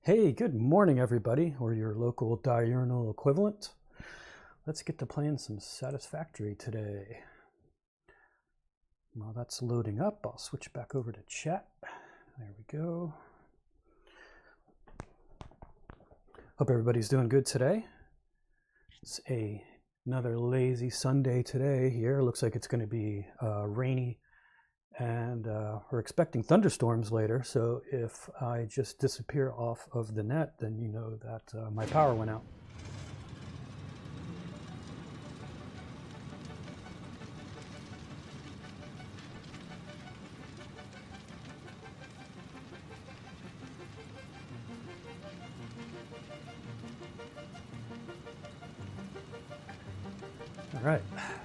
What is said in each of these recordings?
Hey, good morning everybody, or your local diurnal equivalent. Let's get to playing some Satisfactory today. While that's loading up, I'll switch back over to chat. There we go. Hope everybody's doing good today. It's another lazy Sunday today here. Looks like it's going to be rainy, and we're expecting thunderstorms later, so if I just disappear off of the net, then you know that my power went out. All right,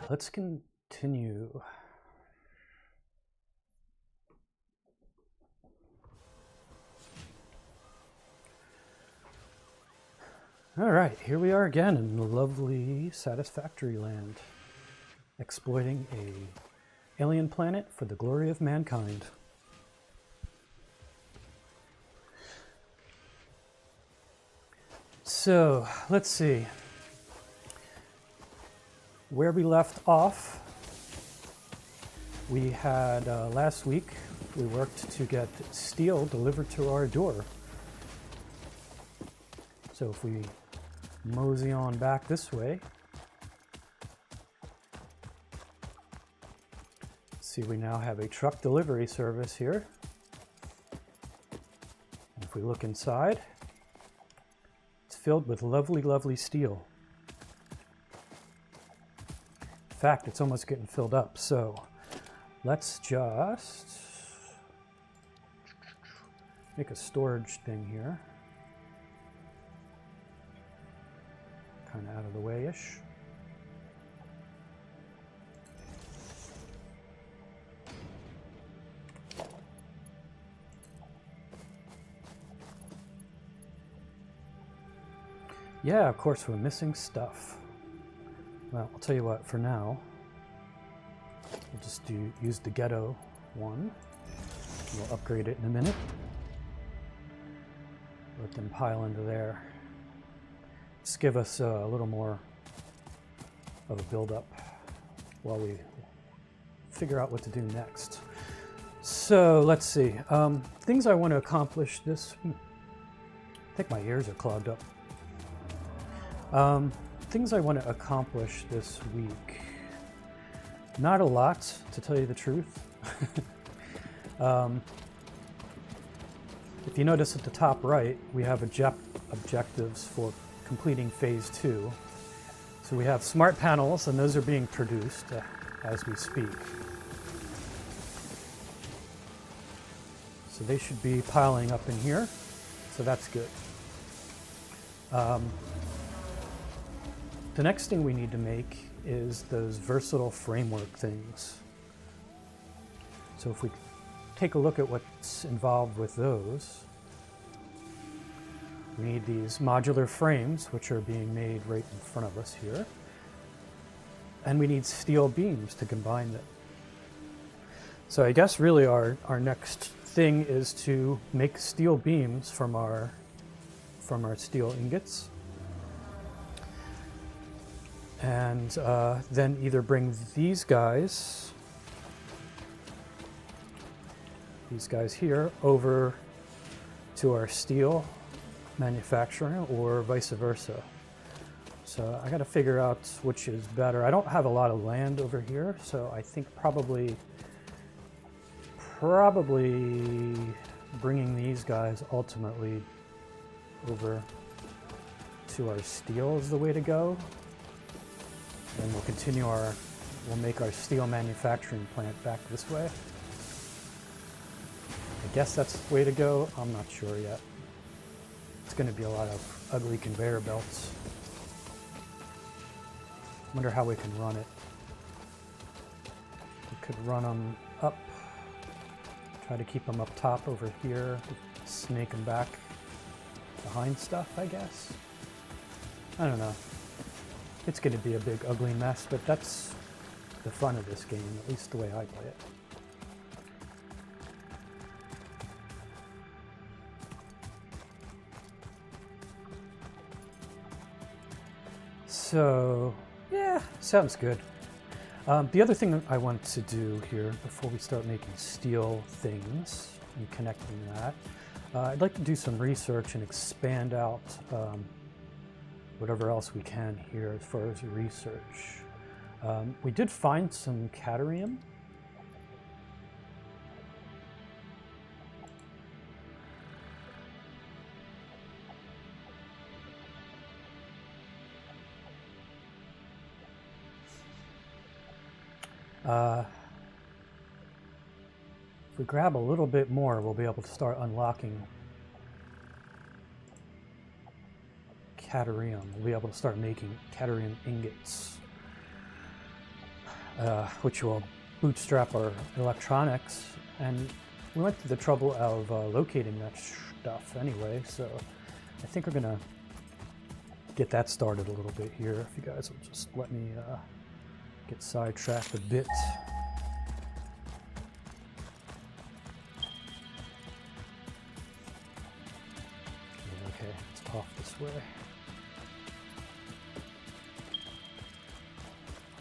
let's continue. All right, here we are again in lovely Satisfactory land, exploiting a alien planet for the glory of mankind. So, let's see. Where we left off, we had last week, we worked to get steel delivered to our door. So if we mosey on back this way, see, we now have a truck delivery service here. And if we look inside, it's filled with lovely, lovely steel. In fact, it's almost getting filled up. So let's just make a storage thing here. Kind of out of the way-ish. Yeah, of course, we're missing stuff. Well, I'll tell you what, for now, we'll just use the ghetto one. We'll upgrade it in a minute. Let them pile into there. Just give us a little more of a build-up while we figure out what to do next. So let's see. Things I want to accomplish this... I think my ears are clogged up. Things I want to accomplish this week. Not a lot, to tell you the truth. If you notice at the top right, we have objectives for completing phase 2. So we have smart panels, and those are being produced as we speak. So they should be piling up in here, so that's good. The next thing we need to make is those versatile framework things. So if we take a look at what's involved with those, we need these modular frames, which are being made right in front of us here. And we need steel beams to combine them. So I guess really our next thing is to make steel beams from our steel ingots. And then either bring these guys here over to our steel manufacturing, or vice versa. So I got to figure out which is better. I don't have a lot of land over here, so I think probably bringing these guys ultimately over to our steel is the way to go. And we'll make our steel manufacturing plant back this way. I guess that's the way to go. I'm not sure yet. going to be a lot of ugly conveyor belts. Wonder how we can run it. We could run them up, try to keep them up top over here, snake them back behind stuff, I guess. I don't know. It's going to be a big ugly mess, but that's the fun of this game, at least the way I play it. So, yeah, sounds good. The other thing I want to do here before we start making steel things and connecting that, I'd like to do some research and expand out whatever else we can here as far as research. We did find some cadmium. If we grab a little bit more, we'll be able to start unlocking cadmium. We'll be able to start making cadmium ingots, which will bootstrap our electronics. And we went through the trouble of locating that stuff anyway, so I think we're gonna get that started a little bit here. If you guys will just let me get sidetracked a bit. Okay, it's off this way.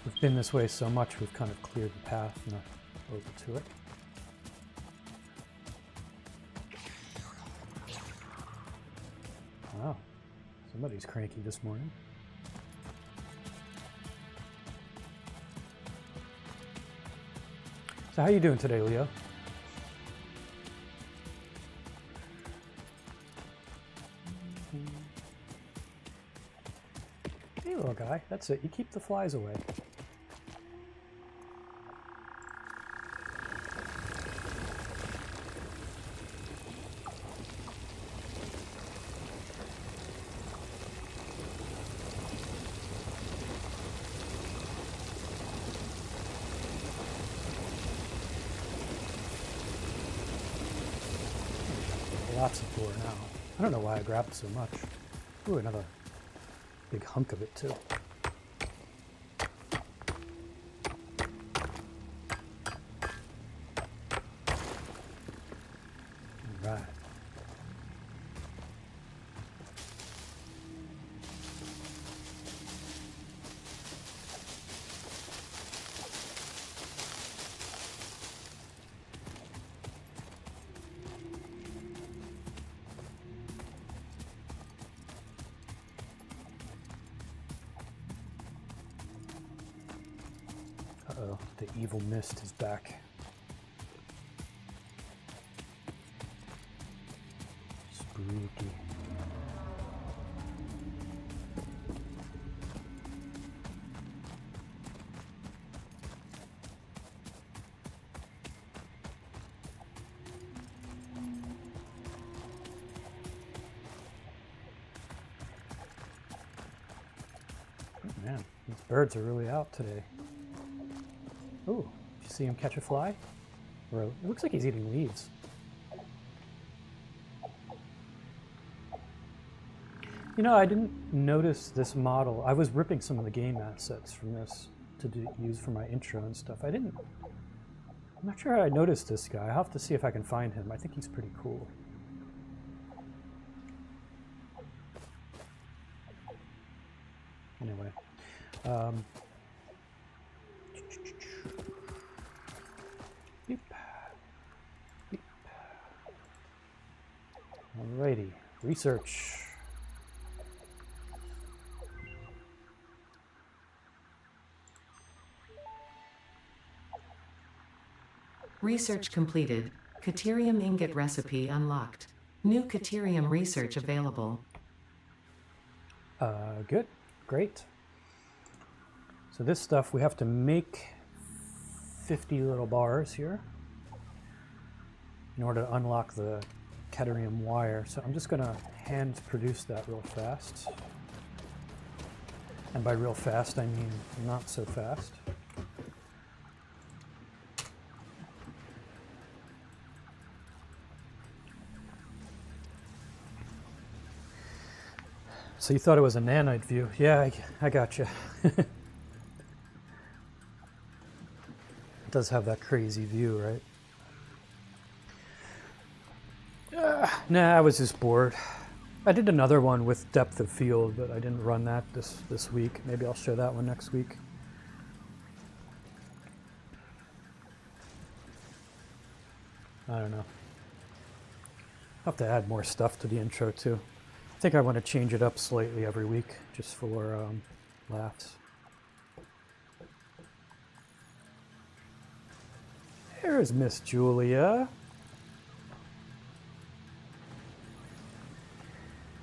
We've been this way so much, we've kind of cleared the path and over to it. Wow, somebody's cranky this morning. So how you doing today, Leo? Hey, little guy. That's it. You keep the flies away. Lots of ore now. I don't know why I grabbed so much. Ooh, another big hunk of it too. All right. Uh-oh, the evil mist is back. Spooky. Oh man, these birds are really out today. Ooh, did you see him catch a fly? Or it looks like he's eating leaves. You know, I didn't notice this model. I was ripping some of the game assets from this to use for my intro and stuff. I'm not sure I noticed this guy. I'll have to see if I can find him. I think he's pretty cool. Anyway. Beep. Beep. Alrighty, research. Research completed. Caterium ingot recipe unlocked. New caterium research available. Good, great. So this stuff we have to make 50 little bars here in order to unlock the cadmium wire. So I'm just gonna hand produce that real fast. And by real fast, I mean not so fast. So you thought it was a nanite view. Yeah, I got you. It does have that crazy view, right? Nah, I was just bored. I did another one with depth of field, but I didn't run that this week. Maybe I'll show that one next week. I don't know. I'll have to add more stuff to the intro too. I think I want to change it up slightly every week, just for laughs. There's Miss Julia.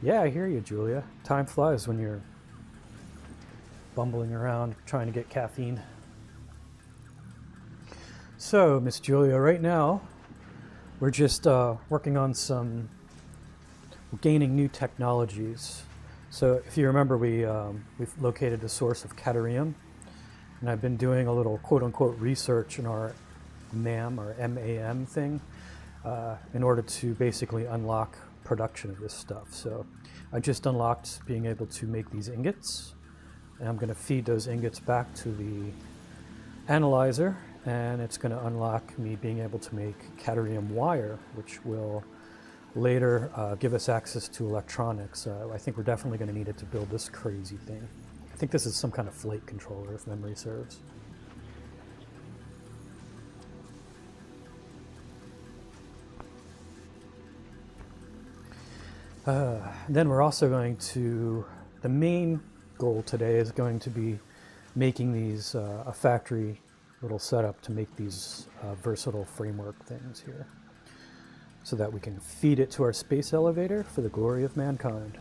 Yeah, I hear you, Julia. Time flies when you're bumbling around trying to get caffeine. So, Miss Julia, right now, we're just working on gaining new technologies. So if you remember, we've located the source of cadmium, and I've been doing a little quote-unquote research in our MAM or MAM thing in order to basically unlock production of this stuff. So I just unlocked being able to make these ingots, and I'm going to feed those ingots back to the analyzer, and it's going to unlock me being able to make cadmium wire, which will later give us access to electronics. I think we're definitely going to need it to build this crazy thing. I think this is some kind of flight controller, if memory serves. Then we're also going to, the main goal today is going to be making these, a factory little setup to make these versatile framework things here, so that we can feed it to our space elevator for the glory of mankind.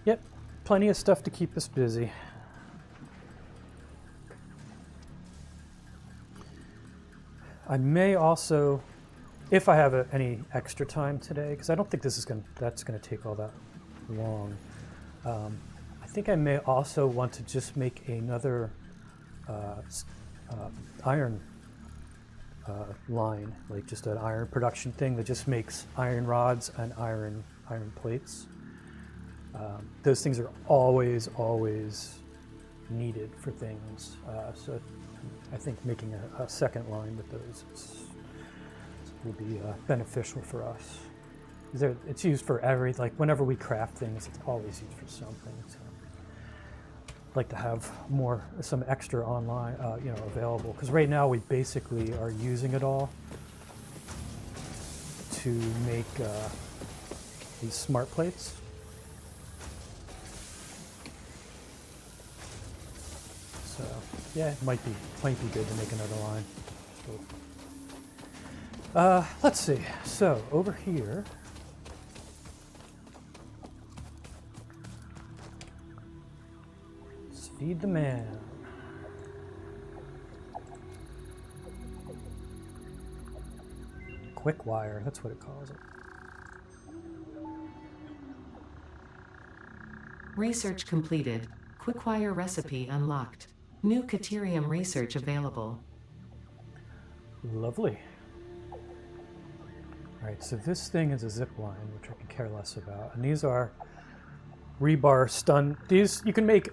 Yep, plenty of stuff to keep us busy. I may also, if I have any extra time today, because I don't think this is that's going to take all that long, I think I may also want to just make another iron line, like just an iron production thing that just makes iron rods and iron plates. Those things are always needed for things. So I think making a second line with those will be beneficial for us. It's used for like whenever we craft things, it's always used for something. So I'd like to have some extra online, available, because right now we basically are using it all to make these smart plates. So yeah, it might be good to make another line. Let's see. So over here, let's feed the man. Quick wire, that's what it calls it. Research completed. Quickwire recipe unlocked. New Caterium research available. Lovely. All right, so this thing is a zip line, which I can care less about. And these are rebar stun. These, you can make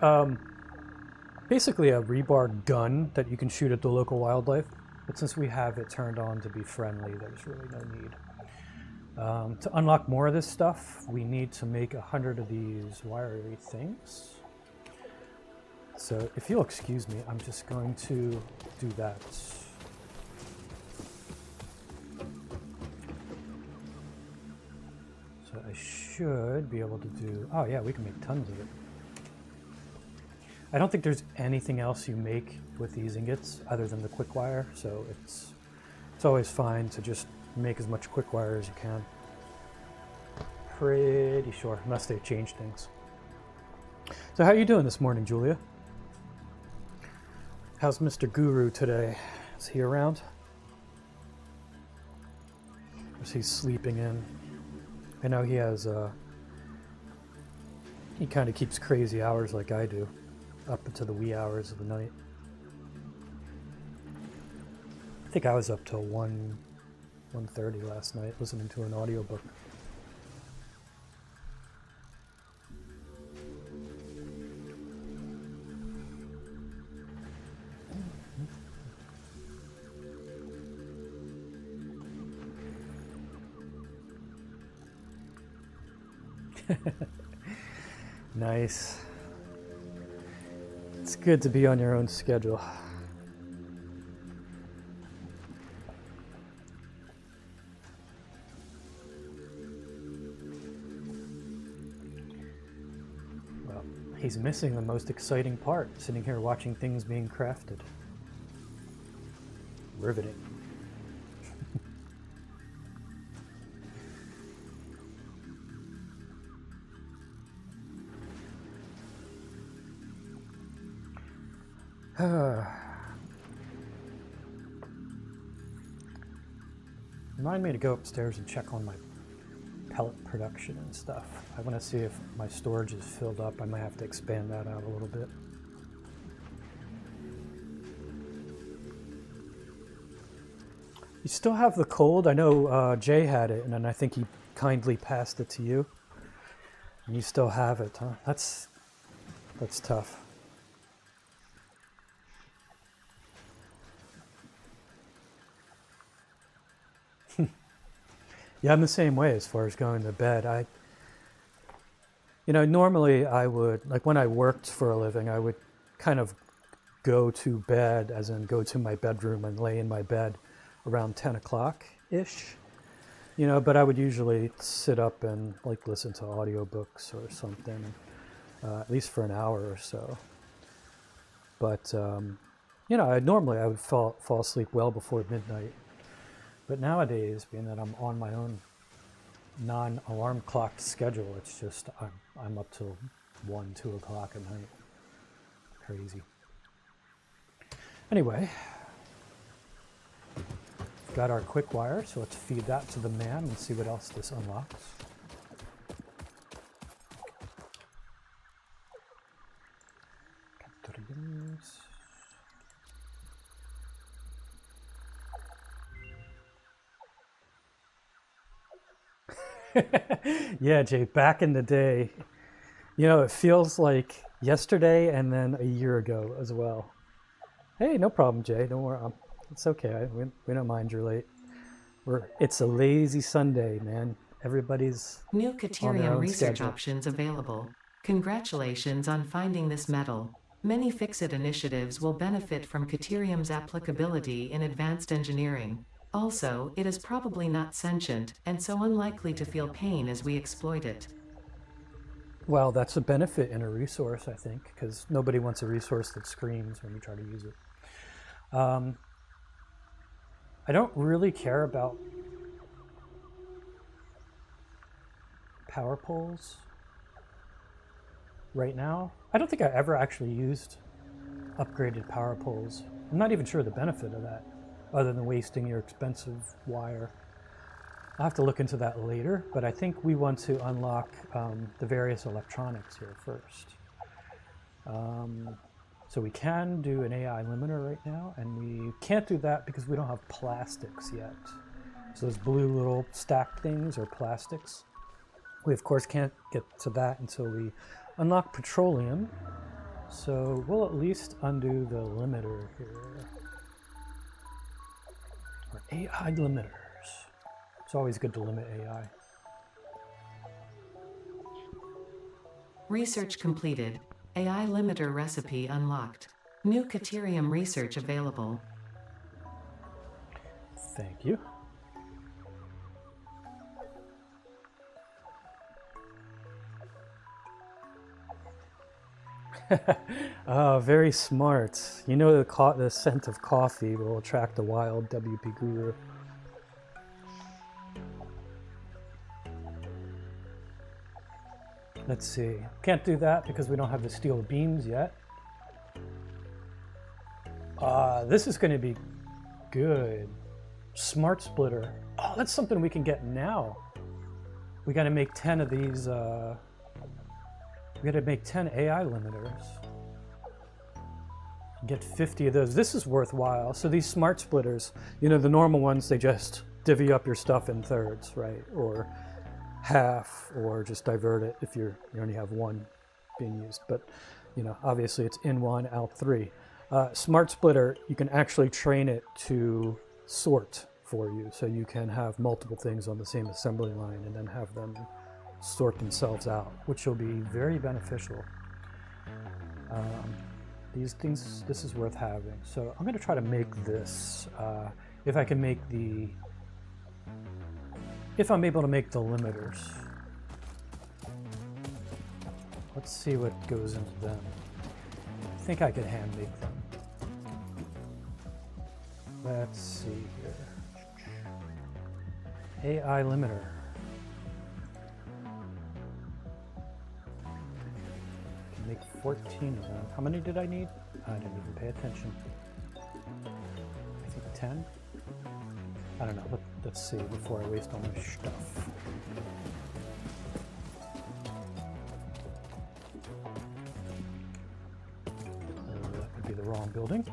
basically a rebar gun that you can shoot at the local wildlife. But since we have it turned on to be friendly, there's really no need. To unlock more of this stuff, we need to make 100 of these wiry things. So if you'll excuse me, I'm just going to do that. So I should be able to do, oh yeah, we can make tons of it. I don't think there's anything else you make with these ingots other than the quick wire, so it's always fine to just make as much quick wire as you can. Pretty sure, unless they change things. So how are you doing this morning, Julia? How's Mr. Guru today? Is he around? as he's sleeping in. I know he has, he kind of keeps crazy hours like I do, up into the wee hours of the night. I think I was up till 1:30 last night listening to an audiobook. Nice. It's good to be on your own schedule. Well, he's missing the most exciting part, sitting here watching things being crafted. Riveting. Remind me to go upstairs and check on my pellet production and stuff. I want to see if my storage is filled up. I might have to expand that out a little bit. You still have the cold? I know Jay had it, and then I think he kindly passed it to you. And you still have it, huh? That's tough. Yeah, I'm the same way as far as going to bed. Normally I would, like when I worked for a living, I would kind of go to bed, as in go to my bedroom and lay in my bed around 10 o'clock-ish. But I would usually sit up and like listen to audiobooks or something, at least for an hour or so. But, normally I would fall asleep well before midnight. But nowadays, being that I'm on my own non-alarm clocked schedule, it's just I'm up till 1, 2 o'clock at night. Crazy. Anyway, we've got our quick wire, so let's feed that to the man and see what else this unlocks. Yeah, Jay, back in the day, it feels like yesterday and then a year ago as well. Hey, no problem, Jay. Don't worry. It's okay. We don't mind you're late. It's a lazy Sunday, man. Everybody's New on their Caterium own research schedule. options available. Congratulations on finding this metal. Many Fix-It initiatives will benefit from Caterium's applicability in advanced engineering. Also, it is probably not sentient, and so unlikely to feel pain as we exploit it. Well, that's a benefit in a resource, I think, because nobody wants a resource that screams when you try to use it. I don't really care about power poles right now. I don't think I ever actually used upgraded power poles. I'm not even sure the benefit of that, other than wasting your expensive wire. I'll have to look into that later, but I think we want to unlock the various electronics here first. So we can do an AI limiter right now, and we can't do that because we don't have plastics yet. So those blue little stacked things are plastics. We of course can't get to that until we unlock petroleum. So we'll at least undo the limiter here. Or AI limiters. It's always good to limit AI. Research completed. AI limiter recipe unlocked. New Caterium research available. Thank you. Oh, very smart. The scent of coffee will attract the wild WP guru. Let's see. Can't do that because we don't have the steel beams yet. This is going to be good. Smart splitter. Oh, that's something we can get now. We got to make 10 of these. We got to make 10 AI limiters. Get 50 of those. This is worthwhile. So these smart splitters, you know, the normal ones, they just divvy up your stuff in thirds, right? Or half, or just divert it if you only have one being used. But, you know, obviously it's in one, out three. Smart splitter, you can actually train it to sort for you. So you can have multiple things on the same assembly line and then have them sort themselves out, which will be very beneficial. These things, this is worth having. So I'm going to try to make this, if I can make the, if I'm able to make the limiters. Let's see what goes into them. I think I could hand make them. Let's see here. AI limiter. Make 14 of them. How many did I need? I didn't even pay attention. I think 10? I don't know. Let's see before I waste all my stuff. That could be the wrong building.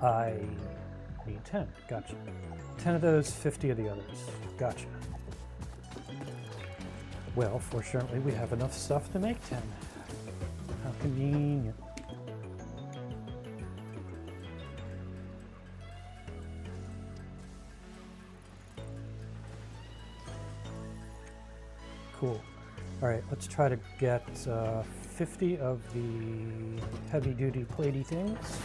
I need 10. Gotcha. 10 of those, 50 of the others. Gotcha. Well, fortunately, we have enough stuff to make 10. How convenient. Cool. All right, let's try to get 50 of the heavy-duty platey things.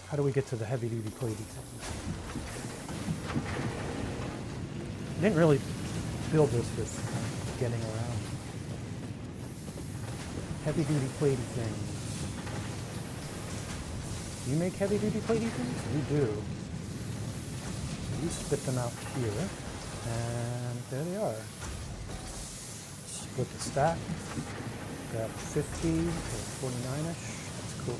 How do we get to the heavy-duty platey things? I didn't really build this with getting around. Heavy-duty platey things. You make heavy-duty platey things? You do. You spit them out here, and there they are. Split the stack. Got 50 to 49-ish. That's cool.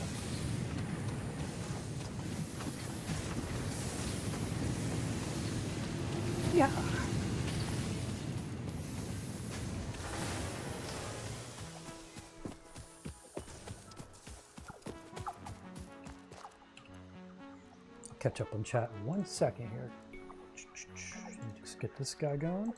Yeah. I'll catch up on chat in 1 second here. Just get this guy going.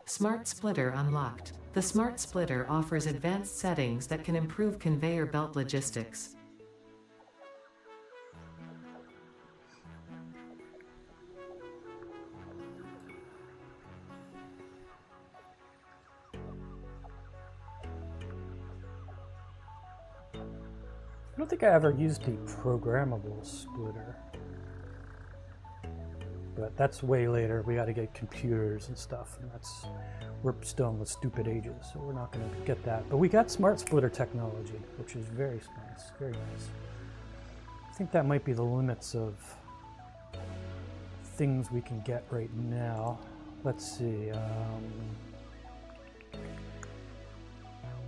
Smart Splitter unlocked. The Smart Splitter offers advanced settings that can improve conveyor belt logistics. I don't think I ever used the programmable splitter. But that's way later. We got to get computers and stuff, and we're still in the stupid ages, so we're not going to get that. But we got smart splitter technology, which is very nice, very nice. I think that might be the limits of things we can get right now. Let's see.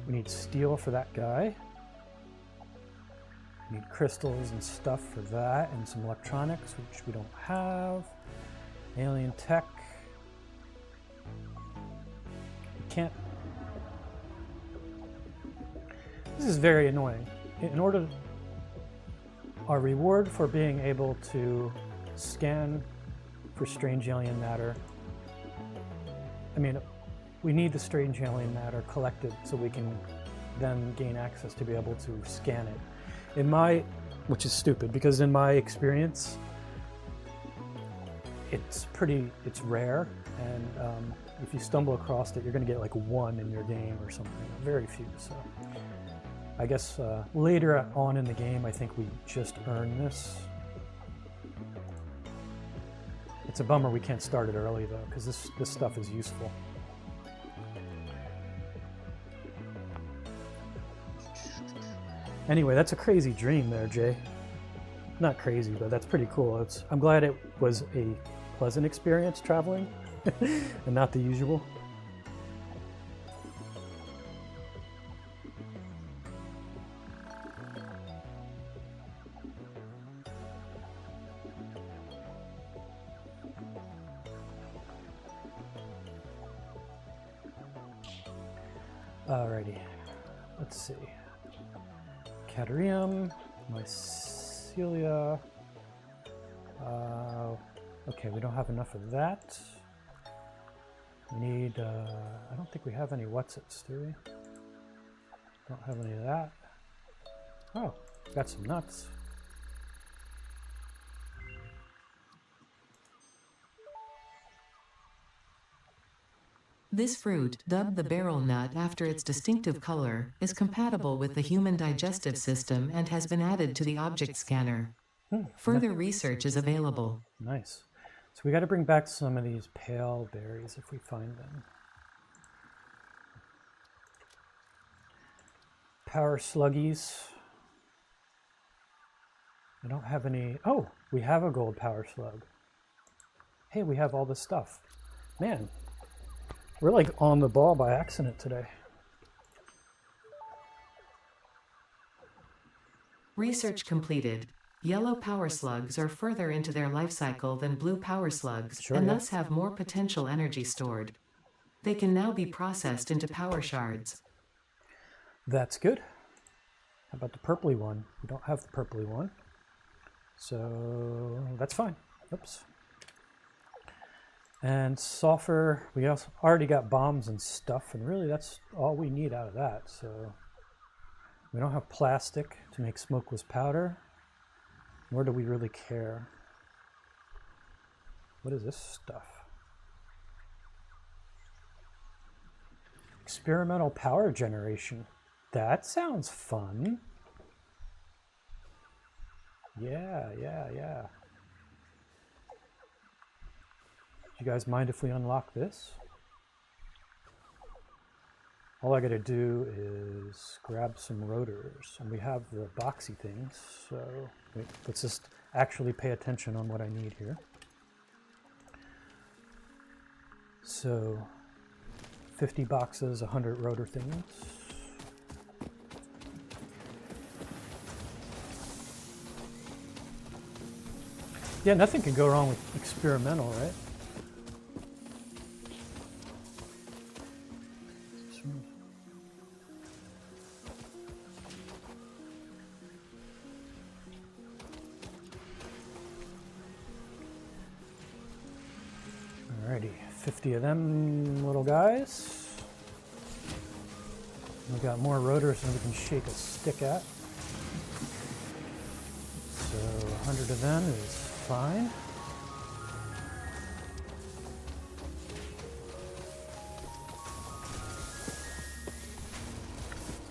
We need steel for that guy. We need crystals and stuff for that, and some electronics, which we don't have. Alien tech. We can't. This is very annoying. In order, our reward for being able to scan for strange alien matter. I mean, we need the strange alien matter collected so we can then gain access to be able to scan it. Which is stupid, because in my experience, it's rare, and if you stumble across it, you're going to get like 1 in your game or something. Very few. So I guess later on in the game, I think we just earn this. It's a bummer we can't start it early though, because this stuff is useful. Anyway, that's a crazy dream there, Jay. Not crazy, but that's pretty cool. I'm glad it was a pleasant experience traveling and not the usual. Alrighty, let's see. Caterium, mycelia. Okay, we don't have enough of that. We need, I don't think we have any Whatsits, do we? Don't have any of that. Oh, got some nuts. This fruit, dubbed the barrel nut after its distinctive color, is compatible with the human digestive system and has been added to the object scanner. Further research is available. Nice. So we got to bring back some of these pale berries if we find them. Power sluggies. I don't have any. Oh, we have a gold power slug. Hey, we have all this stuff. Man, we're like on the ball by accident today. Research completed. Yellow power slugs are further into their life cycle than blue power slugs, and thus have more potential energy stored. They can now be processed into power shards. That's good. How about the purpley one? We don't have the purpley one. So that's fine. Oops. And sulfur, we also already got bombs and stuff, and really that's all we need out of that. So we don't have plastic to make smokeless powder, nor do we really care. What is this stuff? Experimental power generation. That sounds fun. Yeah. Do you guys mind if we unlock this? All I gotta do is grab some rotors, and we have the boxy things, so wait, let's just actually pay attention on what I need here. So 50 boxes, 100 rotor things. Yeah, nothing can go wrong with experimental, right? Alrighty, 50 of them little guys. We got more rotors than we can shake a stick at. So 100 of them is fine.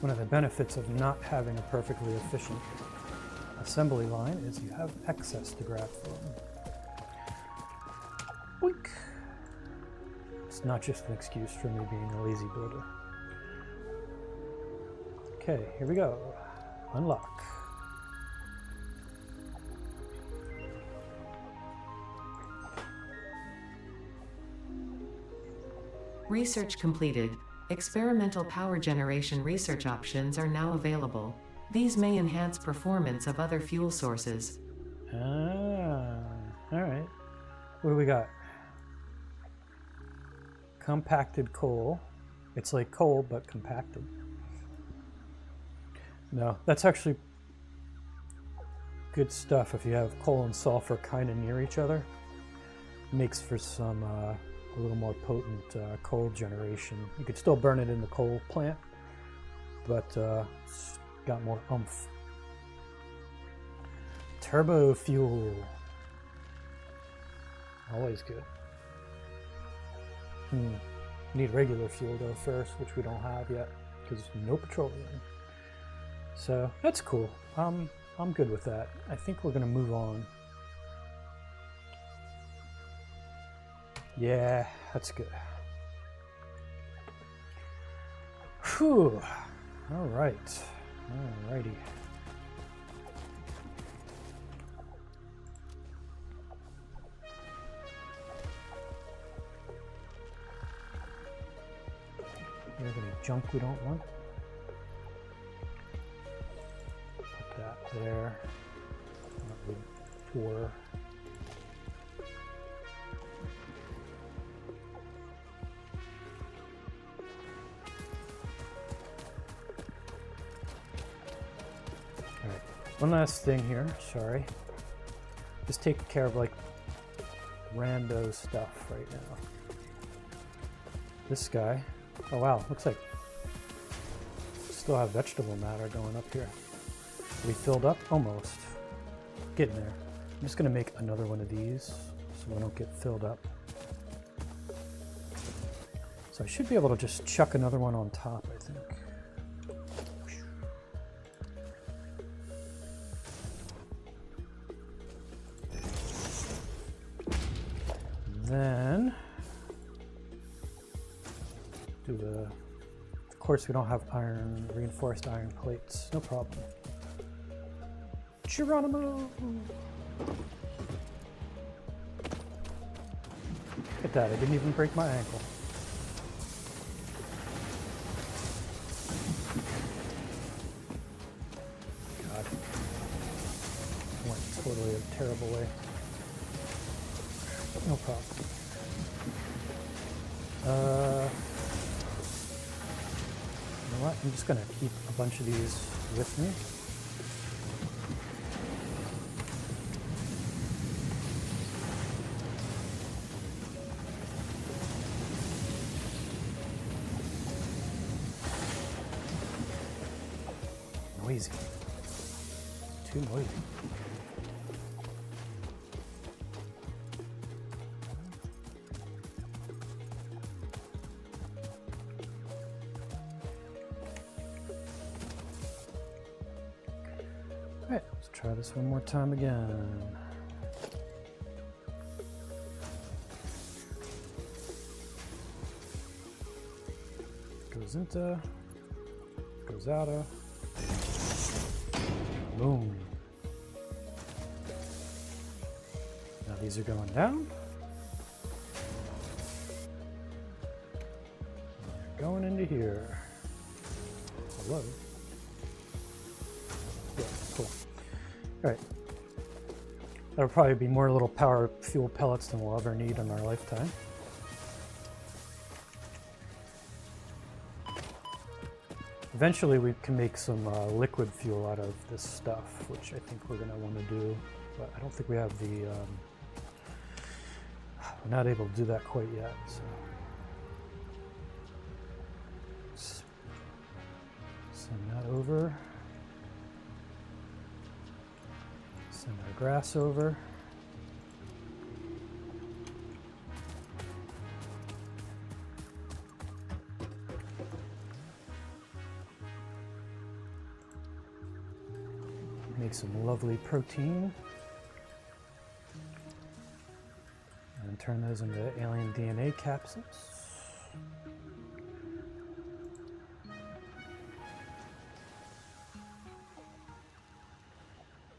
One of the benefits of not having a perfectly efficient assembly line is you have excess to grab from. Boink. It's not just an excuse for me being a lazy builder. Okay, here we go. Unlock. Research completed. Experimental power generation research options are now available. These may enhance performance of other fuel sources. Ah, all right. What do we got? Compacted coal. It's like coal, but compacted. No, that's actually good stuff if you have coal and sulfur kind of near each other. Makes for some a little more potent coal generation. You could still burn it in the coal plant, but it's got more oomph. Turbo fuel. Always good. Need regular fuel though first, which we don't have yet because no petroleum. So that's cool. I'm good with that. I think we're gonna move on. Yeah, that's good. Whew. All right. Alrighty. junk we don't want. Put that there. That would pour. Alright, one last thing here, sorry. Just taking care of like rando stuff right now. This guy, oh wow, looks like still have vegetable matter going up here. We filled up? Almost. Getting there. I'm just gonna make another one of these so we don't get filled up. So I should be able to just chuck another one on top, I think. Then do the, of course we don't have iron, reinforced iron plates, no problem. Geronimo! Look at that, I didn't even break my ankle. God. Went totally a terrible way. No problem. You know what? I'm just gonna keep a bunch of these with me. Noisy. Too noisy. Alright, let's try this one more time again. Goes into, goes out of, boom. Now these are going down. They're going into here. Hello. Yeah, cool. All right. That'll probably be more little power fuel pellets than we'll ever need in our lifetime. Eventually we can make some liquid fuel out of this stuff, which I think we're going to want to do, but I don't think we have the, we're not able to do that quite yet. So send that over. Send our grass over. Make some lovely protein. And turn those into alien DNA capsules.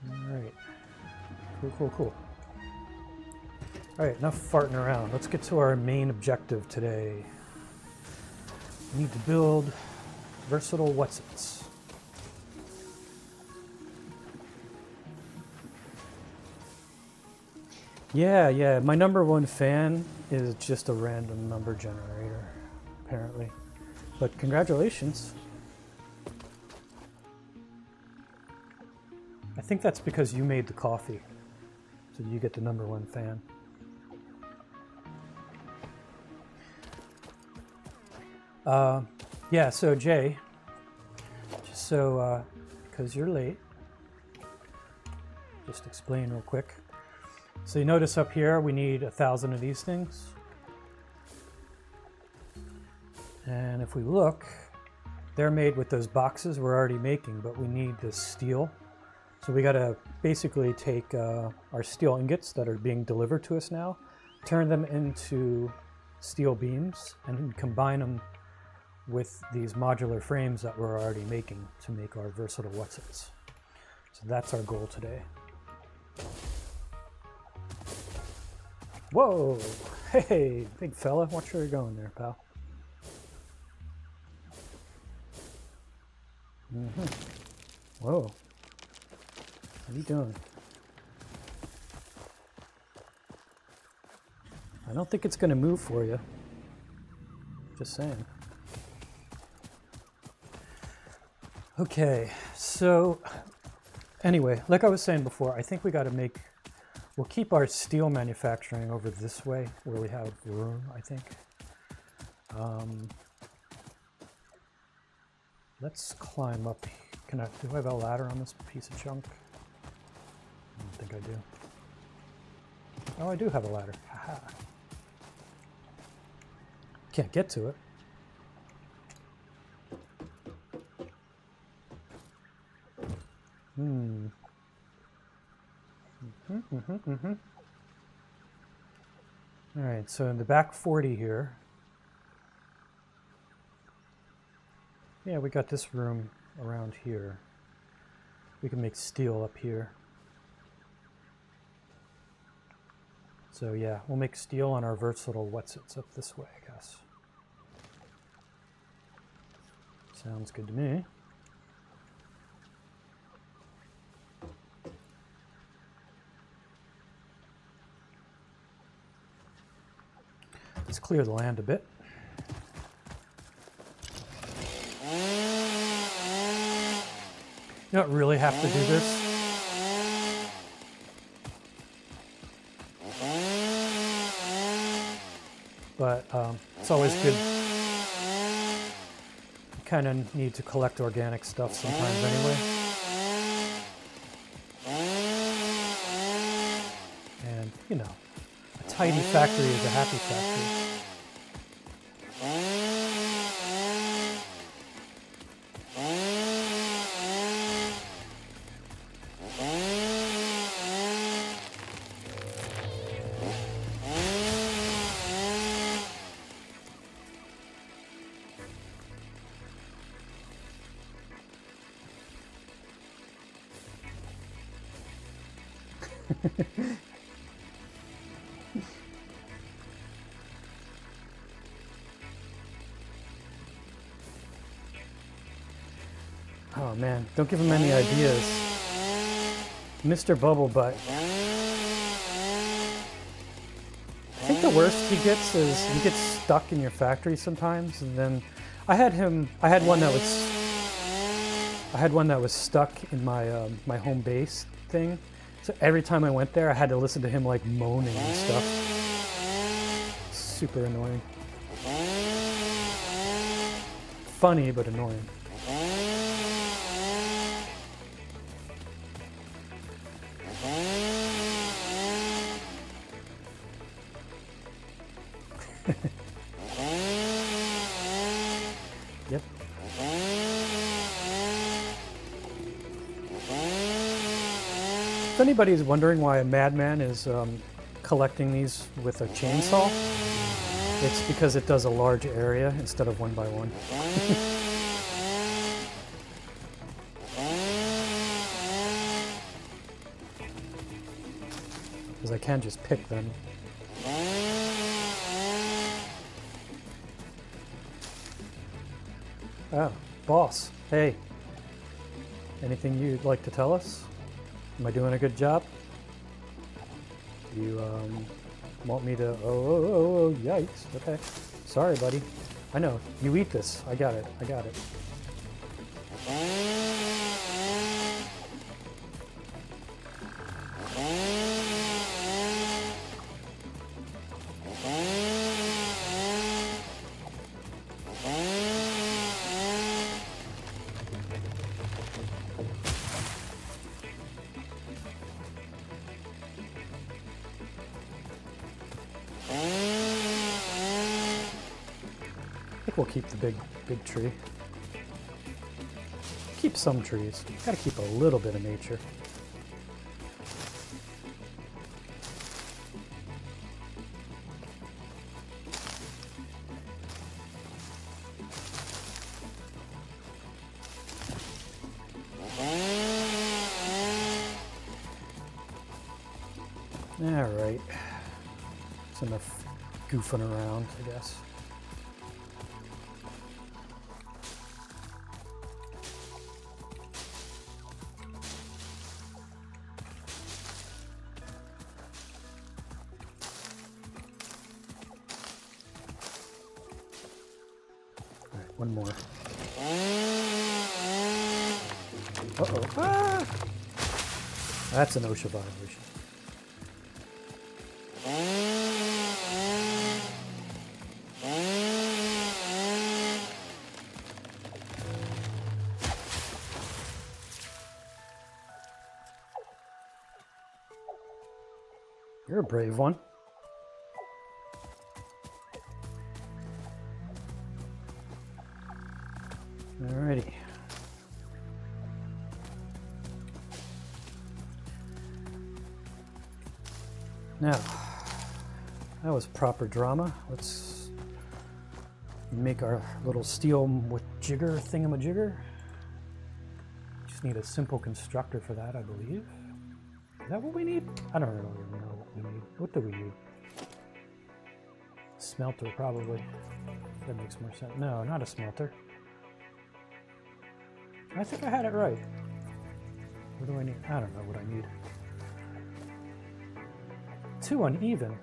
Alright. Cool, cool, cool. Alright, enough farting around. Let's get to our main objective today. We need to build Versatile Whatsits. Yeah, my number one fan is just a random number generator, apparently. But congratulations. I think that's because you made the coffee, so you get the number one fan. Yeah, so Jay, just so, because you're late, just explain real quick. So you notice up here we need 1,000 of these things. And if we look, they're made with those boxes we're already making, but we need this steel. So we got to basically take our steel ingots that are being delivered to us now, turn them into steel beams, and combine them with these modular frames that we're already making to make our Versatile Whatsits. So that's our goal today. Whoa! Hey, big fella, watch where you're going there, pal. Whoa. What are you doing? I don't think it's going to move for you. Just saying. Okay, so anyway, like I was saying before, I think we got to we'll keep our steel manufacturing over this way where we have room, I think. Let's climb up. Do I have a ladder on this piece of junk? I don't think I do. Oh, I do have a ladder. Haha. Can't get to it. All right, so in the back 40 here, yeah, we got this room around here. We can make steel up here. So yeah, we'll make steel on our Versatile Whatsits up this way, I guess. Sounds good to me. Let's clear the land a bit. You don't really have to do this. But it's always good. You kind of need to collect organic stuff sometimes anyway. And, you know, a tidy factory is a happy factory. Oh man, don't give him any ideas. Mr. Bubblebutt. I think the worst he gets is he gets stuck in your factory sometimes, and then I had one that was stuck in my my home base thing. So every time I went there, I had to listen to him like moaning and stuff. Super annoying. Funny, but annoying. Yep. If anybody's wondering why a madman is collecting these with a chainsaw, it's because it does a large area instead of one by one. Because I can just pick them. Oh, boss. Hey. Anything you'd like to tell us? Am I doing a good job? You want me to... Oh, yikes. Okay. Sorry, buddy. I know. You eat this. I got it. I got it. I think we'll keep the big tree. Keep some trees. Gotta keep a little bit of nature. All right. It's enough goofing around, I guess. One more. Uh-oh. Ah! That's an OSHA violation. You're a brave one. Alrighty. Now, that was proper drama. Let's make our little steel with jigger thingamajigger. Just need a simple constructor for that, I believe. Is that what we need? I don't really know what we need. What do we need? Smelter, probably. That makes more sense. No, not a smelter. I think I had it right. What do I need? I don't know what I need. Too uneven.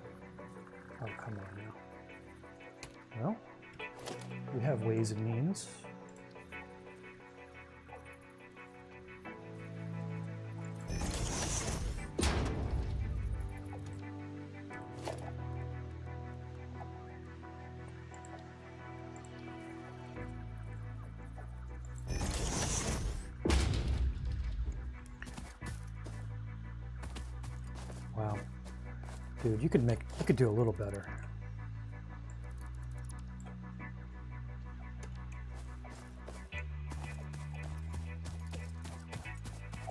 Oh, come on now. Well, we have ways and means. Wow. Dude, you could do a little better.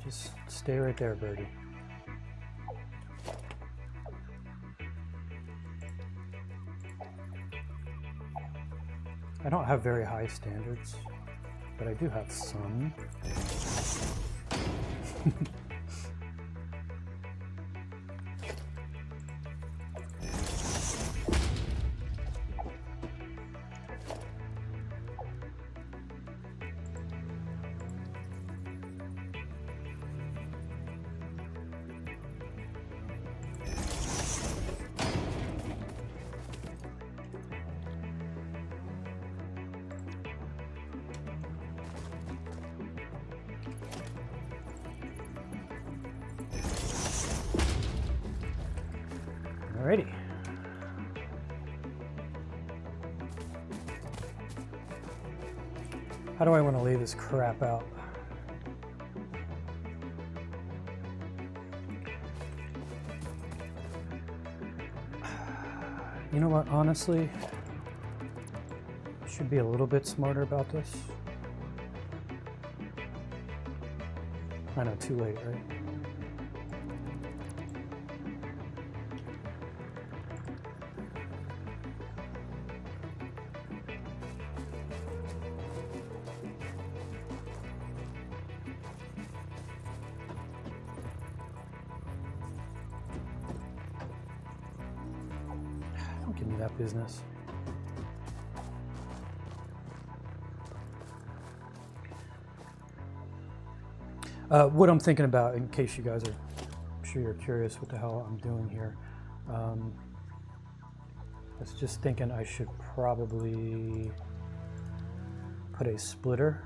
Just stay right there, birdie. I don't have very high standards, but I do have some. Alrighty. How do I want to lay this crap out? You know what, honestly, I should be a little bit smarter about this. I know, too late, right? Don't give me that business. What I'm thinking about, in case you guys are, I'm sure you're curious what the hell I'm doing here. I was just thinking I should probably put a splitter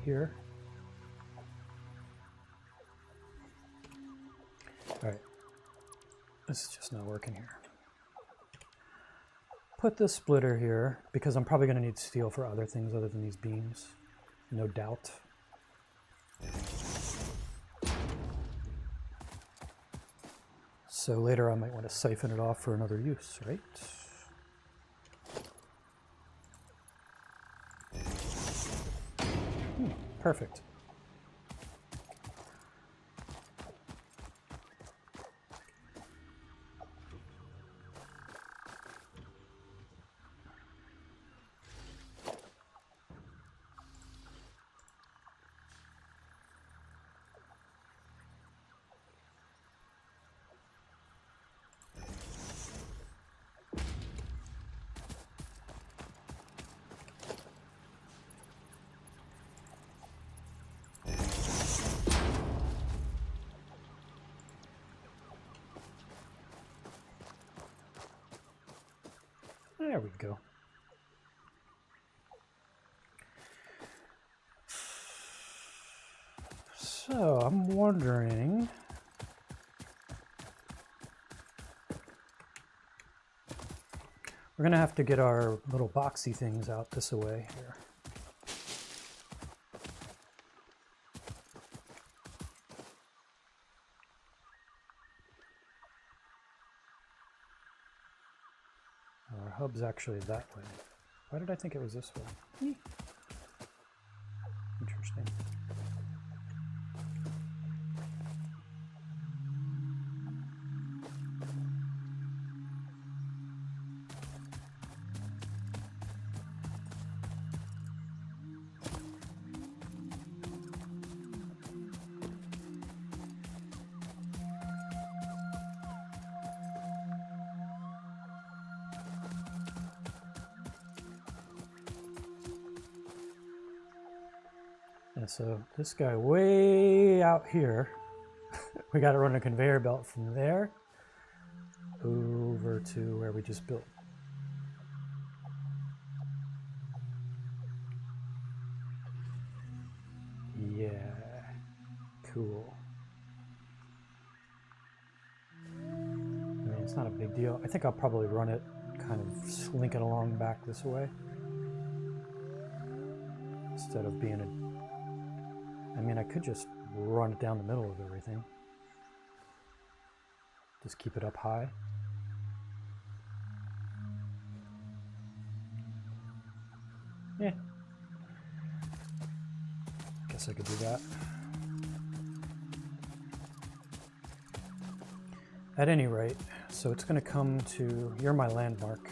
here. All right, this is just not working here. Put the splitter here because I'm probably going to need steel for other things other than these beams, no doubt. So later I might want to siphon it off for another use, right? Perfect. There we go. So I'm wondering, we're gonna have to get our little boxy things out this way here. Our hub's actually that way. Why did I think it was this way? Interesting. And so this guy way out here, we got to run a conveyor belt from there over to where we just built. Yeah, cool. I mean, it's not a big deal. I think I'll probably run it kind of slinking along back this way instead of being a... I mean, I could just run it down the middle of everything. Just keep it up high. Yeah. Guess I could do that. At any rate, so it's going to come to... You're my landmark.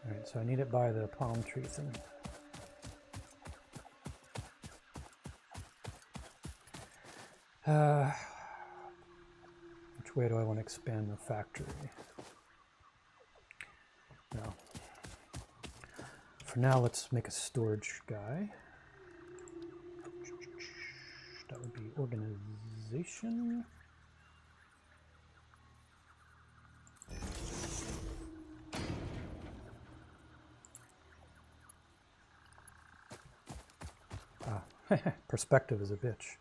Alright, so I need it by the palm tree thing. Which way do I want to expand the factory? No. For now, let's make a storage guy. That would be organization. Perspective is a bitch.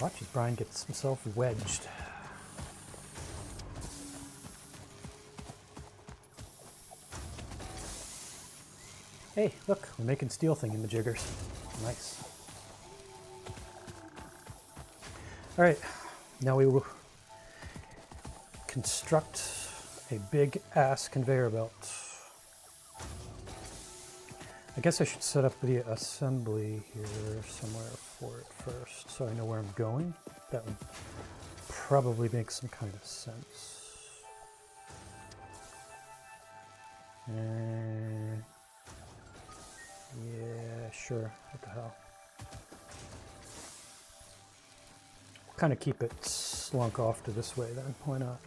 Watch as Brian gets himself wedged. Hey, look, we're making steel thingamajiggers. Nice. All right, now we will construct a big ass conveyor belt. I guess I should set up the assembly here somewhere for it first, so I know where I'm going. That would probably make some kind of sense. Yeah, sure. What the hell? Kind of keep it slunk off to this way then. Why not?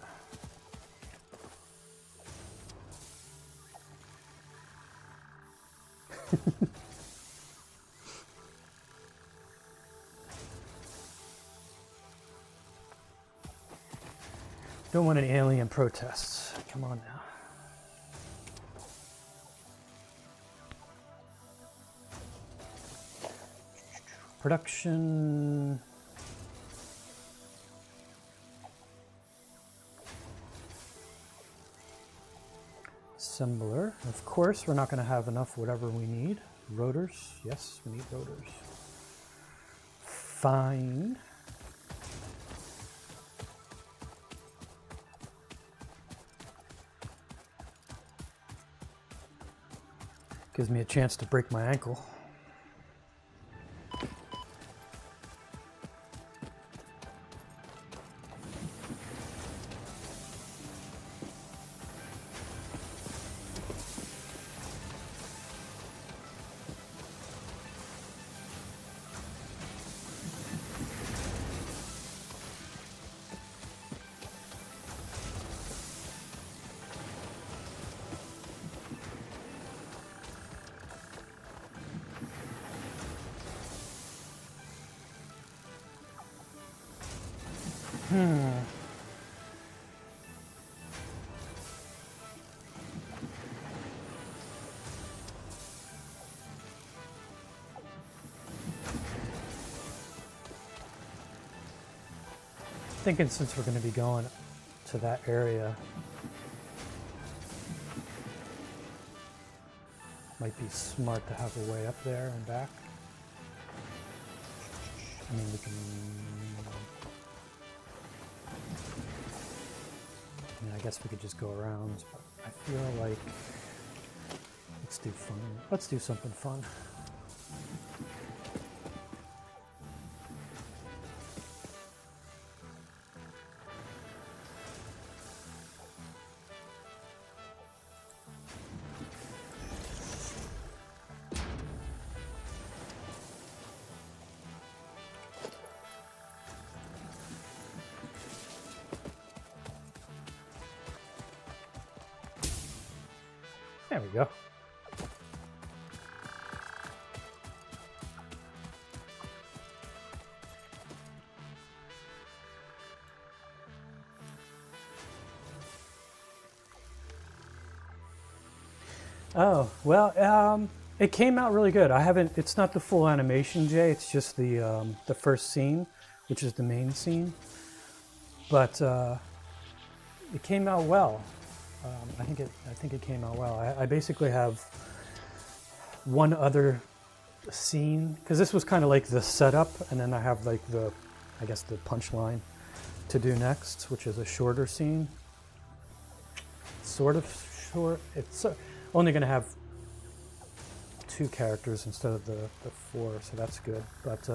Don't want any alien protests. Come on now. Production. Assembler. Of course, we're not going to have enough whatever we need. Rotors. Yes, we need rotors. fine. Gives me a chance to break my ankle. Thinking since we're going to be going to that area, might be smart to have a way up there and back. I mean, we can. I mean, I guess we could just go around, but I feel like let's do fun. Let's do something fun. There we go. Oh, well, it came out really good. It's not the full animation, Jay. It's just the first scene, which is the main scene. But it came out well. I think it came out well. I basically have one other scene, because this was kind of like the setup, and then I have like the punchline to do next, which is a shorter scene. Sort of short. It's only going to have 2 characters instead of the 4, so that's good. But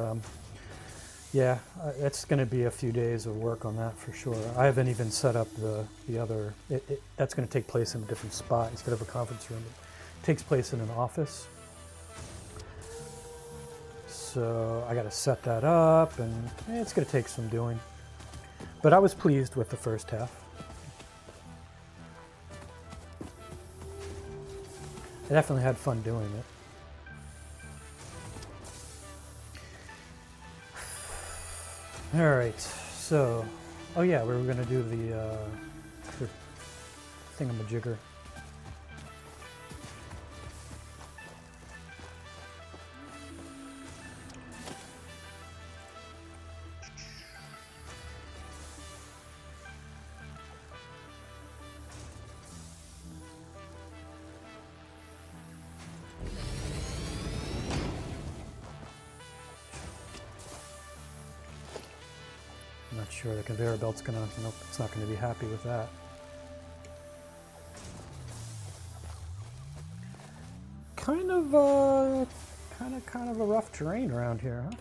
yeah, it's going to be a few days of work on that for sure. I haven't even set up the other. That's going to take place in a different spot instead of a conference room. It takes place in an office. So I got to set that up, and it's going to take some doing. But I was pleased with the first half. I definitely had fun doing it. All right, so, oh yeah, we were going to do the thingamajigger. Not sure the conveyor belt's gonna, nope, it's not gonna be happy with that. Kind of a rough terrain around here, huh?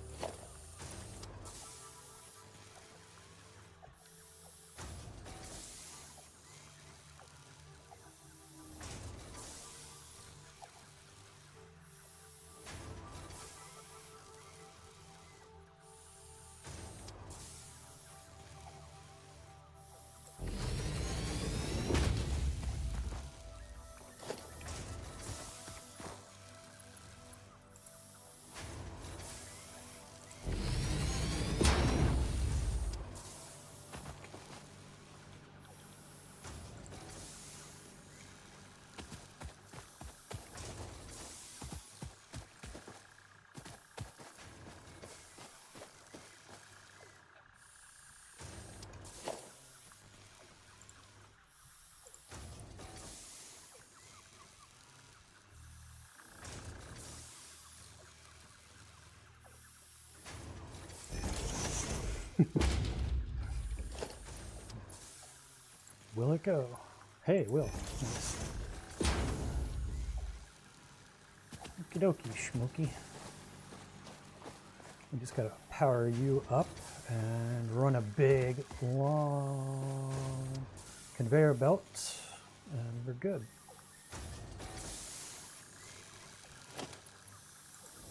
Will it go? Hey, it will. Nice. Okie dokie, Schmokey. We just gotta power you up and run a big, long conveyor belt, and we're good.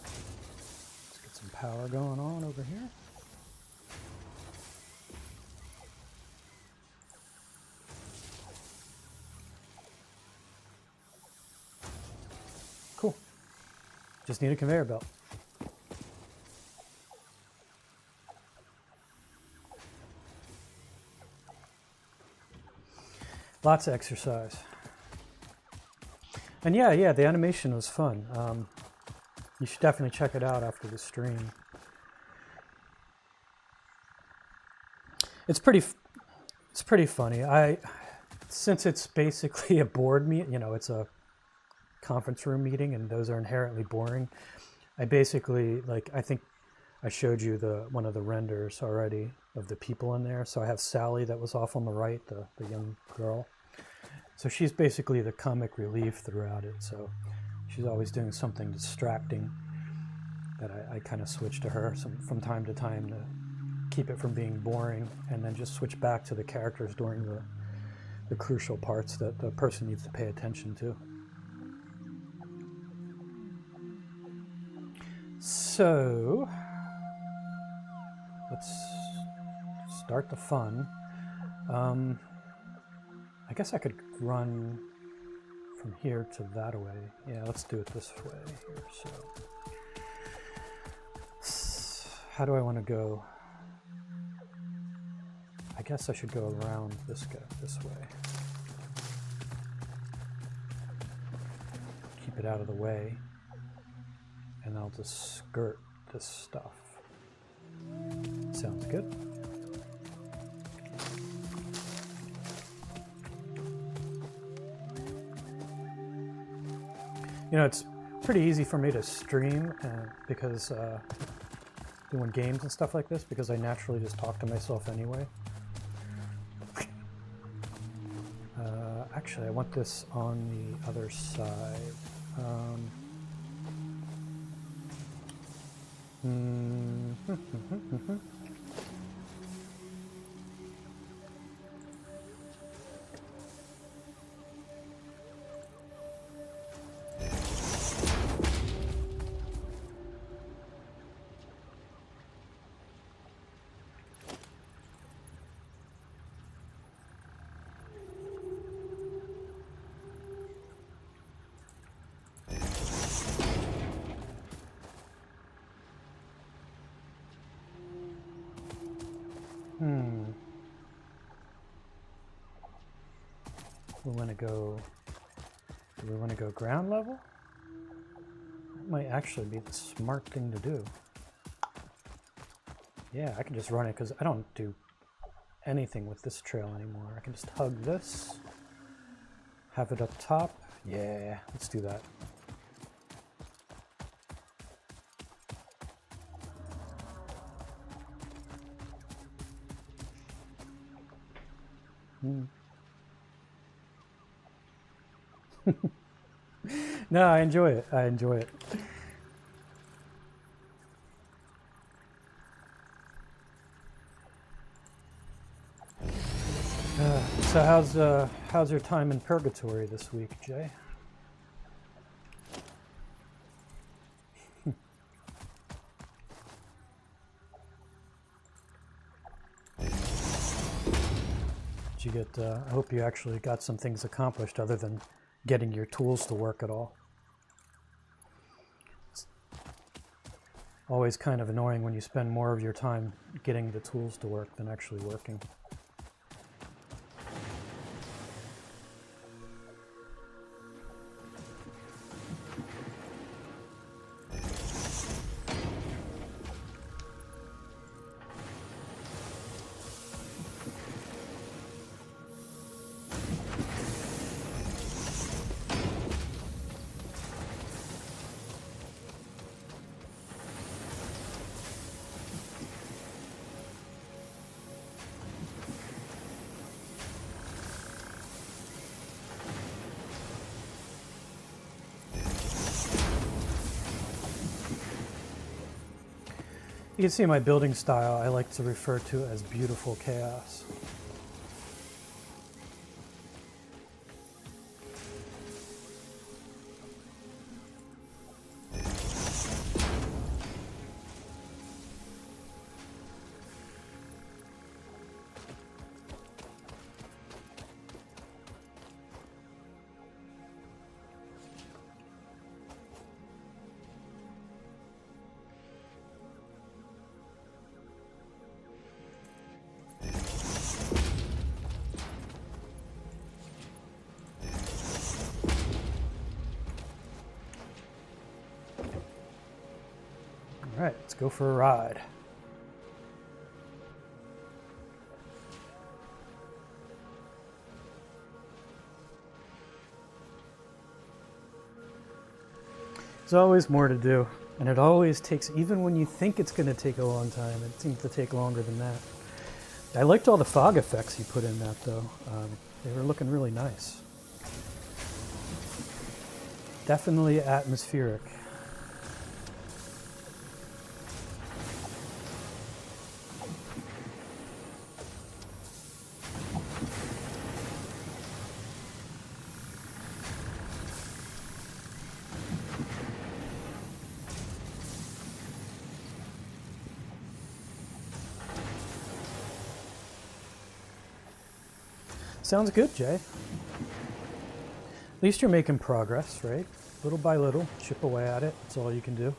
Let's get some power going on over here. Cool. Just need a conveyor belt. Lots of exercise. And yeah, the animation was fun. You should definitely check it out after the stream. It's pretty funny. Since it's basically a board meet, you know, it's a conference room meeting, and those are inherently boring. I basically, like, I think I showed you one of the renders already of the people in there. So I have Sally that was off on the right, the young girl. So she's basically the comic relief throughout it. So she's always doing something distracting that I kind of switch to her from time to time to keep it from being boring, and then just switch back to the characters during the crucial parts that the person needs to pay attention to. So let's start the fun. I guess I could run from here to that way. Yeah, let's do it this way here. So how do I want to go? I guess I should go around this way. Keep it out of the way. And I'll just skirt this stuff. Sounds good. You know, it's pretty easy for me to stream because doing games and stuff like this, because I naturally just talk to myself anyway. Actually, I want this on the other side. Do we want to go ground level? That might actually be the smart thing to do. Yeah, I can just run it because I don't do anything with this trail anymore. I can just hug this, have it up top. Yeah, let's do that. No, I enjoy it. I enjoy it. So how's your time in purgatory this week, Jay? Did you get? I hope you actually got some things accomplished other than getting your tools to work at all. It's always kind of annoying when you spend more of your time getting the tools to work than actually working. You can see my building style I like to refer to as beautiful chaos. All right, let's go for a ride. There's always more to do, and it always takes, even when you think it's going to take a long time, it seems to take longer than that. I liked all the fog effects you put in that, though. They were looking really nice. Definitely atmospheric. Sounds good, Jay. At least you're making progress, right? Little by little, chip away at it. That's all you can do.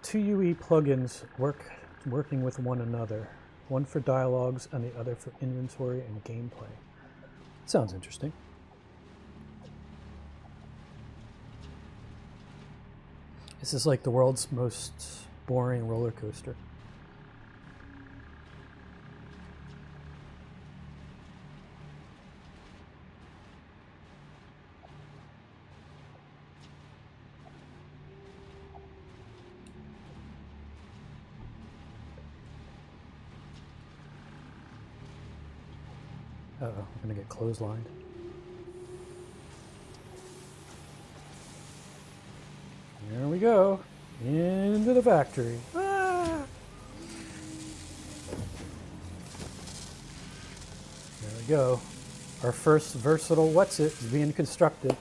Two UE plugins working with one another. One for dialogues and the other for inventory and gameplay. Sounds interesting. This is like the world's most boring roller coaster. Uh-oh, I'm gonna get clotheslined. There we go. Into the factory. Ah! There we go. Our first Versatile Whatsit is being constructed.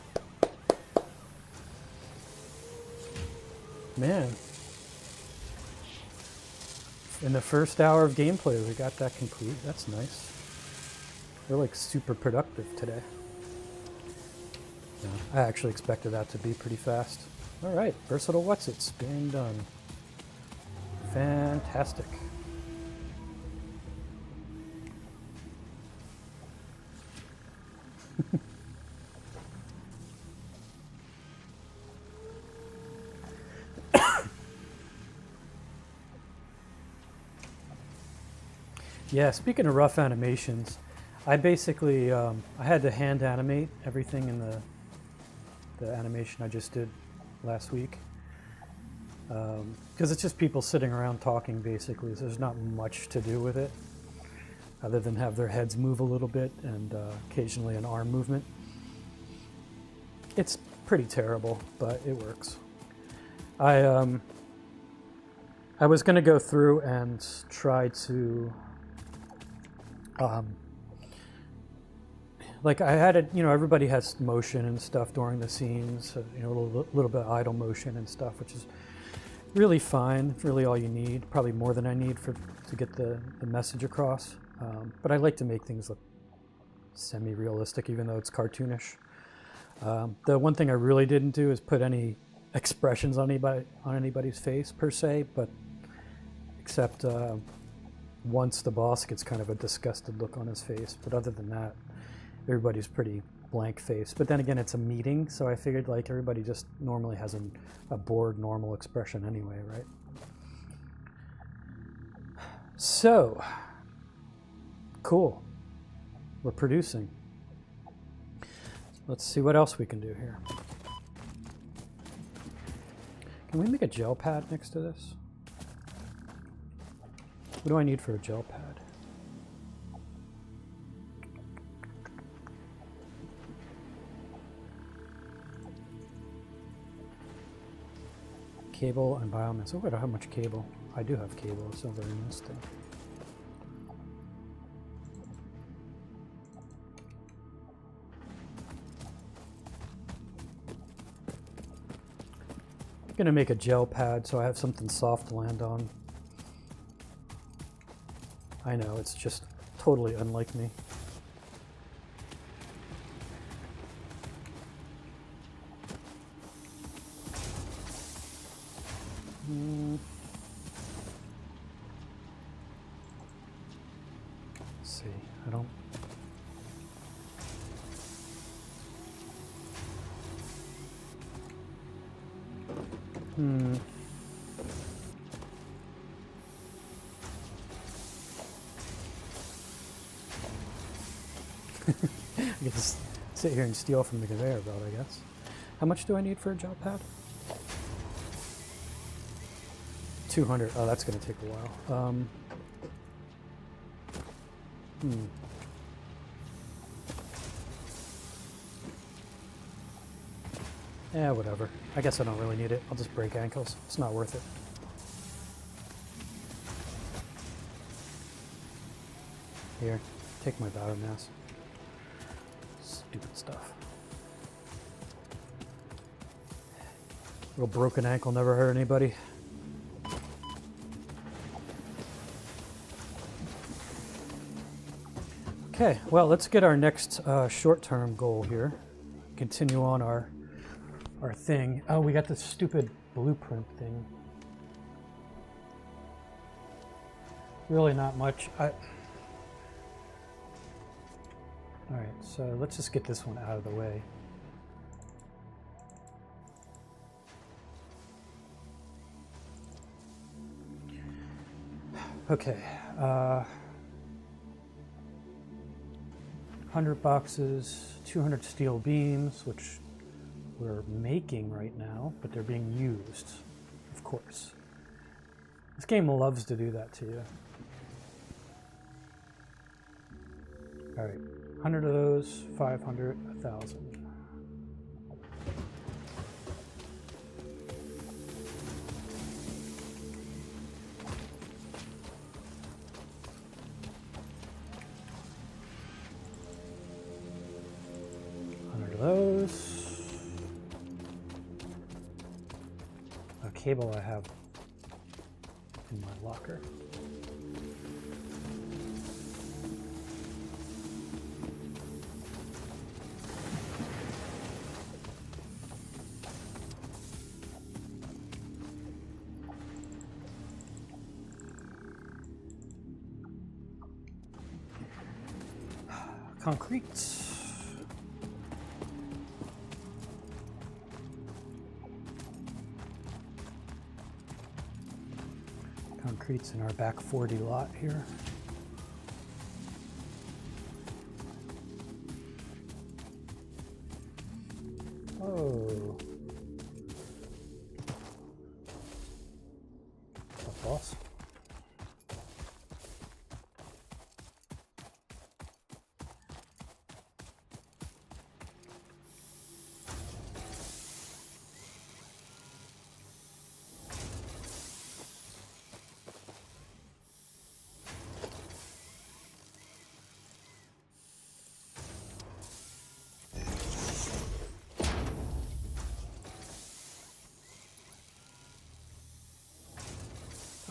Man. In the first hour of gameplay, we got that complete. That's nice. We're like super productive today. No, I actually expected that to be pretty fast. All right, Versatile Whatsits being done. Fantastic. Yeah, speaking of rough animations, I basically I had to hand animate everything in the animation I just did last week, because it's just people sitting around talking basically, so there's not much to do with it other than have their heads move a little bit and occasionally an arm movement. It's pretty terrible, but it works. I was going to go through and try to like I had it, everybody has motion and stuff during the scenes, a little bit of idle motion and stuff, which is really fine. It's really all you need, probably more than I need to get the message across. But I like to make things look semi-realistic, even though it's cartoonish. The one thing I really didn't do is put any expressions on anybody's face per se, but except once the boss gets kind of a disgusted look on his face. But other than that, everybody's pretty blank face. But then again, it's a meeting, so I figured like everybody just normally has a bored normal expression anyway, right? So, cool. We're producing. Let's see what else we can do here. Can we make a gel pad next to this? What do I need for a gel pad? Cable and biomass. Oh, I don't have much cable. I do have cable. It's not very nice thing. I'm gonna make a gel pad so I have something soft to land on. I know, it's just totally unlike me. Let's see, I don't... I can just sit here and steal from the conveyor belt, I guess. How much do I need for a gel pad? 200. Oh, that's going to take a while. Yeah, whatever. I guess I don't really need it. I'll just break ankles. It's not worth it. Here, take my biomass. Stupid stuff. Little broken ankle never hurt anybody. Okay, well, let's get our next short-term goal here. Continue on our thing. Oh, we got this stupid blueprint thing. Really not much. All right, so let's just get this one out of the way. Okay, 100 boxes, 200 steel beams, which we're making right now, but they're being used, of course. This game loves to do that to you. All right, 100 of those, 500, 1,000. Those. A cable I have in my locker. Concrete. Concrete's in our back 40 lot here. Oh. What's up, boss?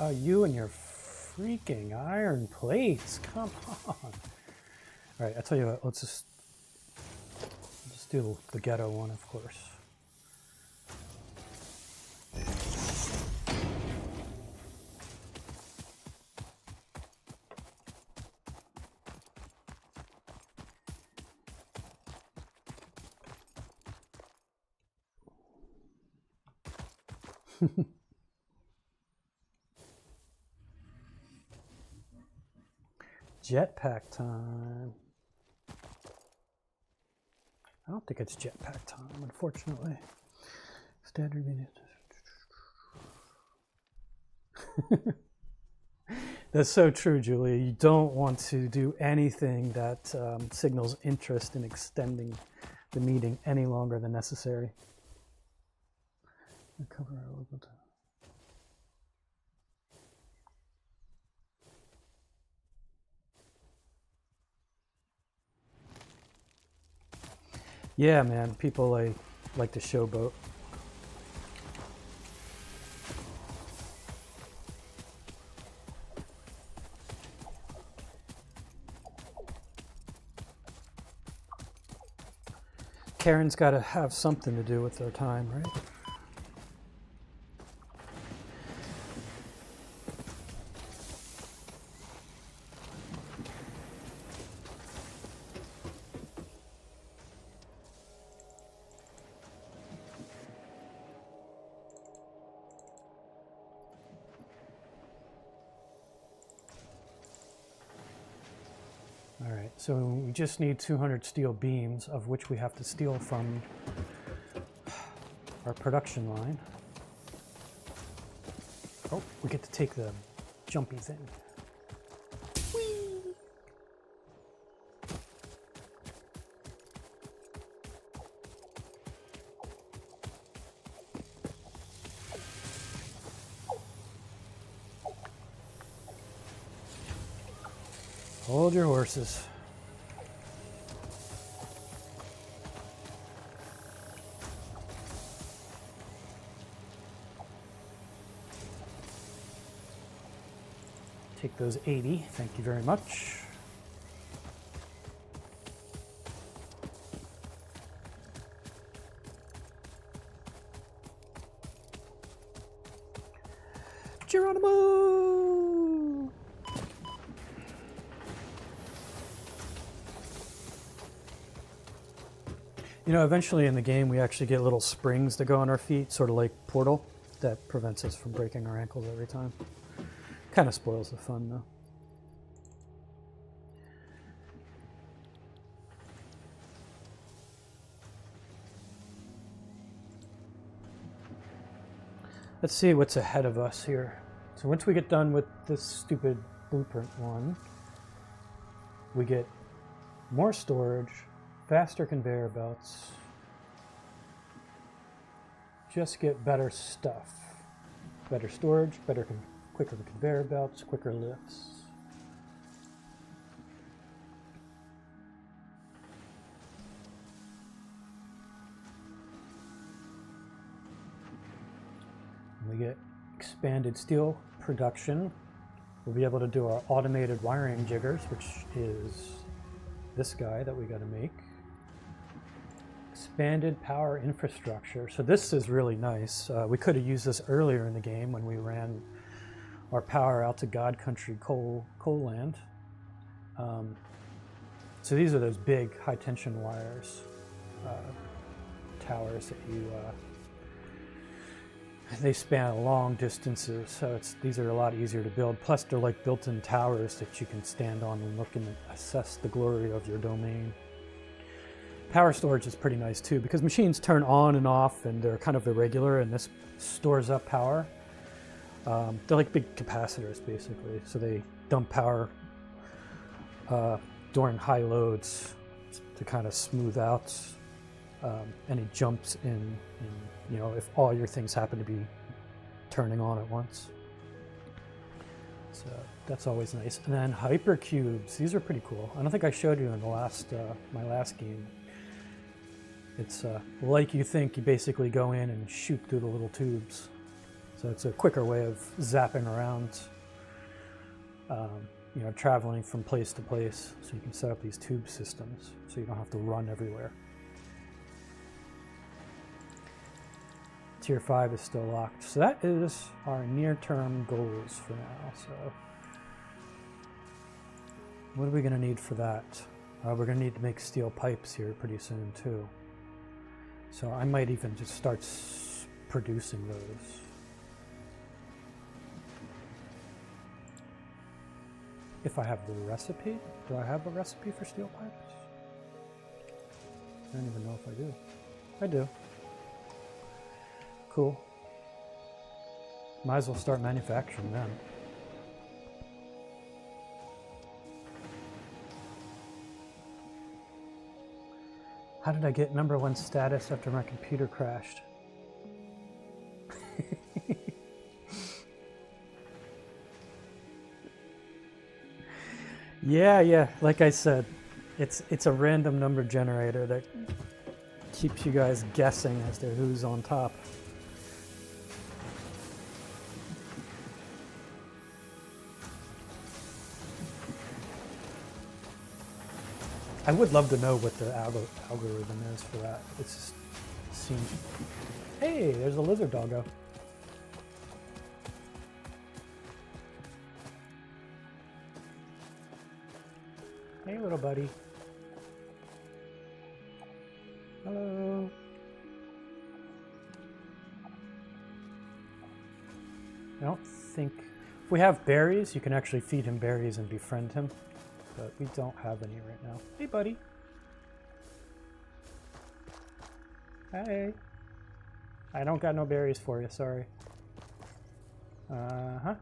Oh, you and your freaking iron plates. Come on. All right, I'll tell you what, let's just do the ghetto one, of course. Jetpack time. I don't think it's jetpack time, unfortunately. Standard minute. That's so true, Julia. You don't want to do anything that signals interest in extending the meeting any longer than necessary. Cover our local time. Yeah, man, people like to showboat. Karen's got to have something to do with their time, right? All right, so we just need 200 steel beams, of which we have to steal from our production line. Oh, we get to take the jumpy thing. Whee! Hold your horses. Take those 80, thank you very much. Geronimo! You know, eventually in the game we actually get little springs that go on our feet, sort of like Portal, that prevents us from breaking our ankles every time. Kind of spoils the fun though. Let's see what's ahead of us here. So once we get done with this stupid blueprint one, we get more storage, faster conveyor belts, just get better stuff. Better storage, quicker conveyor belts, quicker lifts. We get expanded steel production. We'll be able to do our automated wiring jiggers, which is this guy that we got to make. Expanded power infrastructure. So this is really nice. We could have used this earlier in the game when we ran our power out to God Country coal land. So these are those big high tension wires, towers that they span long distances, so these are a lot easier to build. Plus they're like built-in towers that you can stand on and look and assess the glory of your domain. Power storage is pretty nice too, because machines turn on and off and they're kind of irregular, and this stores up power. They're like big capacitors basically, so they dump power during high loads to kind of smooth out any jumps in, you know, if all your things happen to be turning on at once. So that's always nice. And then hypercubes, these are pretty cool. I don't think I showed you in the last my last game. It's like you think. You basically go in and shoot through the little tubes. So it's a quicker way of zapping around, you know, traveling from place to place. So you can set up these tube systems so you don't have to run everywhere. Tier 5 is still locked. So that is our near-term goals for now. So what are we going to need for that? We're going to need to make steel pipes here pretty soon too. So I might even just start producing those. If I have the recipe. Do I have a recipe for steel pipes? I don't even know if I do. I do. Cool. Might as well start manufacturing them. How did I get #1 status after my computer crashed? Yeah, like I said, it's a random number generator that Keeps you guys guessing as to who's on top. I would love to know what the algorithm is for that. It seems... Hey, there's a lizard doggo. Hey, little buddy. Hello. I don't think... If we have berries, you can actually feed him berries and befriend him. But we don't have any right now. Hey, buddy. Hey. I don't got no berries for you, sorry. Uh-huh.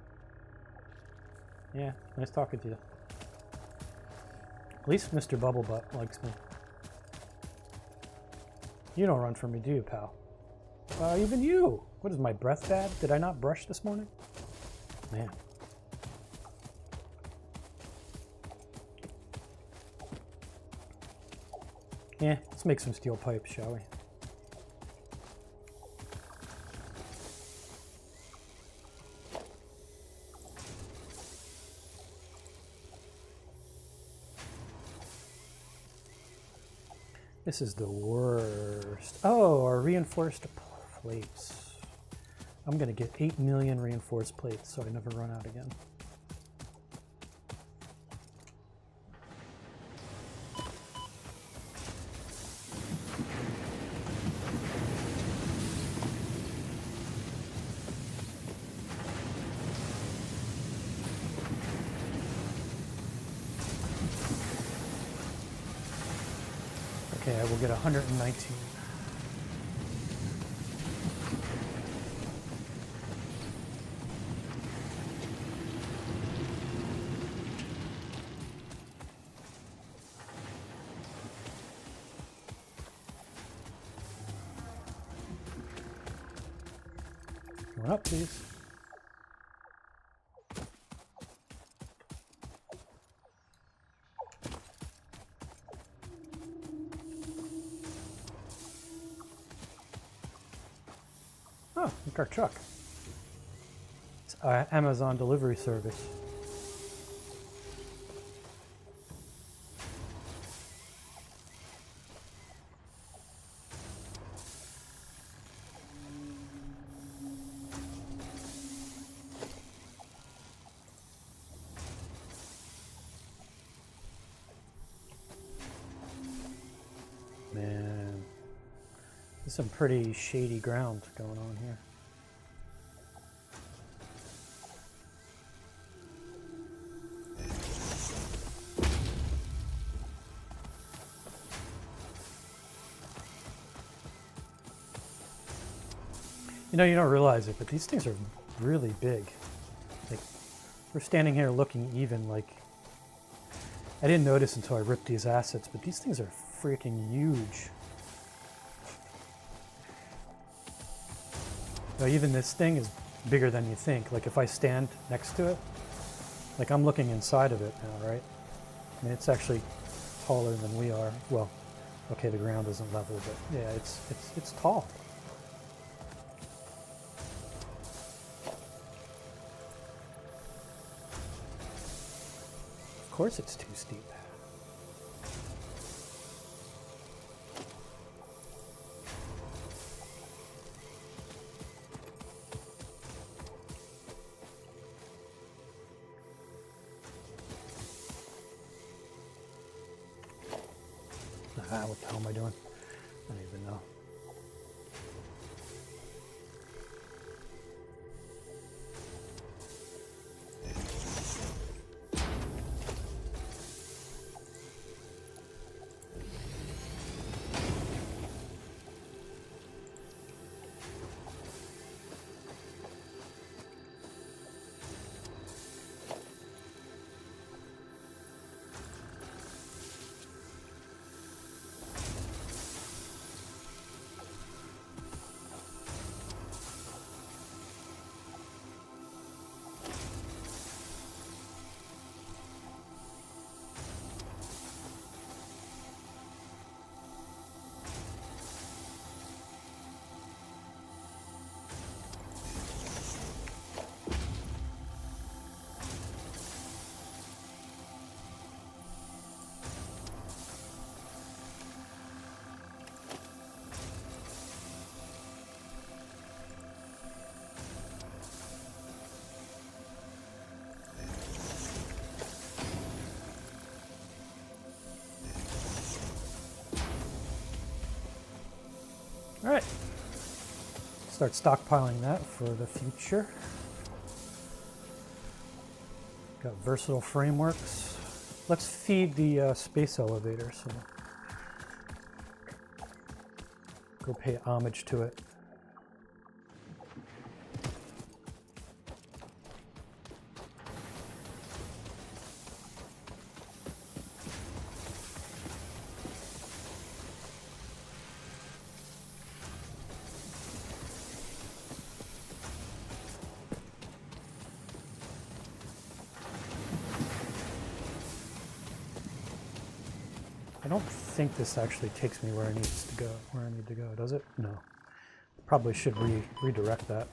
Yeah, nice talking to you. At least Mr. Bubblebutt likes me. You don't run from me, do you, pal? Even you! What is my breath bad? Did I not brush this morning? Man. Yeah, let's make some steel pipes, shall we? This is the worst. Oh, our reinforced plates. I'm gonna get 8 million reinforced plates so I never run out again. Okay, I will get 119. Going up, please. Oh, look, our truck. It's Amazon delivery service. Man, there's some pretty shady ground going on here. You know, you don't realize it, but these things are really big. Like, we're standing here looking even, like, I didn't notice until I ripped these assets, but these things are freaking huge. Now, even this thing is bigger than you think. Like, if I stand next to it, like, I'm looking inside of it now, right? I mean, it's actually taller than we are. Well, okay, the ground isn't level, but yeah, it's tall. Of course it's too steep. What the hell am I doing? I don't even know. Start stockpiling that for the future. Got versatile frameworks. Let's feed the space elevator, so go pay homage to it. I don't think this actually takes me where I need to go, does it? No. Probably should redirect that.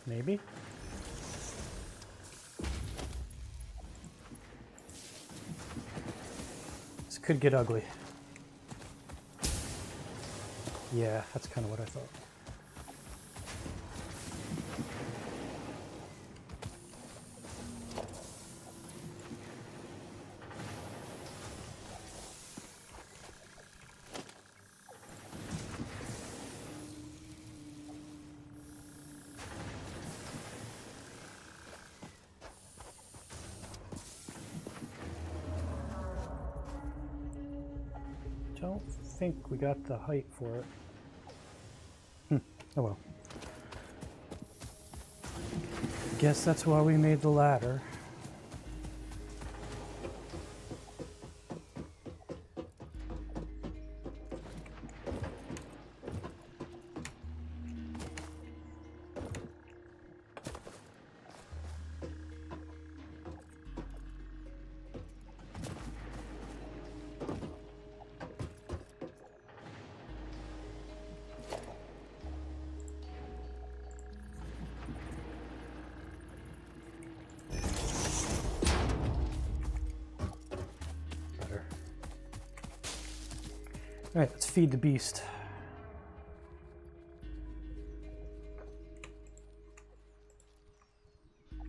Maybe. This could get ugly. Yeah, that's kind of what I thought. Don't think we got the height for it. Oh well. Guess that's why we made the ladder. All right, let's feed the beast.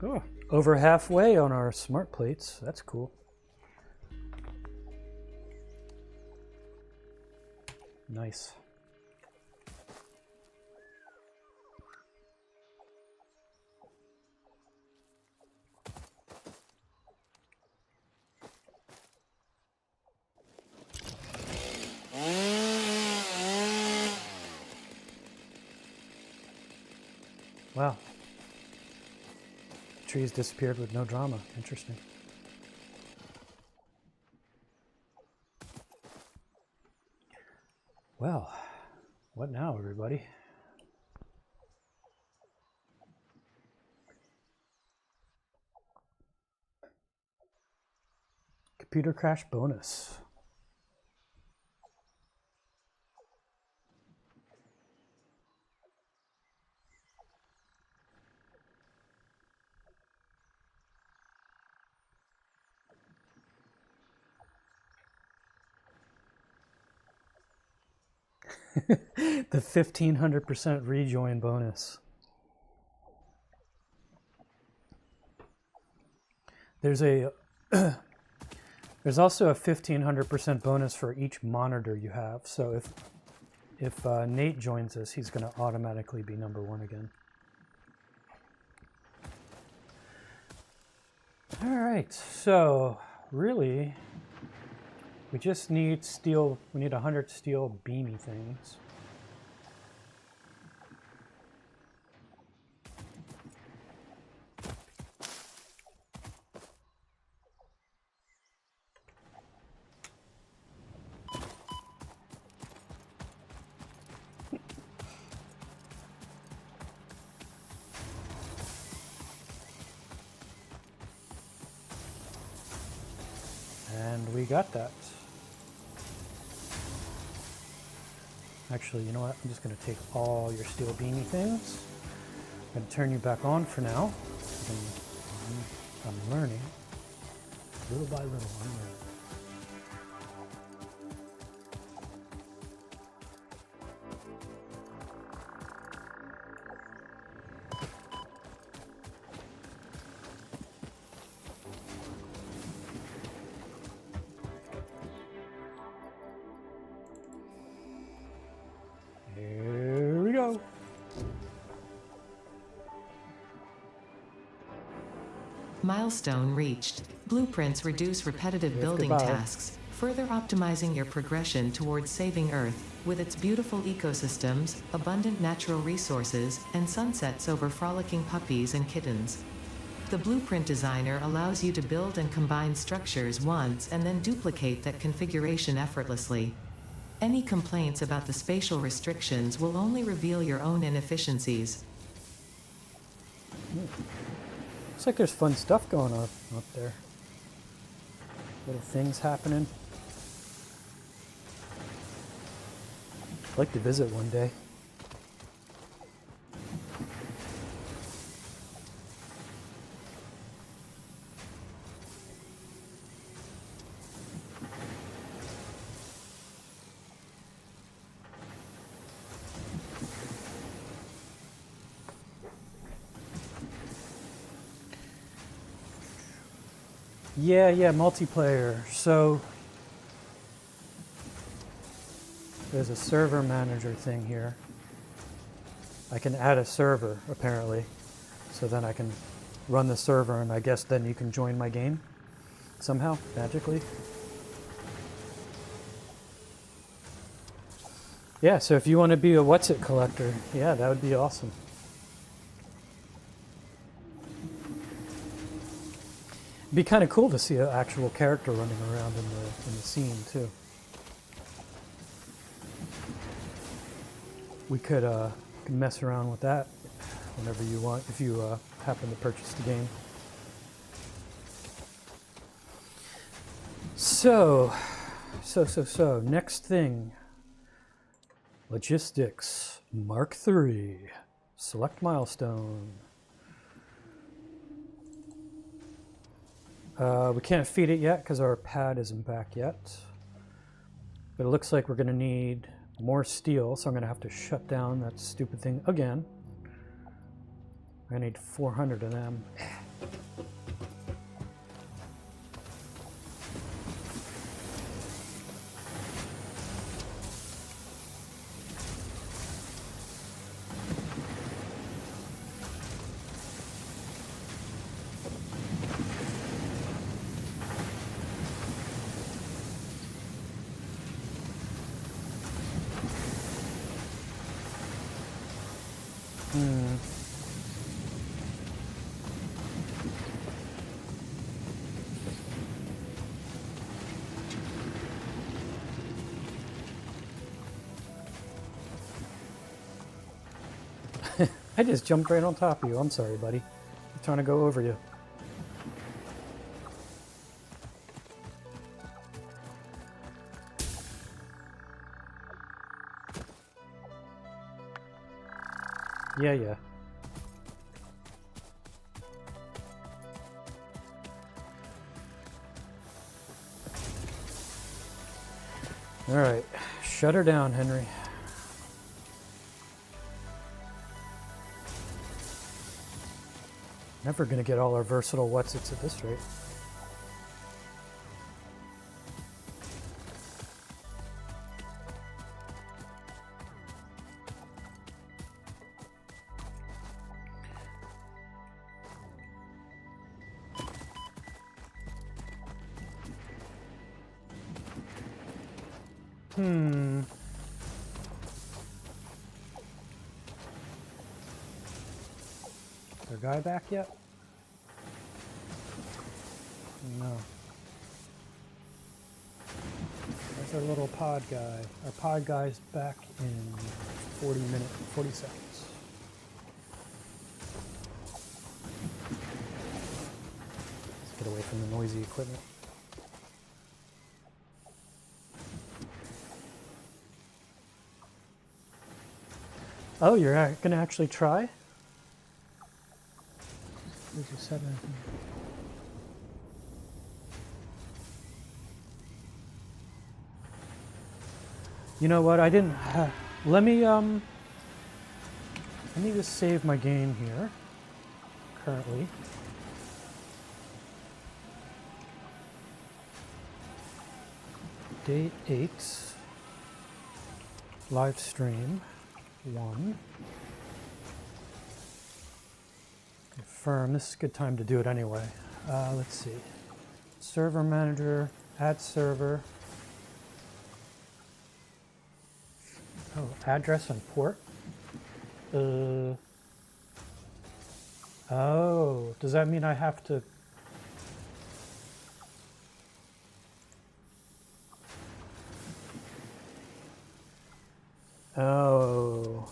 Oh, over halfway on our smart plates. That's cool. Nice. Wow. Trees disappeared with no drama. Interesting. Well, what now, everybody? Computer crash bonus. The 1500% rejoin bonus. There's also a 1500% bonus for each monitor you have. So if Nate joins us, he's going to automatically be #1 again. All right, so really, we just need steel. We need 100 steel beamy things. we got that. Actually, you know what? I'm just going to take all your steel beanie things. I'm going to turn you back on for now. I'm learning. Little by little, I'm learning. Here we go. Milestone reached. Blueprints reduce repetitive building tasks, further optimizing your progression towards saving Earth. With its beautiful ecosystems, abundant natural resources, and sunsets over frolicking puppies and kittens. The blueprint designer allows you to build and combine structures once and then duplicate that configuration effortlessly. Any complaints about the spatial restrictions will only reveal your own inefficiencies. Looks like there's fun stuff going on up there. Little things happening. I'd like to visit one day. Yeah, multiplayer. So there's a server manager thing here. I can add a server, apparently. So then I can run the server, and I guess then you can join my game somehow, magically. Yeah, so if you want to be a Whatsit collector, yeah, that would be awesome. It'd be kind of cool to see an actual character running around in the scene too. We could mess around with that whenever you want, if you happen to purchase the game. So, next thing. Logistics, Mark III. Select milestone. We can't feed it yet because our pad isn't back yet. But it looks like we're going to need more steel, so I'm going to have to shut down that stupid thing again. I need 400 of them. I just jumped right on top of you. I'm sorry, buddy. I'm trying to go over you. Yeah. All right, shut her down, Henry. Never gonna get all our versatile Whatsits at this rate. Is our guy back yet? No. There's our little pod guy. Our pod guy's back in 40 seconds. Let's get away from the noisy equipment. Oh, you're going to actually try? Did you set anything? You know what? I didn't. Let me just save my game here. Currently. Day 8. Live stream 1. Confirm. This is a good time to do it anyway. Let's see. Server manager. Add server. Oh, address and port. Oh, does that mean I have to? Oh.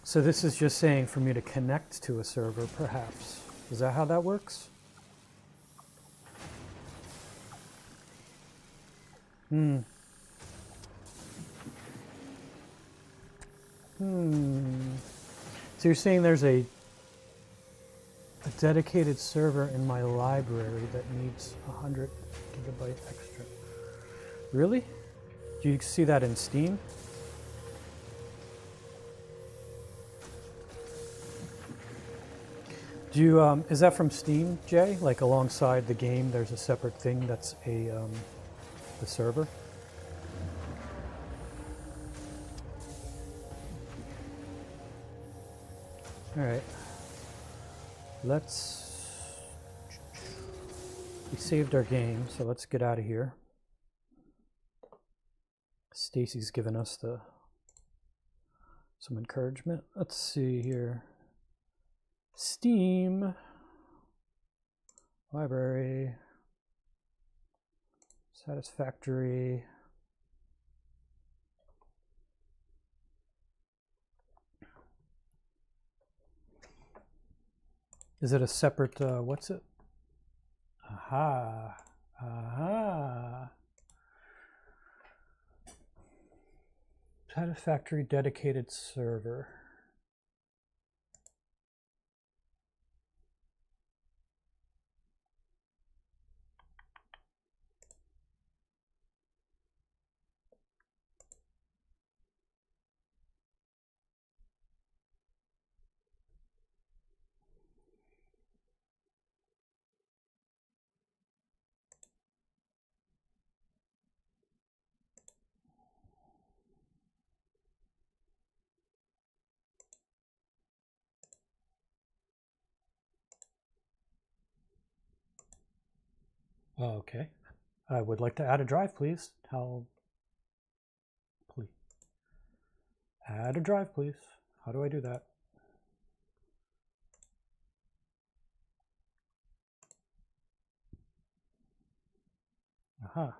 So this is just saying for me to connect to a server, perhaps. Is that how that works? So you're saying there's a dedicated server in my library that needs 100 gigabyte extra. Really? Do you see that in Steam? Do you, is that from Steam, Jay? Like alongside the game, there's a separate thing that's the server? All right. We saved our game, so let's get out of here. Stacy's given us some encouragement. Let's see here. Steam. Library. Satisfactory. Is it a separate, what's it? Aha. Aha. Satisfactory dedicated server. Okay. I would like to add a drive, please. Please. Add a drive, please. How do I do that? Aha.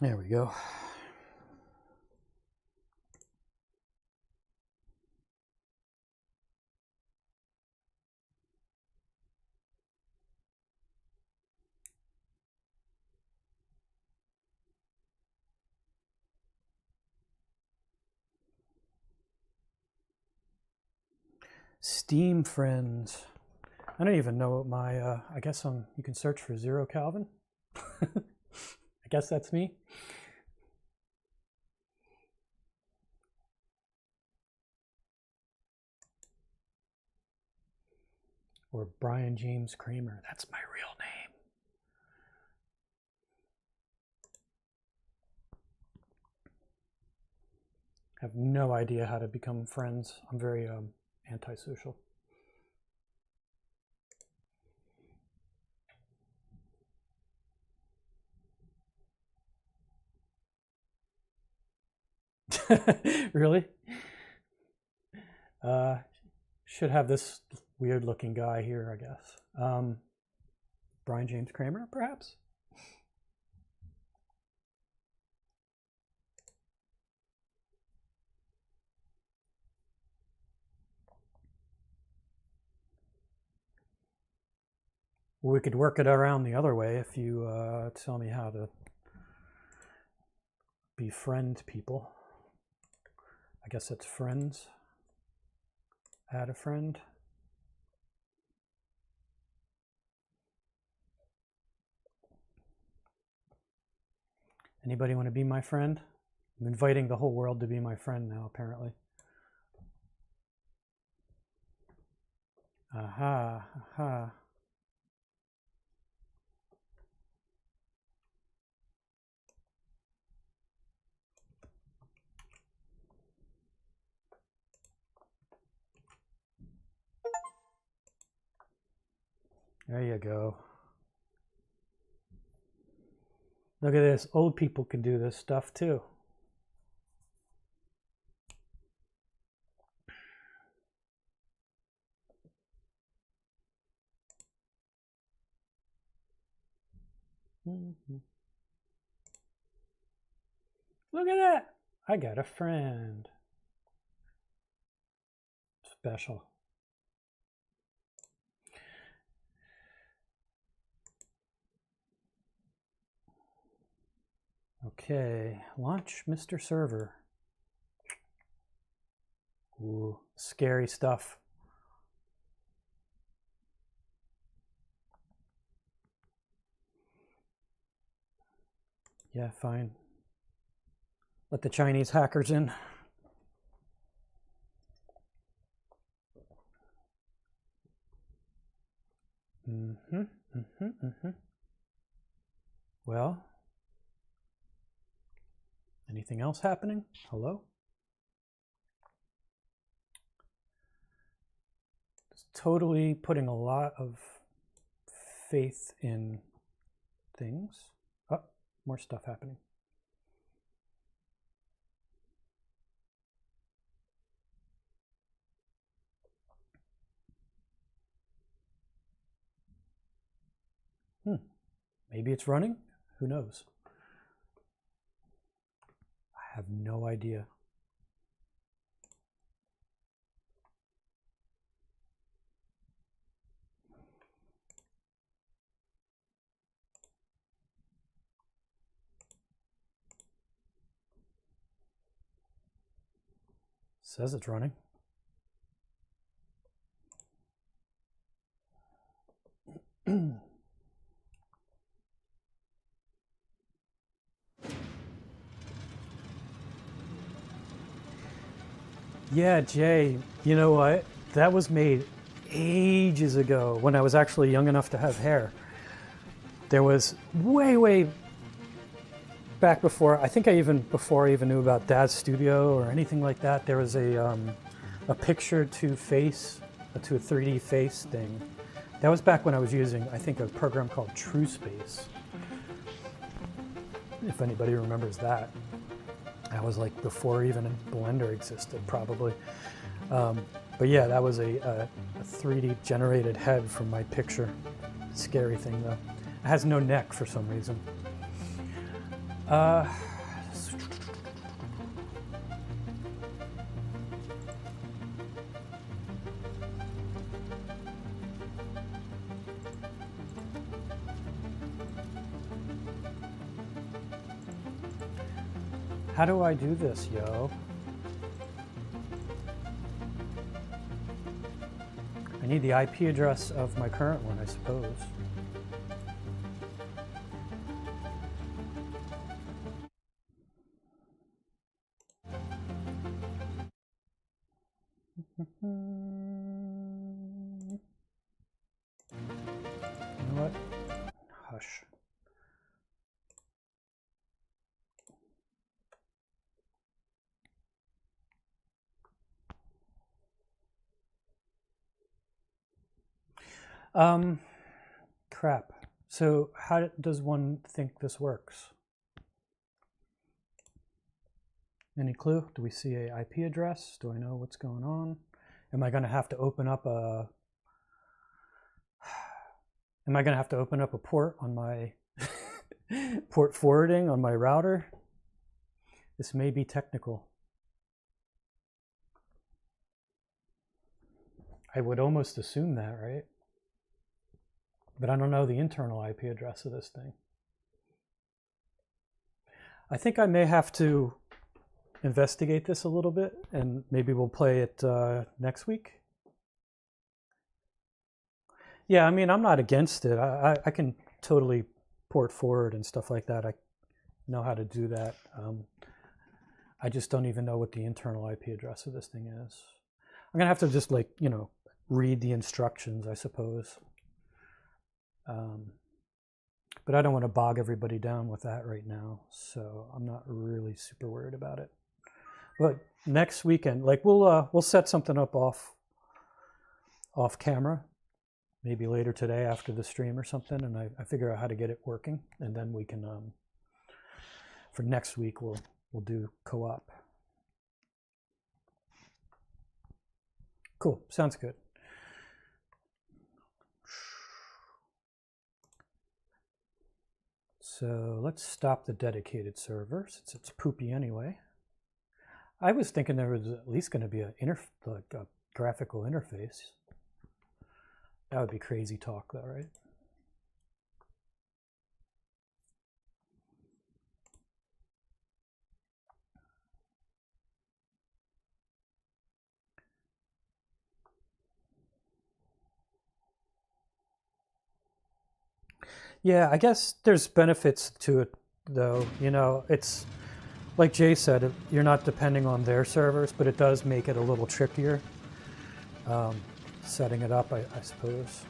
There we go. Steam friends. I don't even know what my, I guess you can search for 0Calvin. I guess that's me. or Brian James Kramer. That's my real name. I have no idea how to become friends. I'm very antisocial. Really? Should have this weird looking guy here, I guess. Brian James Kramer, perhaps? We could work it around the other way if you tell me how to befriend people. I guess it's friends. Add a friend. Anybody want to be my friend? I'm inviting the whole world to be my friend now, apparently. Aha, aha. There you go. Look at this. Old people can do this stuff too. Look at that. I got a friend. Special. Okay, launch Mr. Server. Ooh, scary stuff. Yeah, fine. Let the Chinese hackers in. Well, anything else happening? Hello? It's totally putting a lot of faith in things. Oh, more stuff happening. Maybe it's running? Who knows? I have no idea. Says it's running. Yeah, Jay, you know what? That was made ages ago when I was actually young enough to have hair. There was way back before, I think before I even knew about Dad's Studio or anything like that, there was a picture to face, to a 3D face thing. That was back when I was using, I think, a program called TrueSpace. If anybody remembers that. That was like before even Blender existed, probably. But yeah, that was a 3D generated head from my picture. Scary thing though. It has no neck for some reason. How do I do this, yo? I need the IP address of my current one, I suppose. Crap. So how does one think this works? Any clue? Do we see a IP address? Do I know what's going on? Am I going to have to open up a port on my port forwarding on my router? This may be technical. I would almost assume that, right? But I don't know the internal IP address of this thing. I think I may have to investigate this a little bit, and maybe we'll play it next week. Yeah, I mean, I'm not against it. I can totally port forward and stuff like that. I know how to do that. I just don't even know what the internal IP address of this thing is. I'm gonna have to just, like, you know, read the instructions, I suppose. But I don't want to bog everybody down with that right now, so I'm not really super worried about it. But next weekend, like, we'll set something up off camera, maybe later today after the stream or something, and I figure out how to get it working, and then we can for next week we'll do co-op. Cool, sounds good. So let's stop the dedicated server since it's poopy anyway. I was thinking there was at least going to be a graphical interface. That would be crazy talk, though, right? Yeah, I guess there's benefits to it, though. You know, it's like Jay said, you're not depending on their servers, but it does make it a little trickier setting it up, I suppose.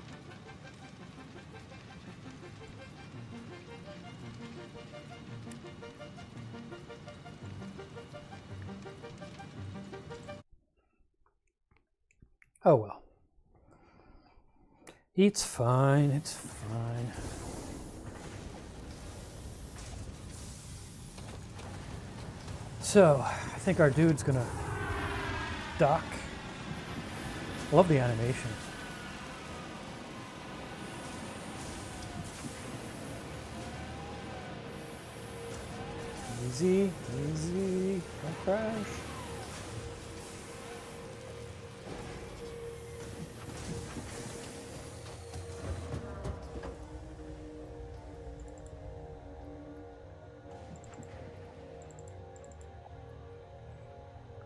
Oh well. It's fine, it's fine. So, I think our dude's gonna dock. Love the animation. Easy, easy, don't crash.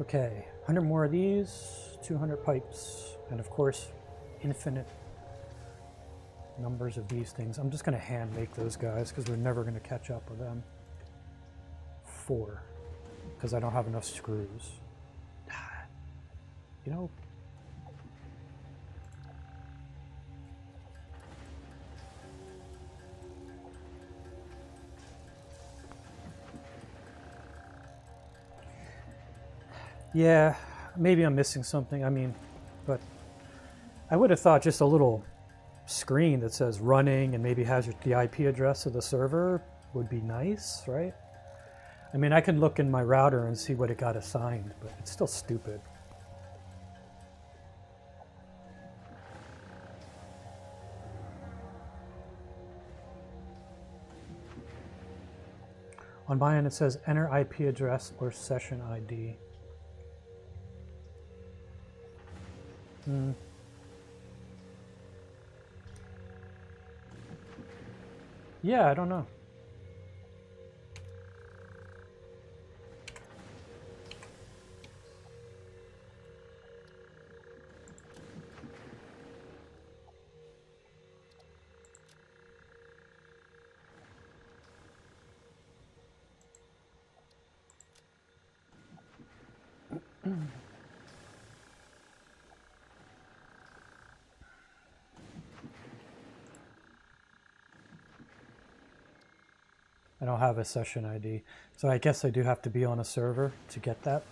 Okay, 100 more of these, 200 pipes, and of course, infinite numbers of these things. I'm just going to hand make those guys because we're never going to catch up with them. 4, because I don't have enough screws. You know, yeah, maybe I'm missing something. I mean, but I would have thought just a little screen that says running and maybe has the IP address of the server would be nice, right? I mean, I can look in my router and see what it got assigned, but it's still stupid. On my end, it says enter IP address or session ID. Yeah, I don't know. I don't have a session ID, so I guess I do have to be on a server to get that.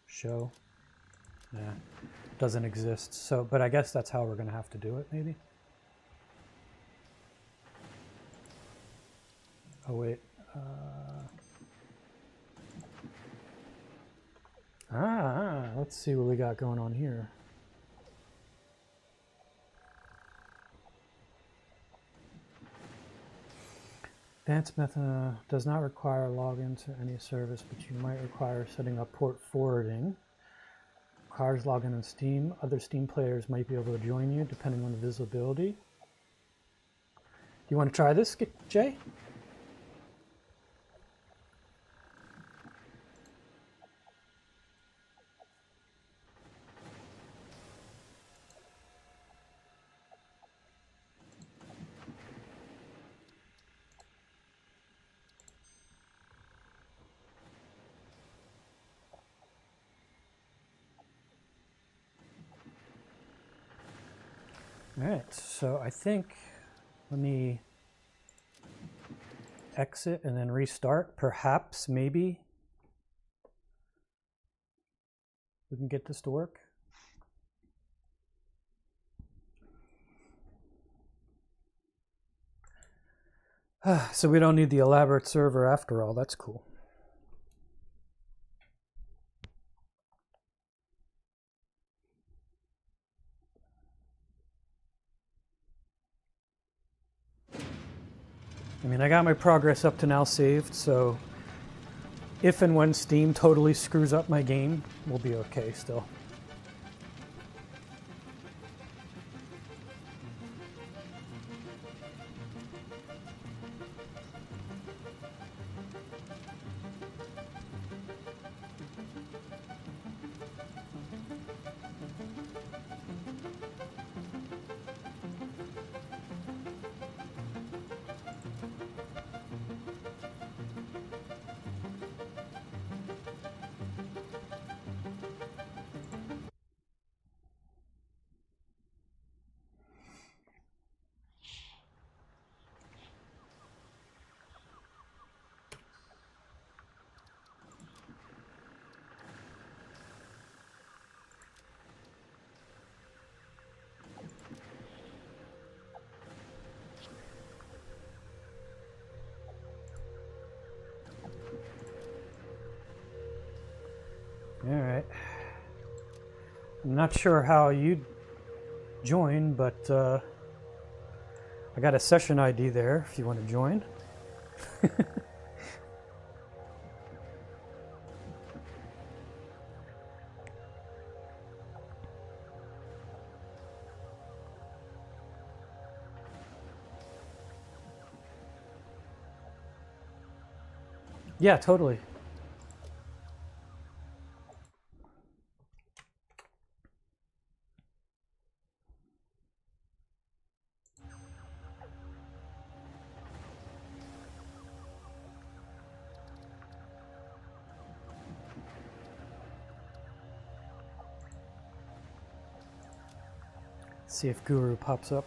Show. Nah. doesn't exist. So, but I guess that's how we're going to have to do it, maybe. Oh wait. Let's see what we got going on here. Advanced method does not require login to any service, but you might require setting up port forwarding. Requires login on Steam. Other Steam players might be able to join you depending on the visibility. Do you want to try this, Jay? All right, so I think, let me exit and then restart. Perhaps, maybe, we can get this to work. So we don't need the elaborate server after all. That's cool. I mean, I got my progress up to now saved, so if and when Steam totally screws up my game, we'll be okay still. All right. I'm not sure how you join, but I got a session ID there if you want to join. Yeah, totally. See if Guru pops up.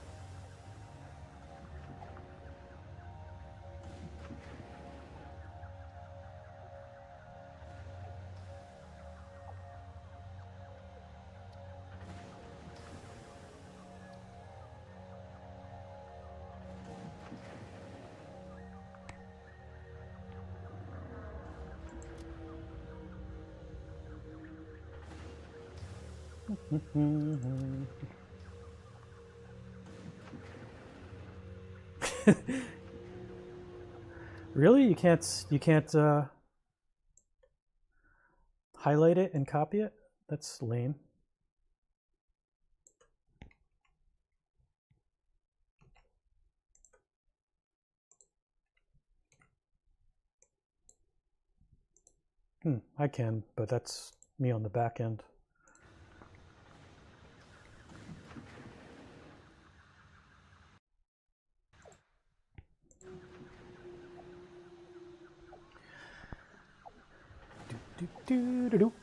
Really? You can't highlight it and copy it? That's lame. I can, but that's me on the back end.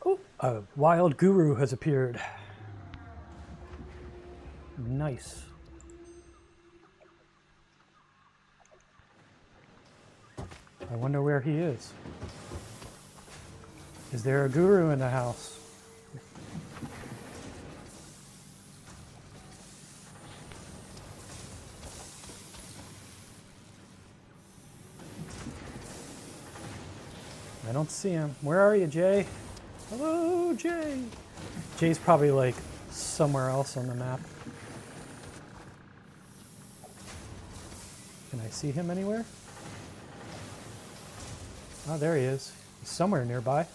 Oh, a wild guru has appeared. Nice. I wonder where he is. Is there a guru in the house? I don't see him. Where are you, Jay? Hello, Jay. Jay's probably like somewhere else on the map. Can I see him anywhere? Oh, there he is. He's somewhere nearby.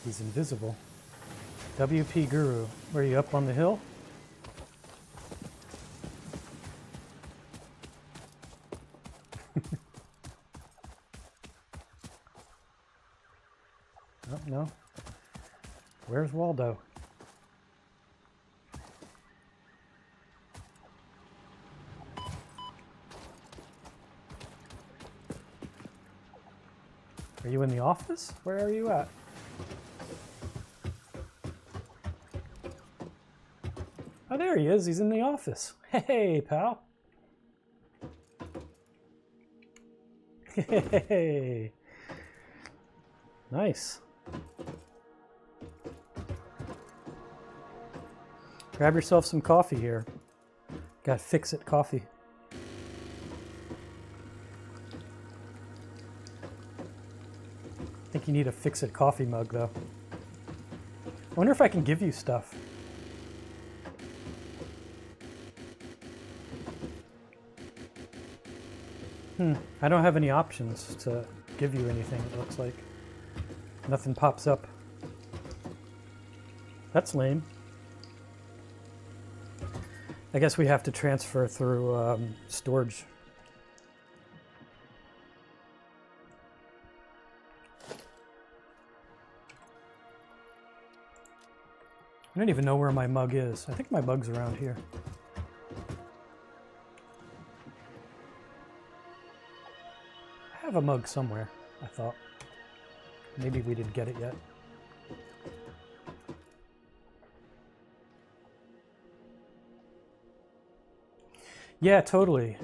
He's invisible. WP Guru, where are you, up on the hill? Oh, no. Where's Waldo? Are you in the office? Where are you at? Oh, there he is. He's in the office. Hey, pal. Hey. Nice. Grab yourself some coffee here. Got Fix-It coffee. I think you need a Fix-It coffee mug, though. I wonder if I can give you stuff. I don't have any options to give you anything, it looks like. Nothing pops up. That's lame. I guess we have to transfer through storage. I don't even know where my mug is. I think my mug's around here. I have a mug somewhere, I thought. Maybe we didn't get it yet. Yeah, totally.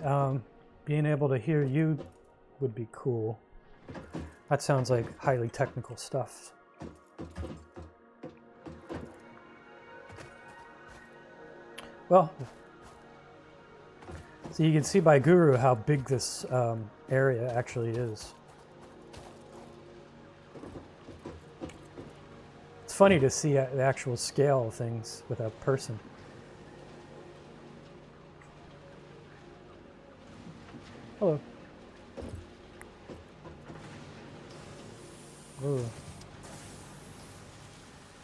Being able to hear you would be cool. That sounds like highly technical stuff. Well, so you can see by Guru how big this area actually is. It's funny to see the actual scale of things with a person. Hello. Ooh.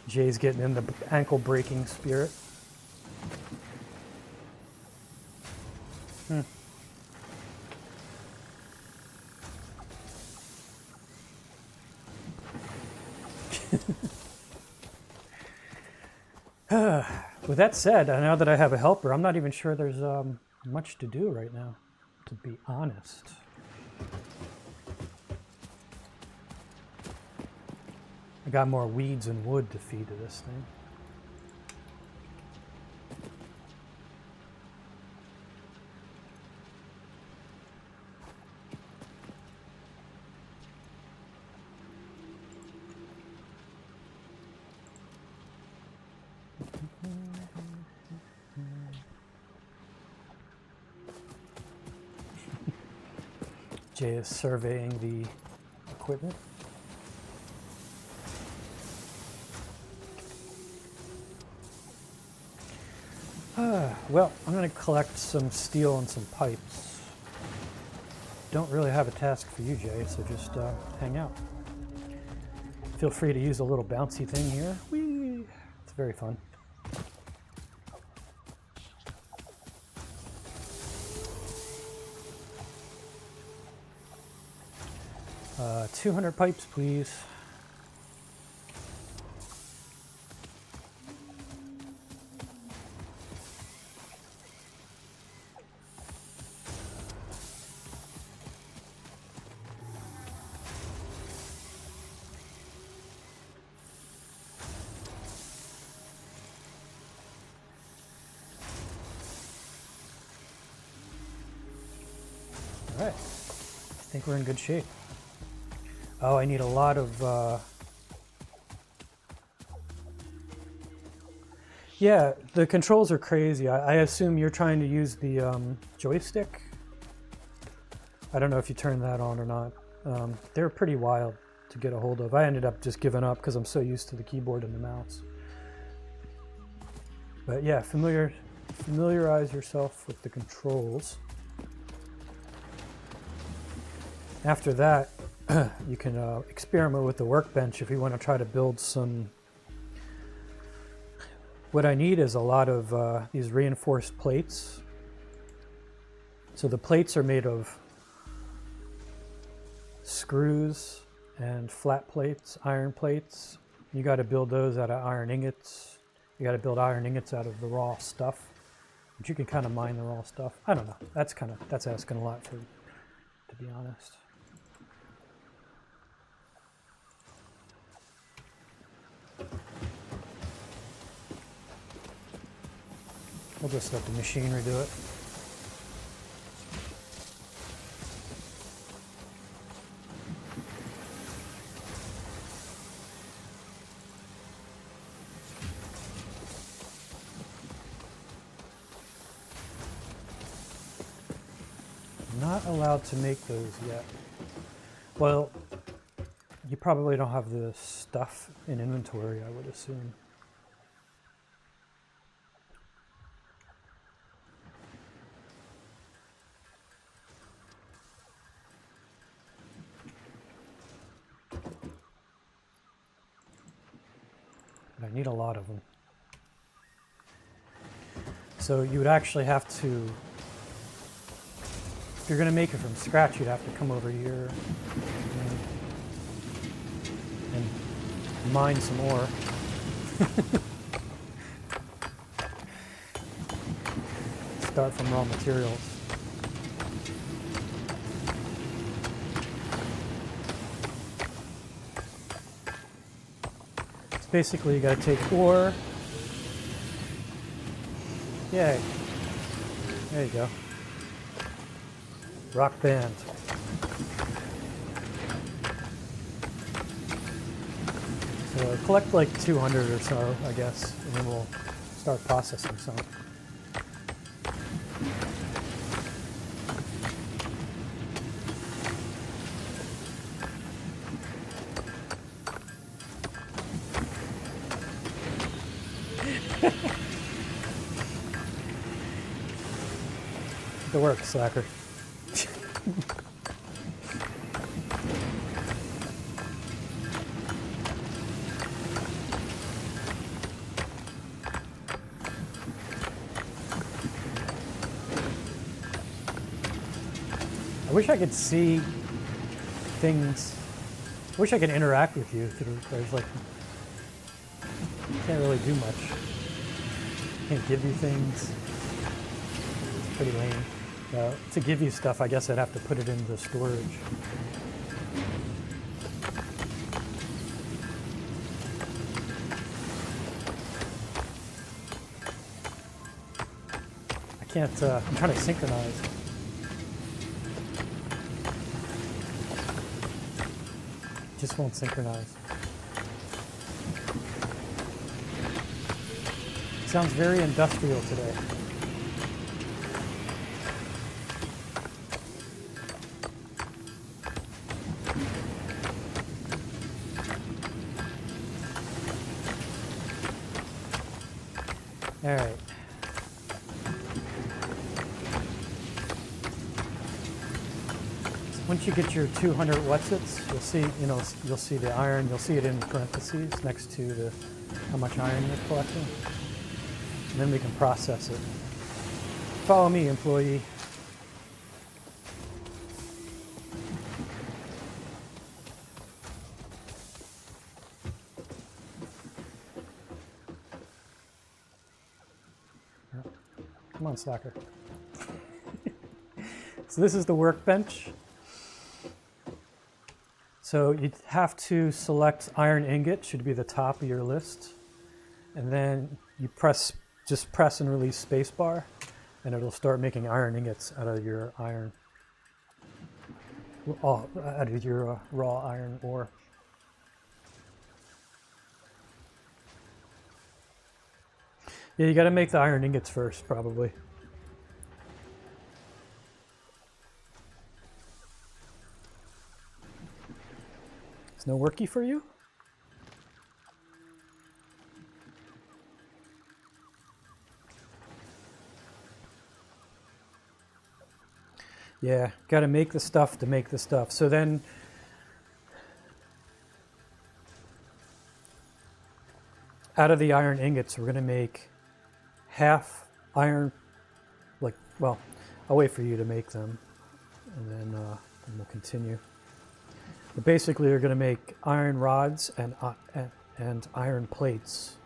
Jay's getting in the ankle breaking spirit. With that said, now that I have a helper, I'm not even sure there's much to do right now, to be honest. I got more weeds and wood to feed to this thing. Jay is surveying the equipment. Well, I'm going to collect some steel and some pipes. Don't really have a task for you, Jay, so just hang out. Feel free to use a little bouncy thing here. Whee! It's very fun. Uh, 200 pipes, please. All right, I think we're in good shape. Oh, I need a lot of... Yeah, the controls are crazy. I assume you're trying to use the joystick. I don't know if you turned that on or not. They're pretty wild to get a hold of. I ended up just giving up because I'm so used to the keyboard and the mouse. But yeah, familiarize yourself with the controls. After that, you can experiment with the workbench if you want to try to build some. What I need is a lot of these reinforced plates. So the plates are made of screws and flat plates, iron plates. You got to build those out of iron ingots. You got to build iron ingots out of the raw stuff, but you can kind of mine the raw stuff. I don't know. That's asking a lot, to be honest. We'll just let the machinery do it. Not allowed to make those yet. Well, you probably don't have the stuff in inventory, I would assume. But I need a lot of them. So you would actually have to, if you're going to make it from scratch, you'd have to come over here and mine some ore. Start from raw materials. So basically you got to take ore. Yay. There you go. Rock band. So collect like 200 or so, I guess, and then we'll start processing some. Good work, slacker. I wish I could see things. I wish I could interact with you through. There's like, you can't really do much. Can't give you things. It's pretty lame. To give you stuff, I guess I'd have to put it into storage. I can't. I'm trying to synchronize. Just won't synchronize. Sounds very industrial today. All right. Once you get your 200 Whatsits, you'll see, you'll see the iron. You'll see it in parentheses next to how much iron you're collecting. And then we can process it. Follow me, employee. Come on, slacker. So this is the workbench. So you have to select iron ingot, should be the top of your list. And then you just press and release spacebar, and it'll start making iron ingots out of your iron, out of your raw iron ore. Yeah, you got to make the iron ingots first, probably. It's no worky for you? Yeah, got to make the stuff to make the stuff. So then out of the iron ingots, we're going to make half iron, like, well, I'll wait for you to make them, and then we'll continue. But basically, you're going to make iron rods and iron plates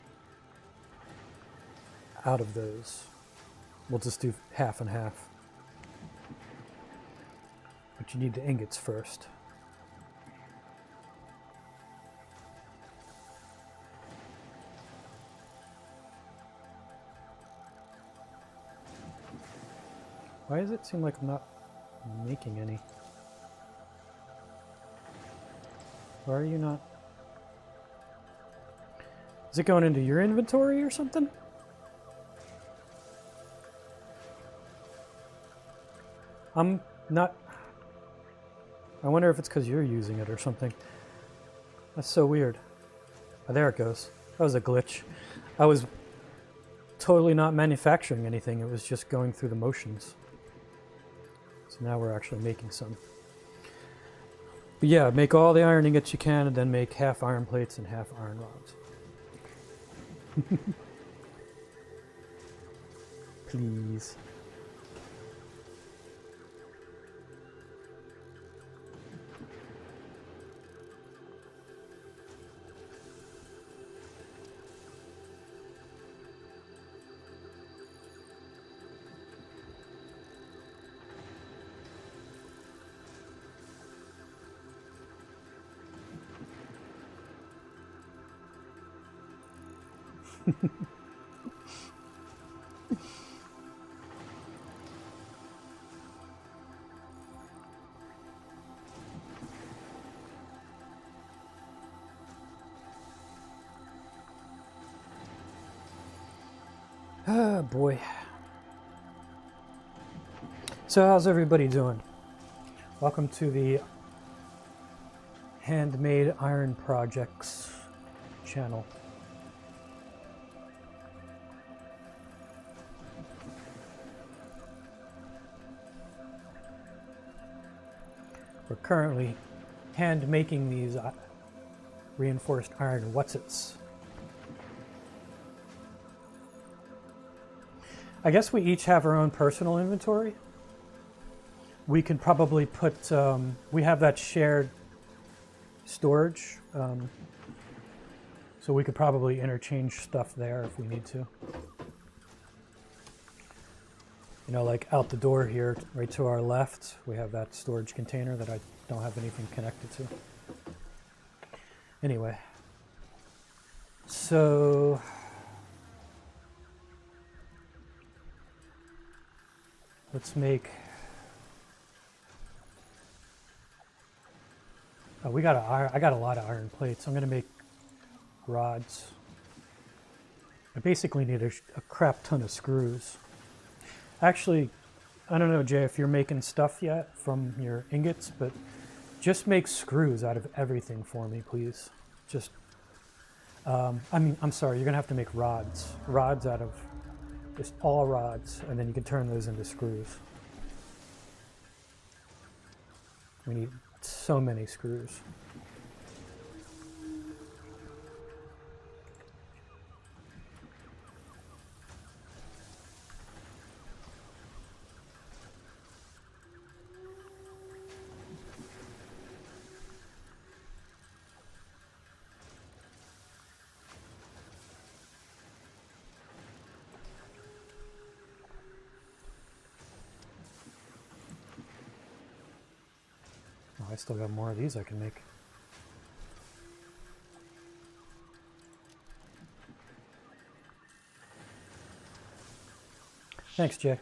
out of those. We'll just do half and half. But you need the ingots first. Why does it seem like I'm not making any? Why are you not? Is it going into your inventory or something? I'm not. I wonder if it's because you're using it or something. That's so weird. Oh, there it goes. That was a glitch. I was totally not manufacturing anything. It was just going through the motions. So now we're actually making some. But yeah, make all the iron ingots you can and then make half iron plates and half iron rods. Please. Ah, boy. So how's everybody doing? Welcome to the Handmade Iron Projects channel. We're currently hand making these reinforced iron Whatsits. I guess we each have our own personal inventory. We can probably put, we have that shared storage, so we could probably interchange stuff there if we need to. You know, like out the door here, right to our left, we have that storage container that I don't have anything connected to. Anyway, so let's make, oh, I got a lot of iron plates. I'm gonna make rods. I basically need a crap ton of screws. Actually, I don't know, Jay, if you're making stuff yet from your ingots, but just make screws out of everything for me, please. Just, I'm sorry, you're gonna have to make rods. Rods out of, just all rods, and then you can turn those into screws. We need so many screws. Oh, I still got more of these I can make. Thanks, Jay.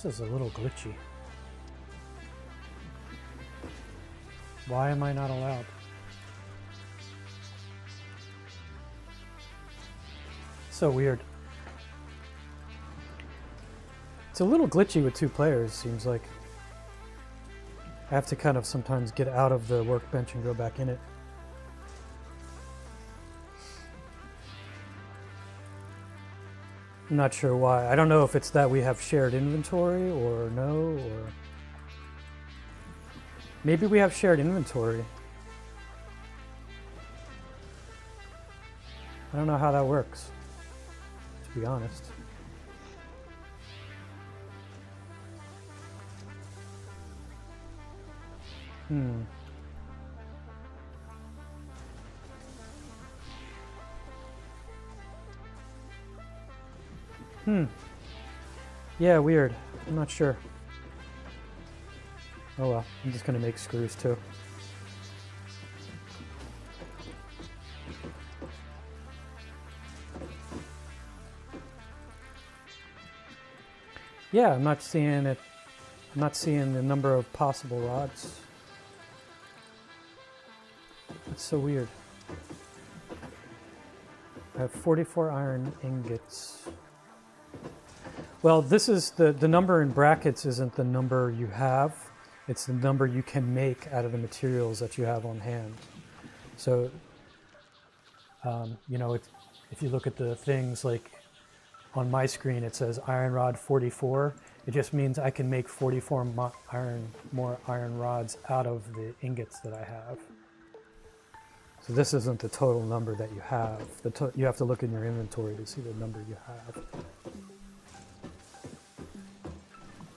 This is a little glitchy. Why am I not allowed? So weird. It's a little glitchy with 2 players, seems like. I have to kind of sometimes get out of the workbench and go back in it. I'm not sure why. I don't know if it's that we have shared inventory or no, or maybe we have shared inventory. I don't know how that works, to be honest. Yeah, weird. I'm not sure. Oh well, I'm just gonna make screws too. Yeah, I'm not seeing it. I'm not seeing the number of possible rods. That's so weird. I have 44 iron ingots. Well, this is the number in brackets isn't the number you have. It's the number you can make out of the materials that you have on hand. So, you know, if you look at the things like on my screen, it says iron rod 44. It just means I can make 44 more iron rods out of the ingots that I have. So this isn't the total number that you have. You have to look in your inventory to see the number you have.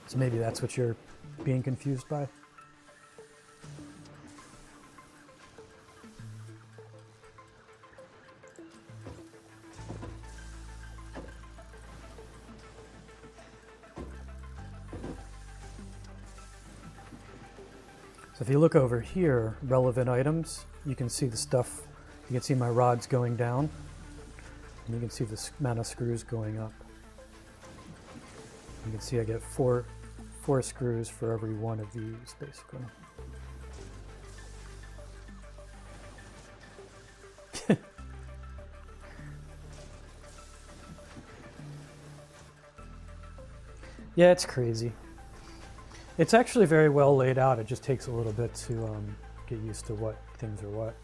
So maybe that's what you're being confused by. So if you look over here, relevant items, you can see the stuff. You can see my rods going down, and you can see the amount of screws going up. You can see I get four screws for every one of these, basically. Yeah, it's crazy. It's actually very well laid out. It just takes a little bit to get used to what things are what.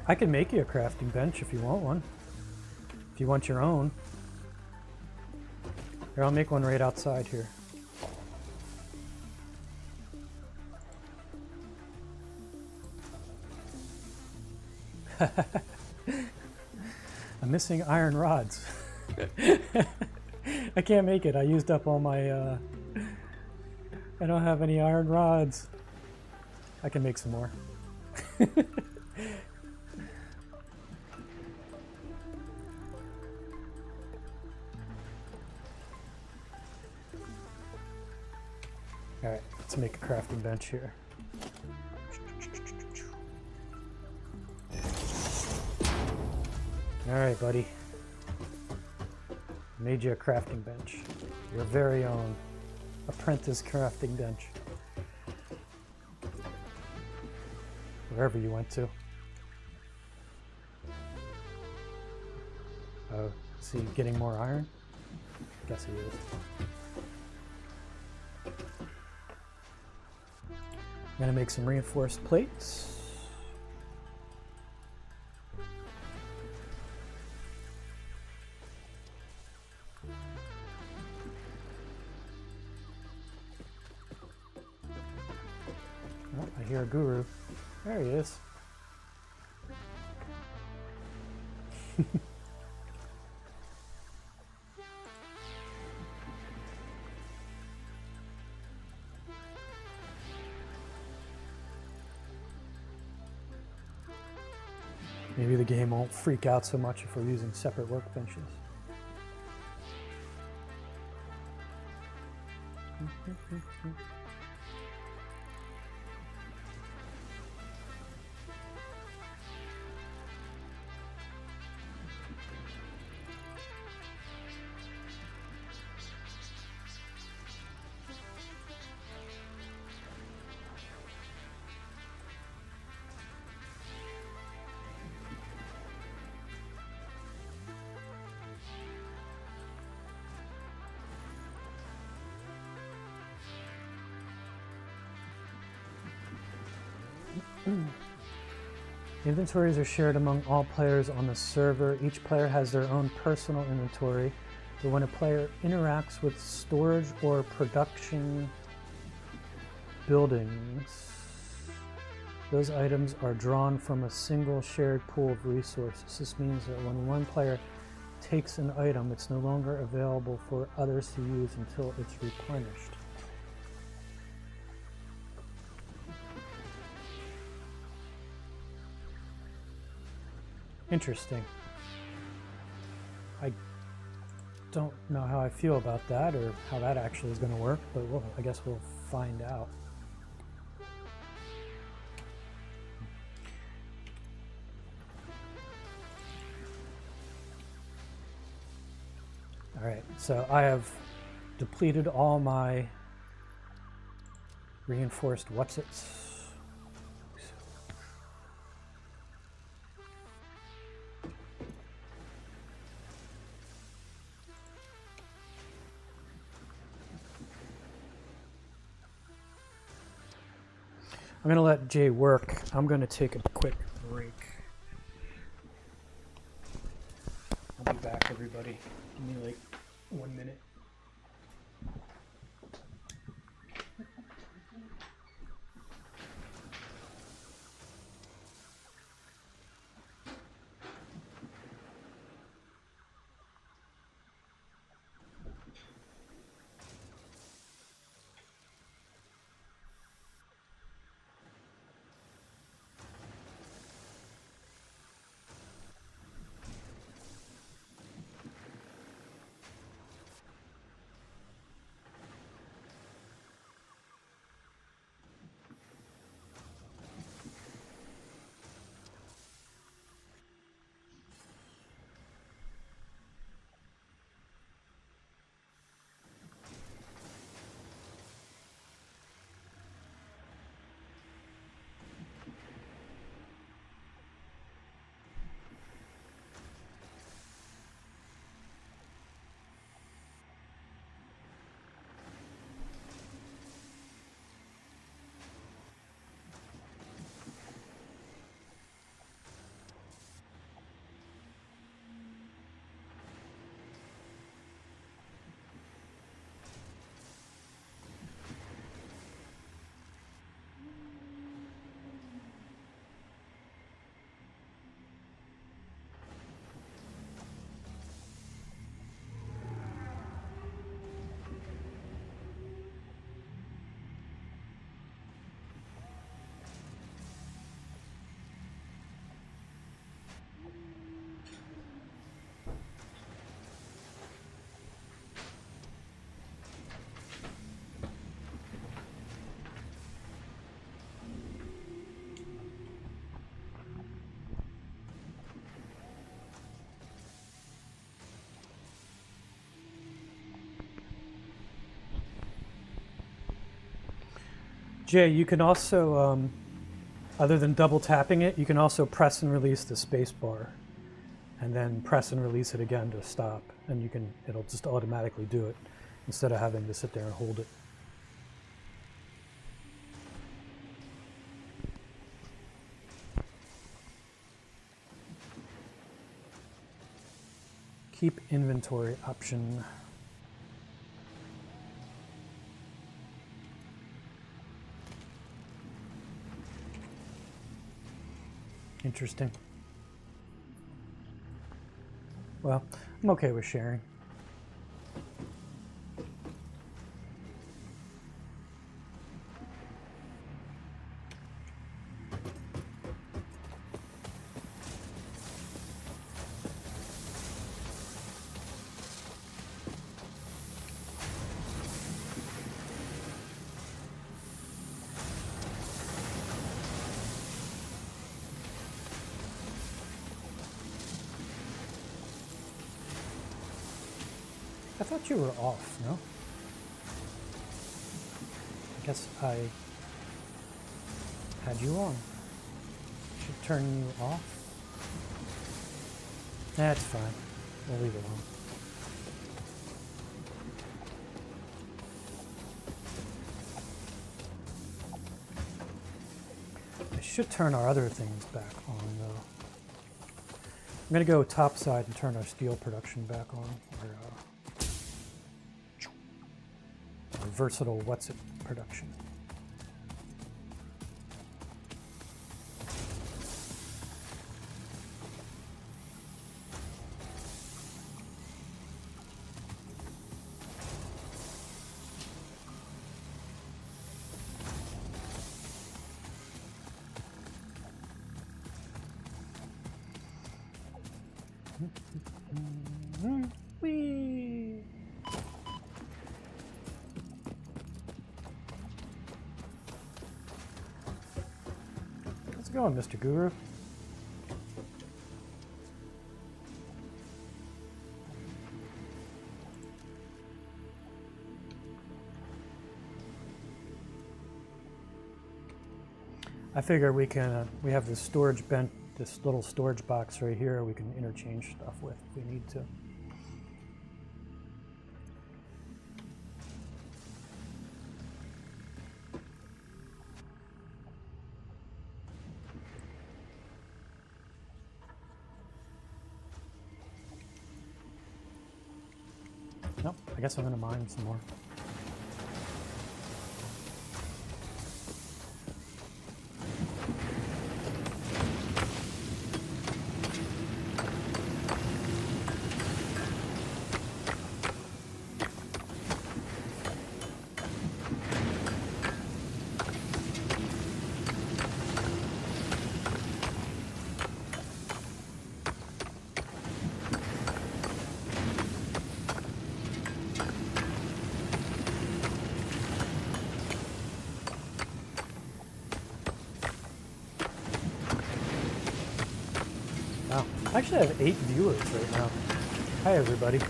I can make you a crafting bench if you want one. If you want your own. Here, I'll make one right outside here. I'm missing iron rods. I can't make it. I used up all my... I don't have any iron rods. I can make some more. Alright, let's make a crafting bench here. Alright, buddy. Made you a crafting bench. Your very own apprentice crafting bench. Wherever you went to. Oh, is he getting more iron? Guess he is. I'm gonna make some reinforced plates. Oh, I hear a guru. There he is. Maybe the game won't freak out so much if we're using separate workbenches. Inventories are shared among all players on the server. Each player has their own personal inventory, but when a player interacts with storage or production buildings, those items are drawn from a single shared pool of resources. This means that when one player takes an item, it's no longer available for others to use until it's replenished. Interesting. I don't know how I feel about that or how that actually is going to work, but I guess we'll find out. All right, so I have depleted all my reinforced Whatsits. I'm going to let Jay work. I'm going to take a quick break. I'll be back, everybody. Give me like 1 minute. Jay, you can also, other than double tapping it, you can also press and release the space bar and then press and release it again to stop. And it'll just automatically do it instead of having to sit there and hold it. Keep inventory option. Interesting. Well, I'm okay with sharing. thought you were off, no? I guess I had you on. Should turn you off. That's fine. We'll leave it on. I should turn our other things back on, though. I'm going to go top side and turn our steel production back on. Our Versatile Whatsit production. Whee! How's it going, Mr. Guru? I figure we can, we have this storage bench, this little storage box right here we can interchange stuff with if we need to. Nope, I guess I'm gonna mine some more. Wow, I actually have 8 viewers right now. Hi everybody.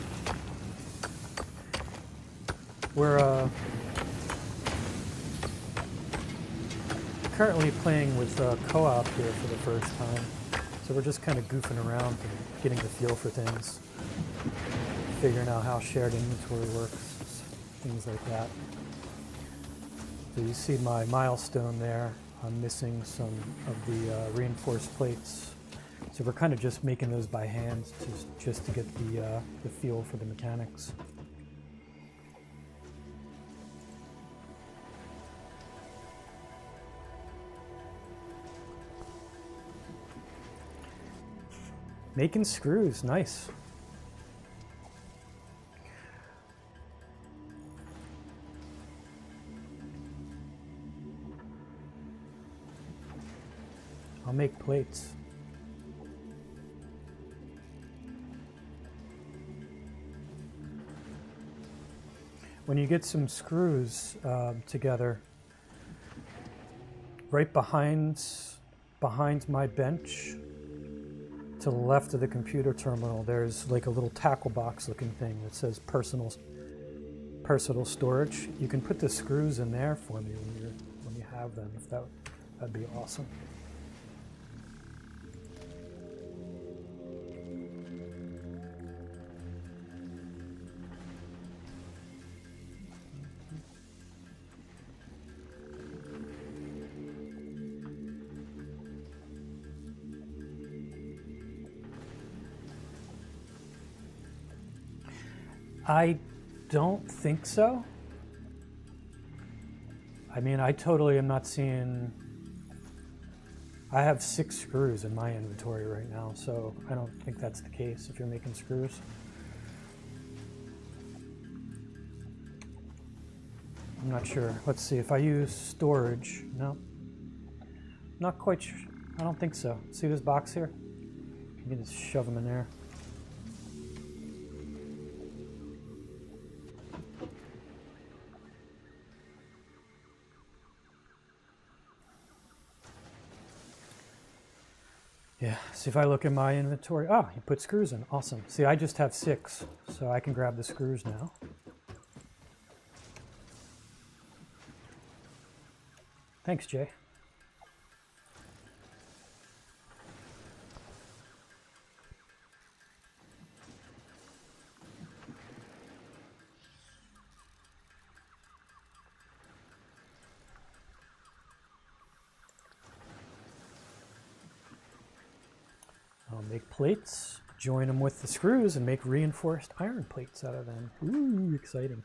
We're currently playing with co-op here for the first time. So we're just kind of goofing around and getting the feel for things. Figuring out how shared inventory works, things like that. So you see my milestone there. I'm missing some of the reinforced plates. So we're kind of just making those by hand just to get the feel for the mechanics. Making screws, nice. I'll make plates. When you get some screws together, right behind my bench, to the left of the computer terminal, there's like a little tackle box looking thing that says personal storage. You can put the screws in there for me when you have them, if that'd be awesome. I don't think so. I mean, I totally am not seeing... I have 6 screws in my inventory right now, so I don't think that's the case if you're making screws. I'm not sure. Let's see, if I use storage, no. Not quite sure. I don't think so. See this box here? You can just shove them in there. Yeah, see if I look in my inventory. Oh, you put screws in. Awesome. See, I just have 6, so I can grab the screws now. Thanks, Jay. I'll make plates, join them with the screws, and make reinforced iron plates out of them. Ooh, exciting.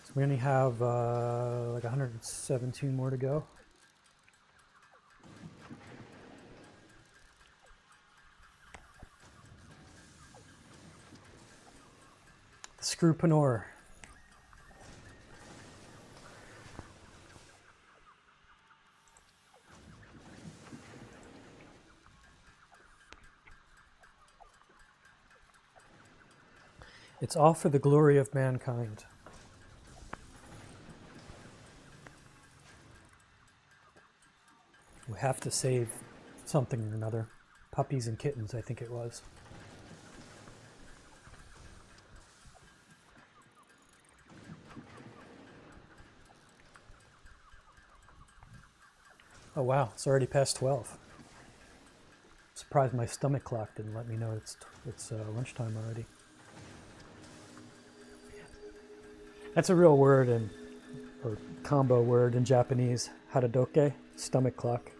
So we only have like 117 more to go. Screwpreneur. It's all for the glory of mankind. We have to save something or another. Puppies and kittens, I think it was. Oh wow, it's already past 12. Surprised my stomach clock didn't let me know it's lunchtime already. That's a real word or combo word in Japanese. Haradoke, stomach clock.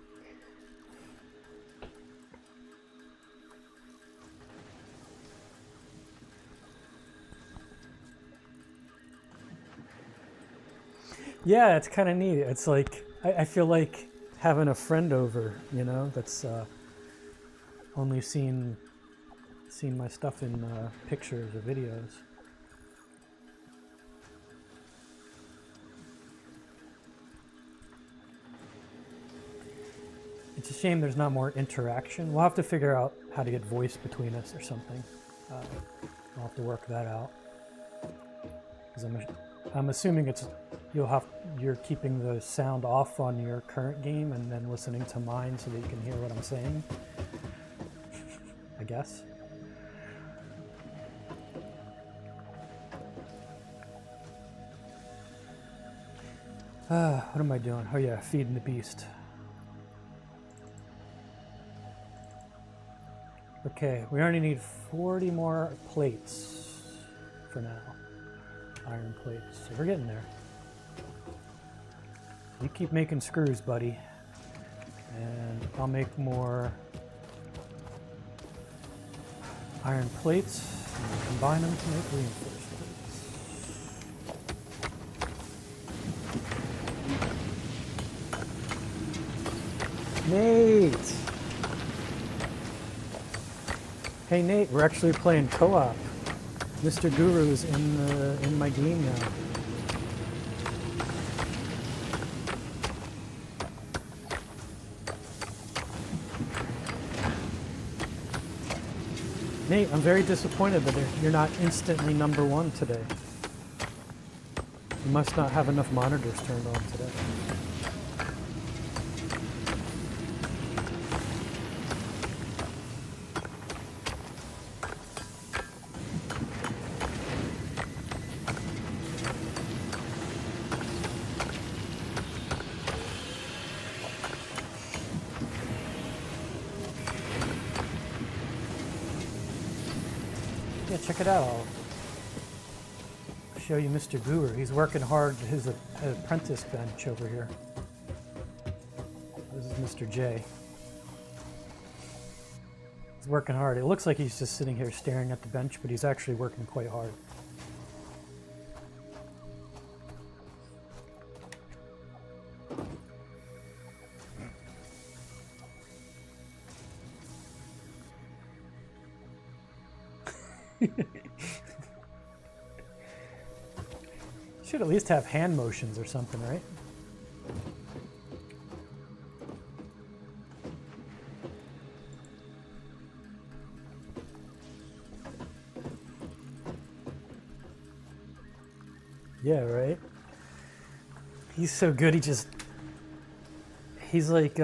Yeah, it's kind of neat. It's like, I feel like having a friend over, you know, that's only seen my stuff in pictures or videos. It's a shame there's not more interaction. We'll have to figure out how to get voice between us or something. We'll have to work that out. Because I'm assuming you're keeping the sound off on your current game and then listening to mine so that you can hear what I'm saying. I guess. What am I doing? Oh yeah, feeding the beast. Okay, we only need 40 more plates for now. Iron plates. So we're getting there. You keep making screws, buddy. And I'll make more iron plates and combine them to make reinforced plates. Nate! Hey Nate, we're actually playing co-op. Mr. Guru's in my game now. Nate, I'm very disappointed that you're not instantly #1 today. You must not have enough monitors turned on today. Yeah, check it out. I'll show you Mr. Guru. He's working hard his apprentice bench over here. This is Mr. J. He's working hard. It looks like he's just sitting here staring at the bench, but he's actually working quite hard. Should at least have hand motions or something, right? Yeah, right? He's so good, he's like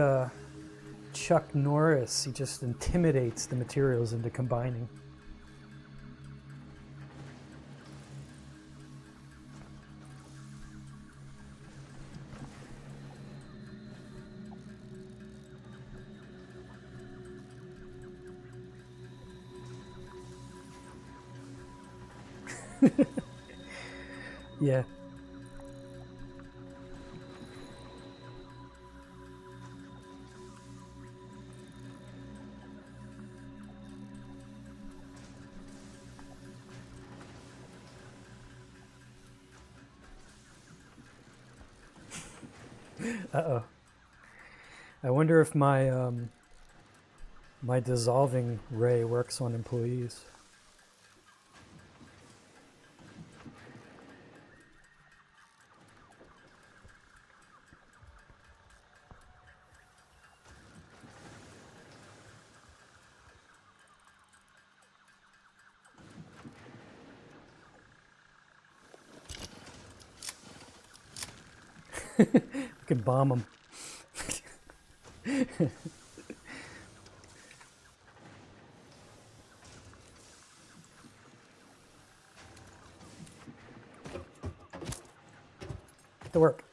Chuck Norris. He just intimidates the materials into combining. Yeah. Uh-oh. I wonder if my my dissolving ray works on employees. We could bomb them. Get to work.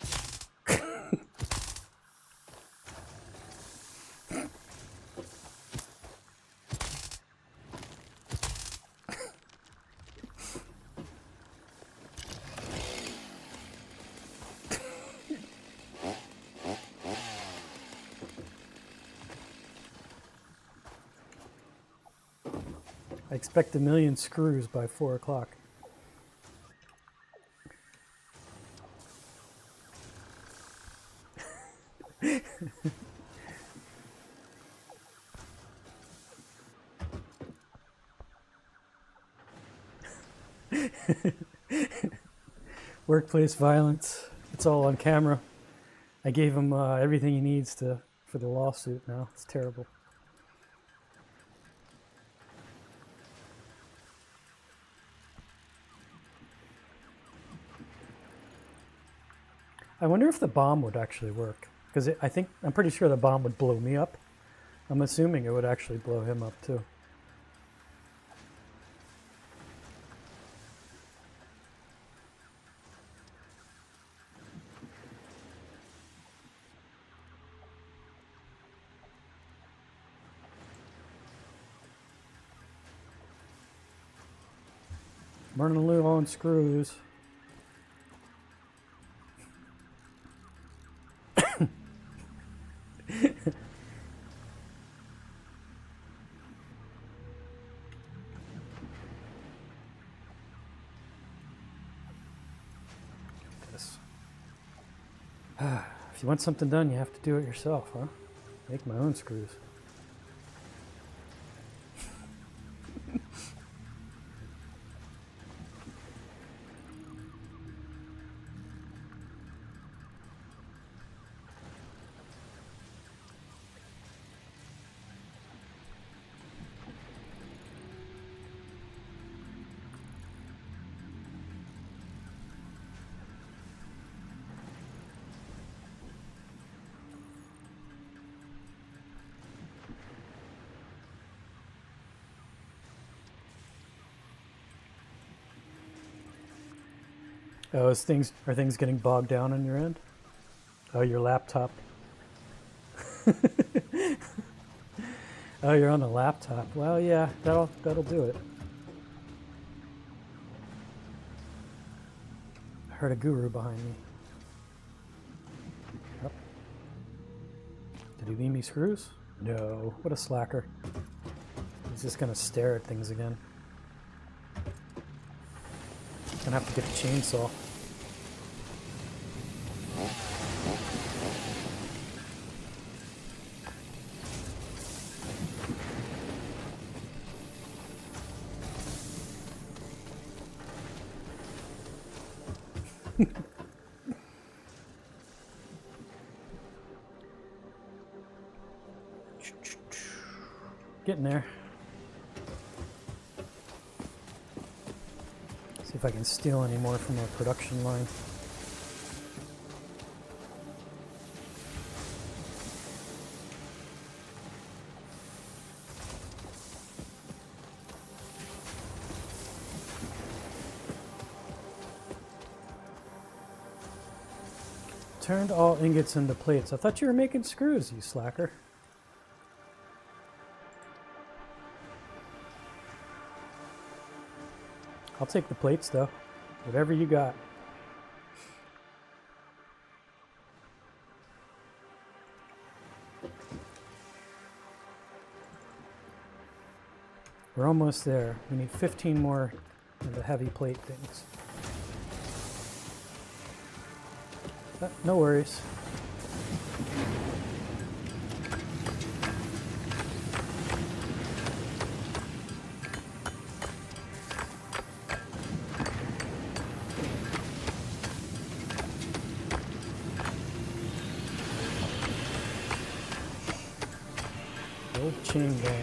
I expect 1,000,000 screws by 4 o'clock. Workplace violence. It's all on camera. I gave him everything he needs for the lawsuit now. It's terrible. I wonder if the bomb would actually work, because I'm pretty sure the bomb would blow me up. I'm assuming it would actually blow him up too. I'm running low on screws. If you want something done, you have to do it yourself, huh? Make my own screws. Oh, are things getting bogged down on your end? Oh, your laptop. Oh, you're on the laptop. Well, yeah, that'll do it. I heard a guru behind me. Yep. Did he leave me screws? No. What a slacker. He's just gonna stare at things again. Gonna have to get a chainsaw. Getting there. See if I can steal any more from our production line. Turned all ingots into plates. I thought you were making screws, you slacker. I'll take the plates though. Whatever you got. We're almost there. We need 15 more of the heavy plate things. No worries. Old chain gang.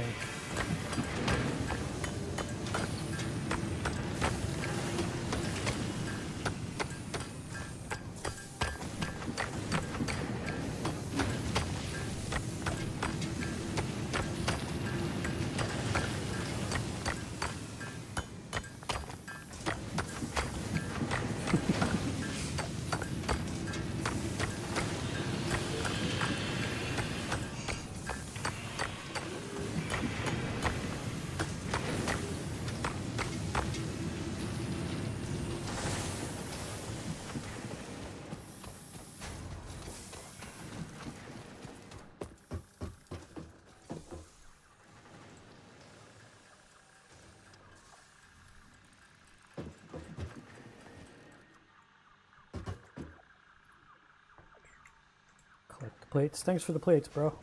Collect the plates. Thanks for the plates, bro.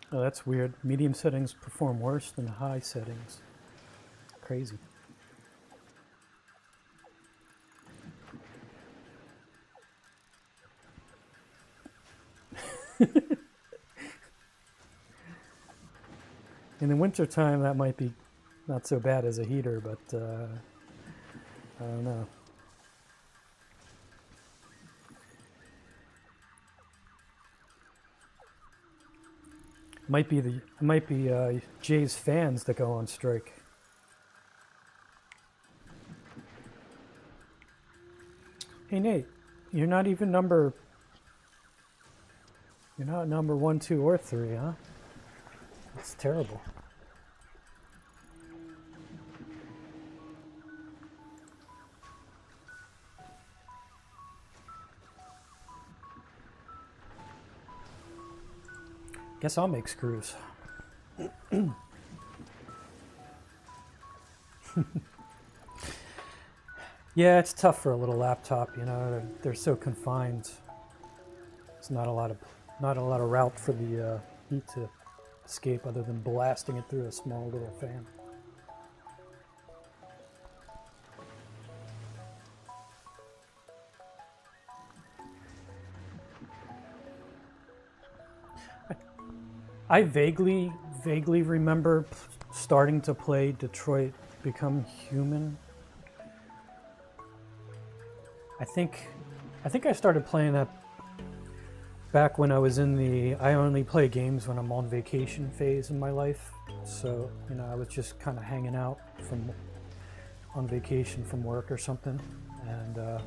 Oh, that's weird. Medium settings perform worse than high settings. Crazy. In the wintertime, that might be not so bad as a heater, but I don't know. Might be Jay's fans that go on strike. Hey Nate, you're not number 1, 2, or 3, huh? That's terrible. Guess I'll make screws. Yeah, it's tough for a little laptop, you know. They're so confined. There's not a lot of route for the heat to escape other than blasting it through a small little fan. I vaguely remember starting to play Detroit Become Human. I think I started playing that back when I was in the I only play games when I'm on vacation phase in my life. So, you know, I was just kind of hanging out on vacation from work or something, and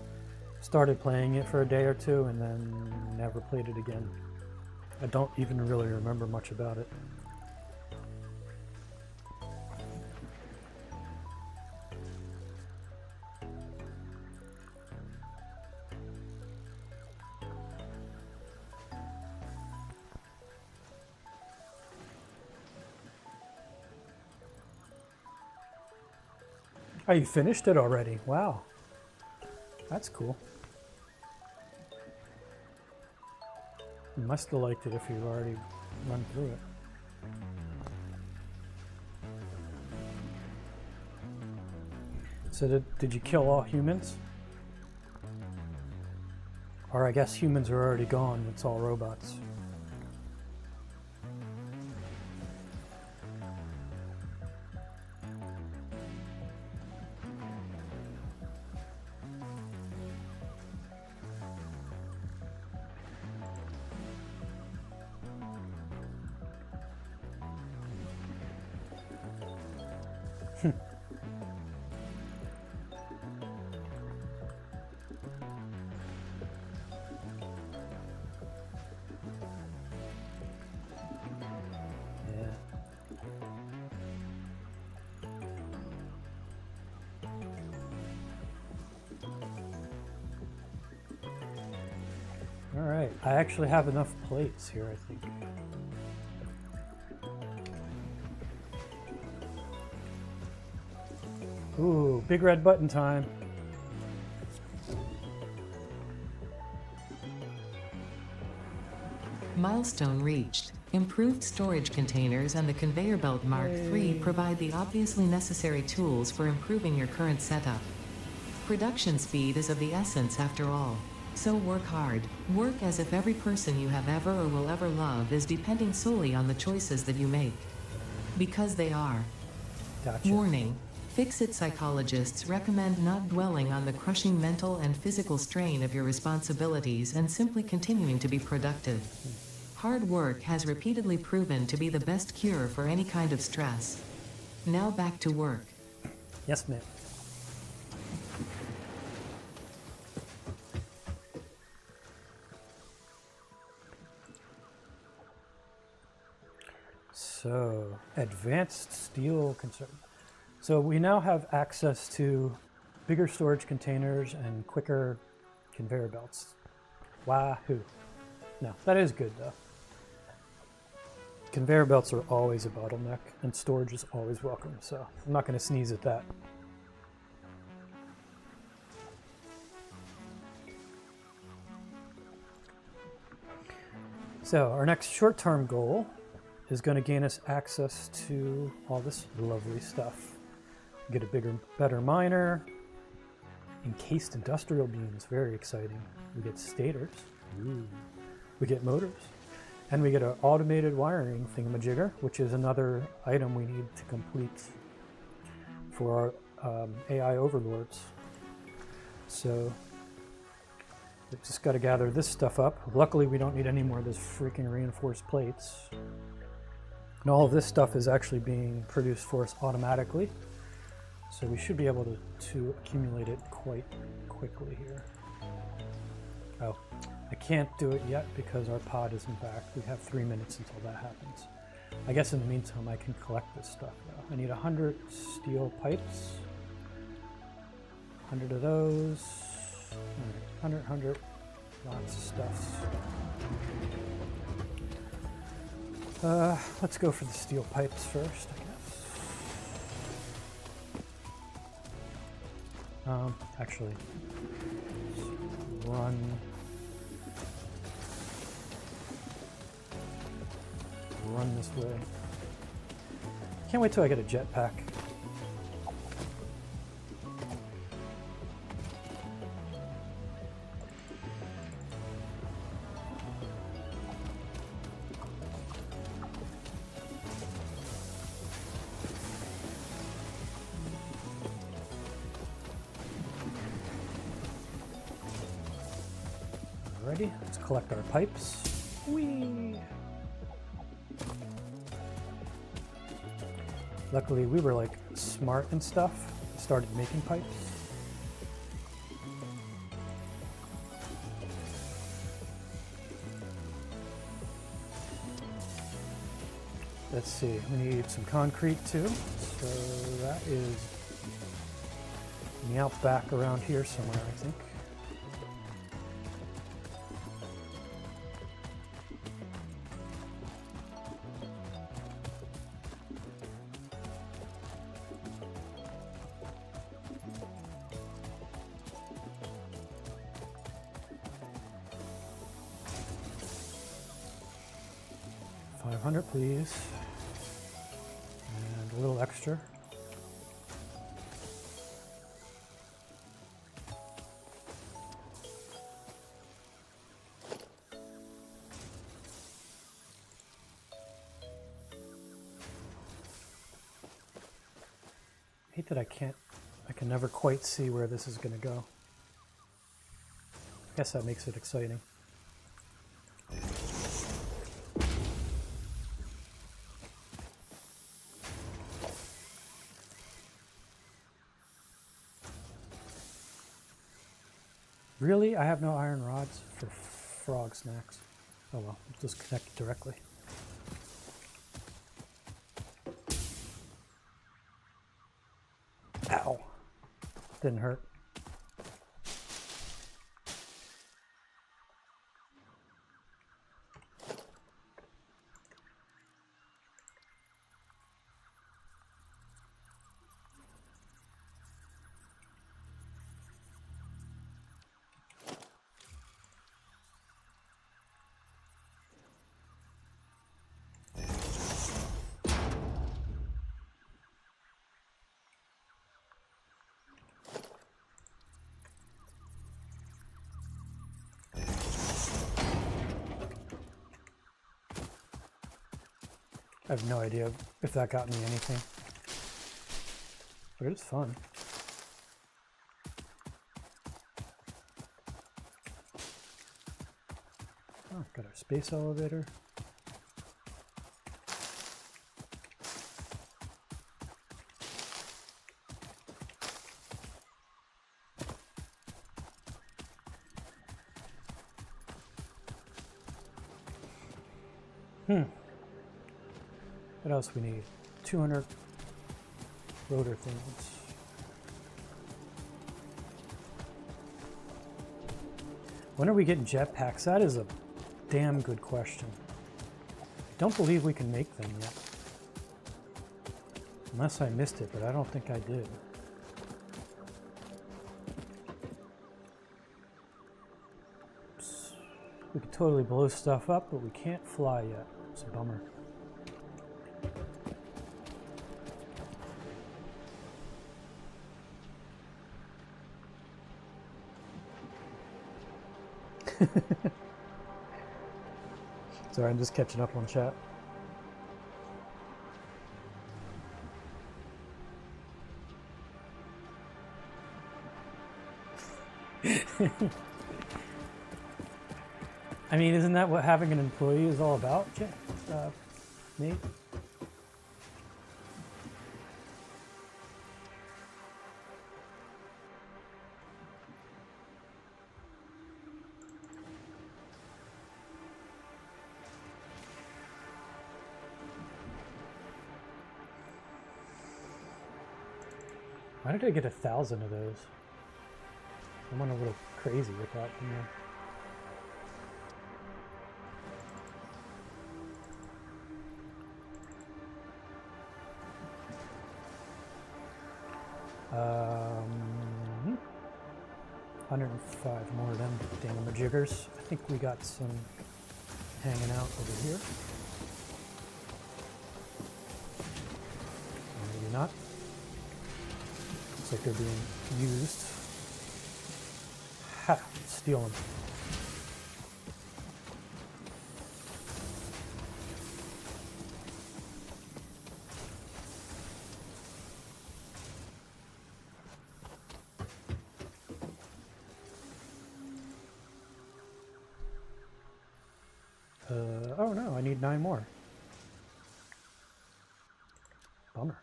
started playing it for a day or two and then never played it again. I don't even really remember much about it. Oh, you finished it already? Wow. That's cool. You must have liked it if you've already run through it. So did you kill all humans? Or I guess humans are already gone, it's all robots. All right, I actually have enough plates here, I think. Ooh, big red button time. Milestone reached. Improved storage containers and the conveyor belt Mark III provide the obviously necessary tools for improving your current setup. Production speed is of the essence after all. So work hard. Work as if every person you have ever or will ever love is depending solely on the choices that you make. Because they are. Gotcha. Warning. Fix-it psychologists recommend not dwelling on the crushing mental and physical strain of your responsibilities and simply continuing to be productive. Hard work has repeatedly proven to be the best cure for any kind of stress. Now back to work. Yes, ma'am. So, advanced steel concern. So we now have access to bigger storage containers and quicker conveyor belts. Wahoo. No, that is good though. Conveyor belts are always a bottleneck and storage is always welcome, so I'm not going to sneeze at that. So our next short-term goal is going to gain us access to all this lovely stuff. Get a bigger, better miner, encased industrial beams, very exciting. We get stators, ooh. We get motors, and we get an automated wiring thingamajigger, which is another item we need to complete for our AI overlords. So we just got to gather this stuff up. Luckily, we don't need any more of those freaking reinforced plates. And all of this stuff is actually being produced for us automatically. So we should be able to accumulate it quite quickly here. Oh, I can't do it yet because our pod isn't back. We have 3 minutes until that happens. I guess in the meantime I can collect this stuff though. I need 100 steel pipes. 100 of those. All right, 100, lots of stuff. Let's go for the steel pipes first, I guess. Actually, run this way. Can't wait till I get a jetpack. Alrighty, let's collect our pipes. Whee! Luckily, we were like smart and stuff, started making pipes. Let's see, we need some concrete too. So that is in the outback around here somewhere, I think. Please, and a little extra. I hate that I can never quite see where this is going to go. I guess that makes it exciting. Really? I have no iron rods for frog snacks. Oh well, just connect directly. Ow. Didn't hurt. I have no idea if that got me anything, but it's fun. Oh, got our space elevator. What else we need? 200 rotor things. When are we getting jetpacks? That is a damn good question. I don't believe we can make them yet. Unless I missed it, but I don't think I did. Oops. We could totally blow stuff up, but we can't fly yet. It's a bummer. Sorry, I'm just catching up on chat. I mean, isn't that what having an employee is all about, Nate? Why did I get 1,000 of those? I went a little crazy with that. Um, 105 more of them dangamajiggers. I think we got some hanging out over here. Maybe not. Looks like they're being used. Ha! Steal them. Oh no, I need 9 more. Bummer.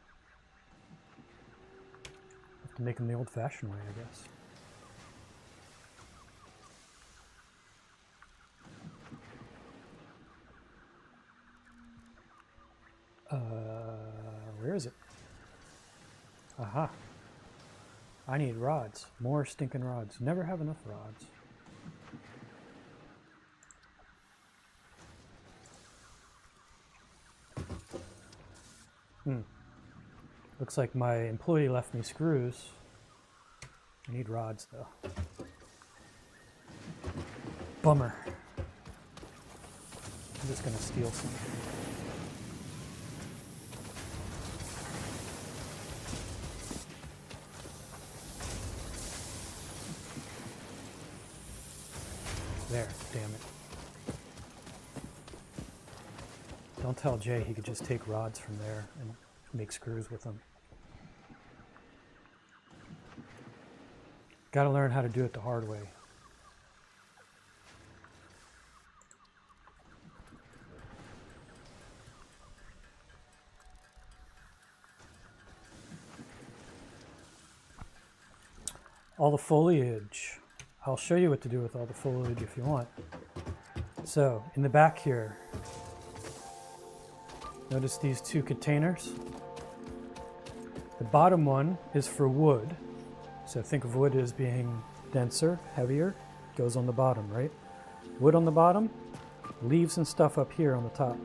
Have to make them the old-fashioned way, I guess. Where is it? Aha. I need rods. More stinking rods. Never have enough rods. Looks like my employee left me screws. I need rods, though. Bummer. I'm just gonna steal some. There, damn it. Don't tell Jay he could just take rods from there and make screws with them. Gotta learn how to do it the hard way. All the foliage. I'll show you what to do with all the foliage if you want. So in the back here, notice these two containers. The bottom one is for wood. So think of wood as being denser, heavier, goes on the bottom, right? Wood on the bottom, leaves and stuff up here on the top.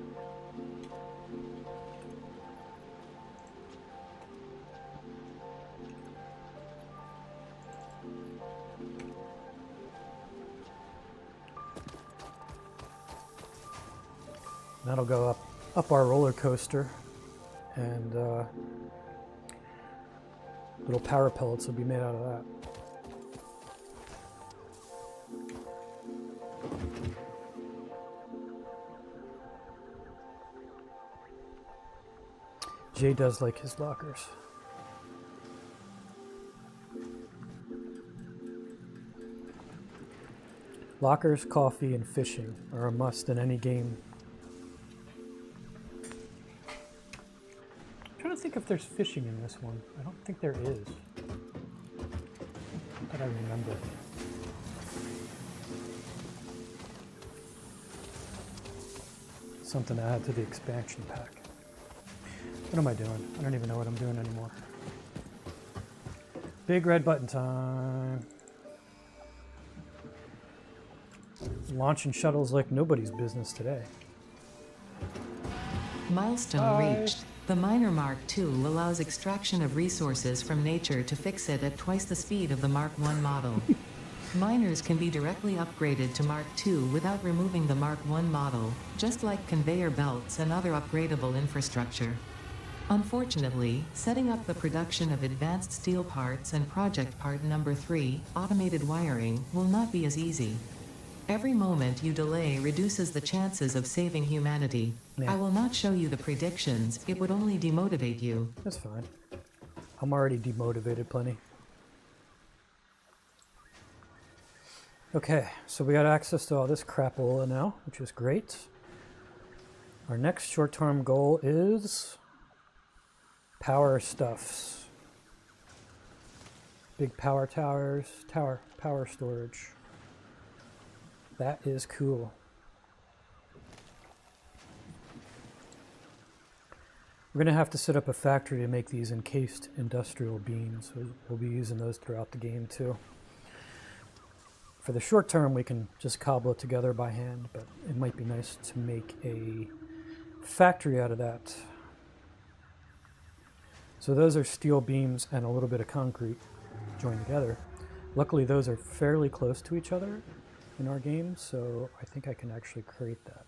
That'll go up our roller coaster, and little power pellets will be made out of that. Jay does like his lockers. Lockers, coffee, and fishing are a must in any game. I'm trying to think if there's fishing in this one. I don't think there is. Not that I remember. Something to add to the expansion pack. What am I doing? I don't even know what I'm doing anymore. Big red button time. Launching shuttles like nobody's business today. Milestone reached. The Miner Mark II allows extraction of resources from nature to fix it at twice the speed of the Mark I model. Miners can be directly upgraded to Mark II without removing the Mark I model, just like conveyor belts and other upgradable infrastructure. Unfortunately, setting up the production of advanced steel parts and project part number 3, automated wiring, will not be as easy. Every moment you delay reduces the chances of saving humanity. Yeah. I will not show you the predictions, it would only demotivate you. That's fine. I'm already demotivated plenty. Okay, so we got access to all this crapola now, which is great. Our next short-term goal is power stuffs. Big power towers, power storage. That is cool. We're going to have to set up a factory to make these encased industrial beams. We'll be using those throughout the game too. For the short term, we can just cobble it together by hand, but it might be nice to make a factory out of that. So those are steel beams and a little bit of concrete joined together. Luckily, those are fairly close to each other in our game, so I think I can actually create that.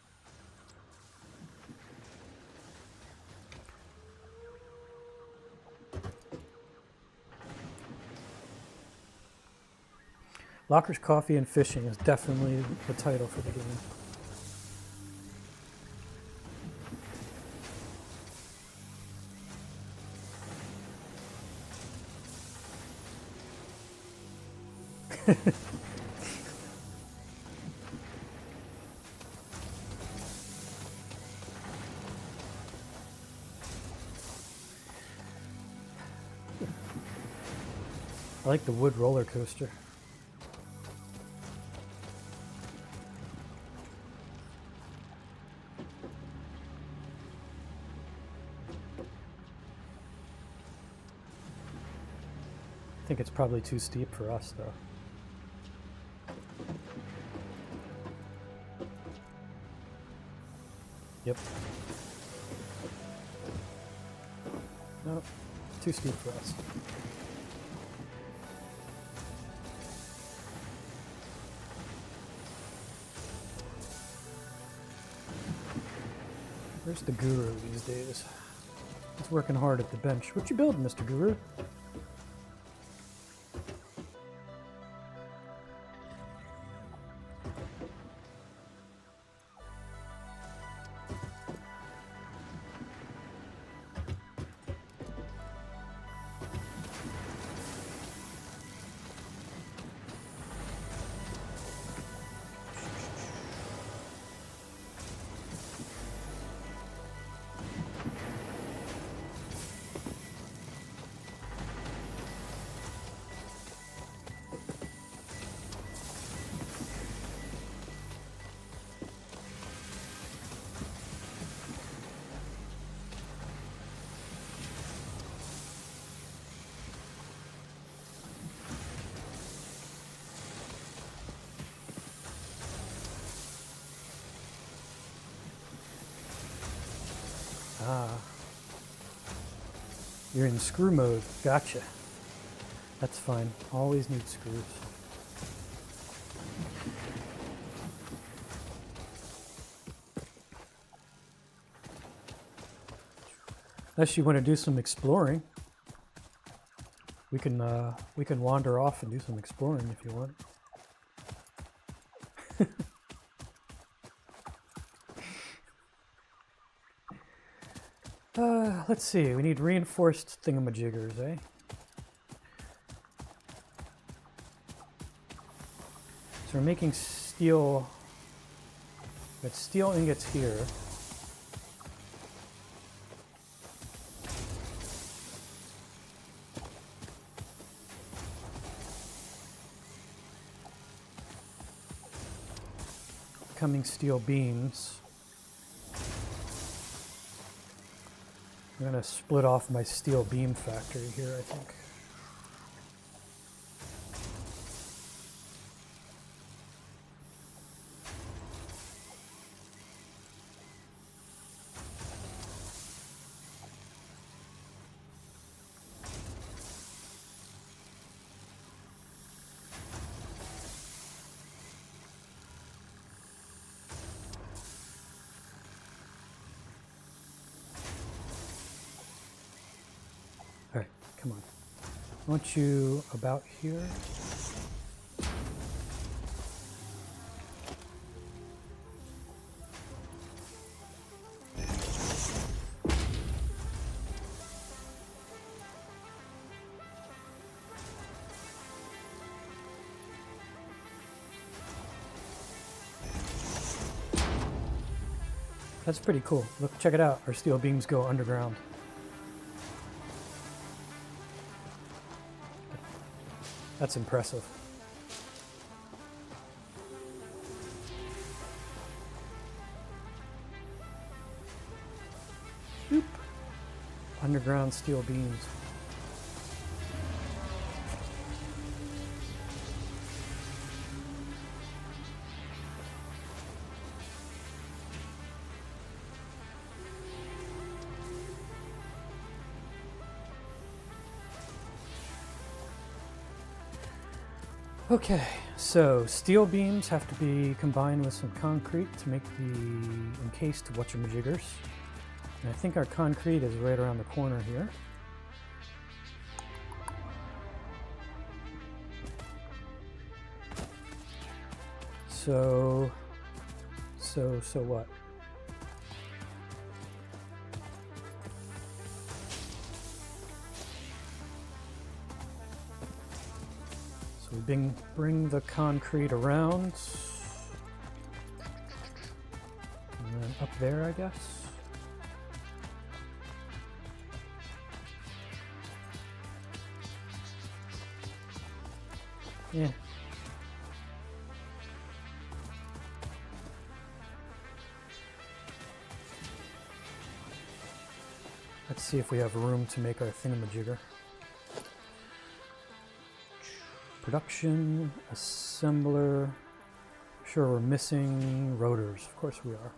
Lockers, Coffee, and Fishing is definitely the title for the game. I like the wood roller coaster. I think it's probably too steep for us, though. Yep. No, too steep for us. Where's the guru these days? He's working hard at the bench. What you building, Mr. Guru? You're in screw mode. Gotcha. That's fine. Always need screws. Unless you want to do some exploring, we can wander off and do some exploring if you want. Let's see. We need reinforced thingamajiggers, eh? So we're making steel. Got steel ingots here. Coming steel beams. I'm going to split off my steel beam factory here, I think. Alright, come on. I want you about here. That's pretty cool. Look, check it out. Our steel beams go underground. That's impressive. Boop. Underground steel beams. Okay, so steel beams have to be combined with some concrete to make the encased whatchamajiggers. And I think our concrete is right around the corner here. So what? We bring the concrete around, and then up there, I guess. Yeah. Let's see if we have room to make our thingamajigger. Production, assembler. Sure, we're missing rotors. Of course we are.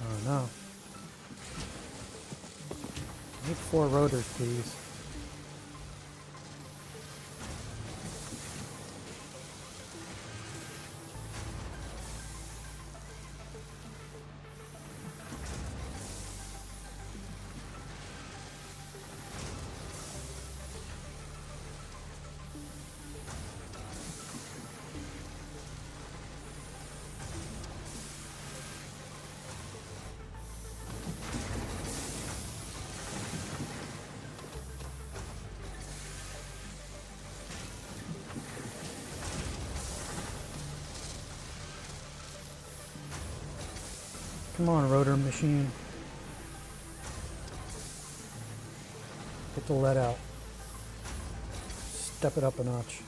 Oh no. I need 4 rotors, please. Come on, rotor machine. Get the lead out. Step it up a notch.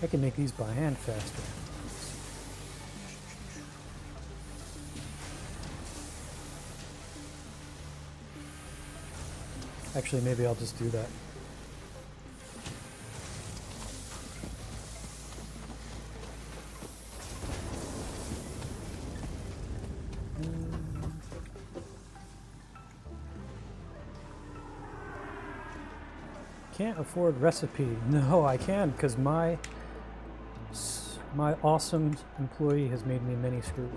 I can make these by hand faster. Actually, maybe I'll just do that. Can't afford recipe. No, I can, because my awesome employee has made me many screws.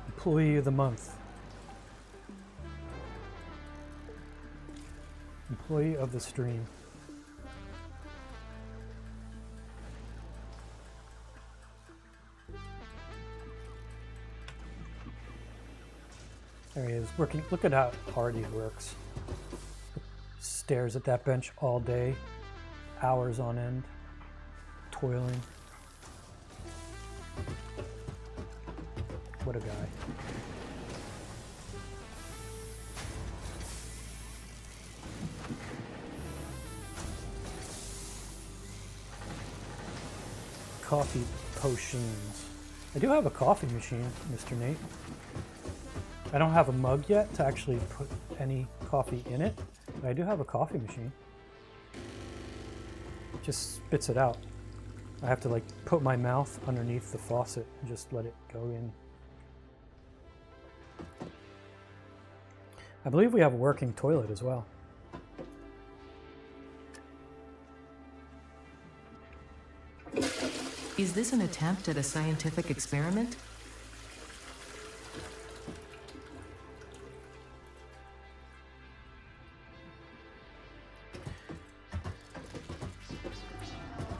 Employee of the month. Employee of the stream. There he is, working. Look at how hard he works. Stares at that bench all day, hours on end, toiling. What a guy. Coffee potions. I do have a coffee machine, Mr. Nate. I don't have a mug yet to actually put any coffee in it, but I do have a coffee machine. It just spits it out. I have to like put my mouth underneath the faucet and just let it go in. I believe we have a working toilet as well. Is this an attempt at a scientific experiment?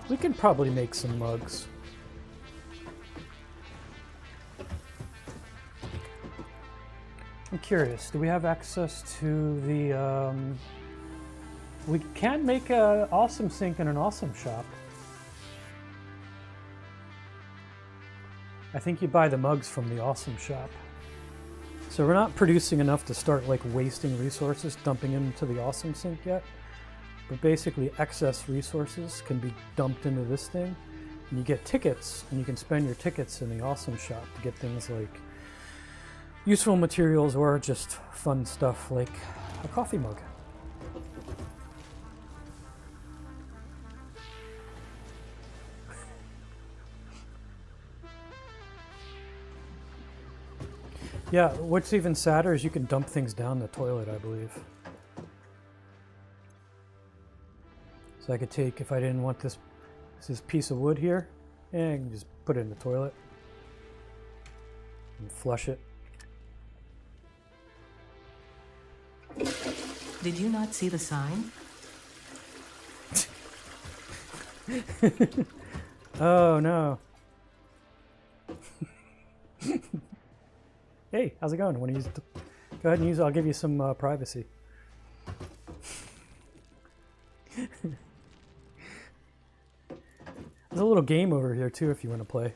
We could probably make some mugs. I'm curious, do we have access to the, we can make an awesome sink in an awesome shop. I think you buy the mugs from the awesome shop. So we're not producing enough to start like wasting resources, dumping into the awesome sink yet. But basically excess resources can be dumped into this thing. And you get tickets, and you can spend your tickets in the awesome shop to get things like useful materials or just fun stuff like a coffee mug. Yeah, what's even sadder is you can dump things down the toilet, I believe. So I could take, if I didn't want this piece of wood here, and I can just put it in the toilet and flush it. Did you not see the sign? Oh no. Hey, how's it going? Want to use it? Go ahead and use it. I'll give you some privacy. There's a little game over here too if you want to play.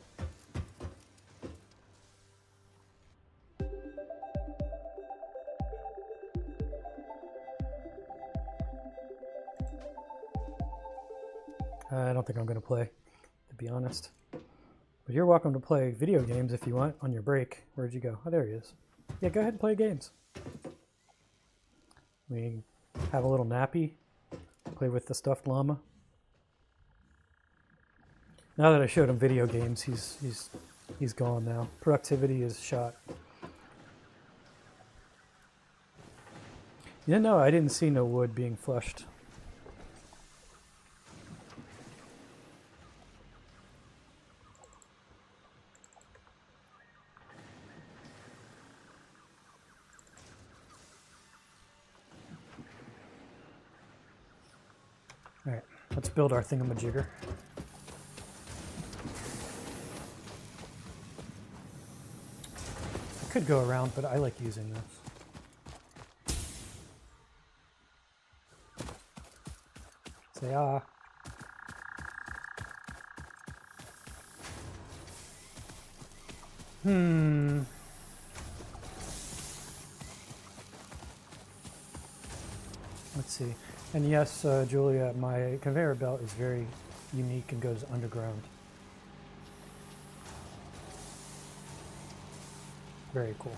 I don't think I'm going to play, to be honest. But you're welcome to play video games if you want on your break. Where'd you go? Oh, there he is. Yeah, go ahead and play games. We have a little nappy. Play with the stuffed llama. Now that I showed him video games, he's gone now. Productivity is shot. Yeah, no, I didn't see no wood being flushed. All right, let's build our thingamajigger. Could go around, but I like using this. Say ah. Let's see. And yes, Julia, my conveyor belt is very unique and goes underground. Very cool.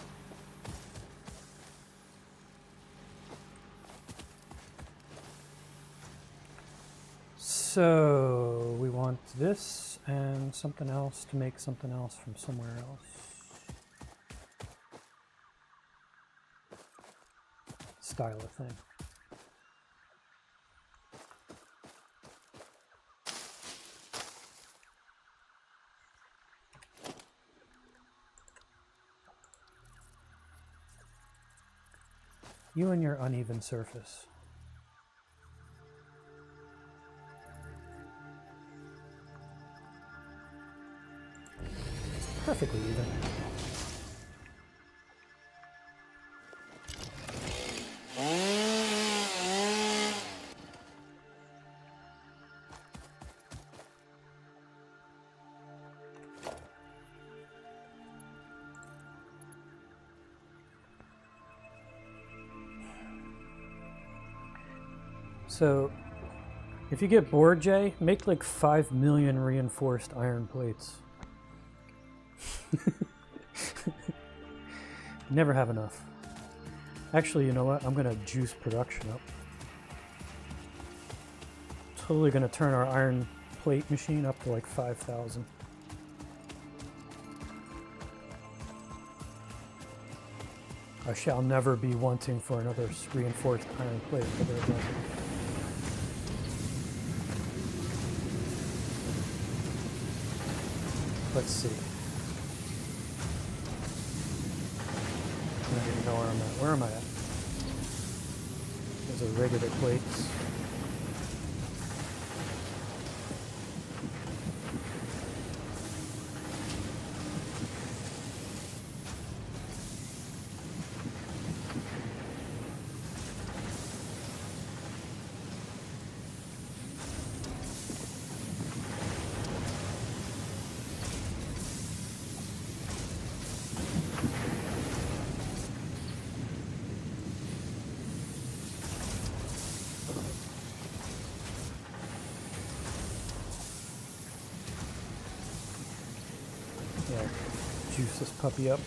So we want this and something else to make something else from somewhere else. Style of thing. You and your uneven surface. It's perfectly even. So, if you get bored, Jay, make like 5 million reinforced iron plates. Never have enough. Actually, you know what? I'm gonna juice production up. Totally gonna turn our iron plate machine up to like 5,000. I shall never be wanting for another reinforced iron plate for their brother. Let's see. I don't even know where I'm at. Where am I at? Those are regular plates. Yeah, juice this puppy up.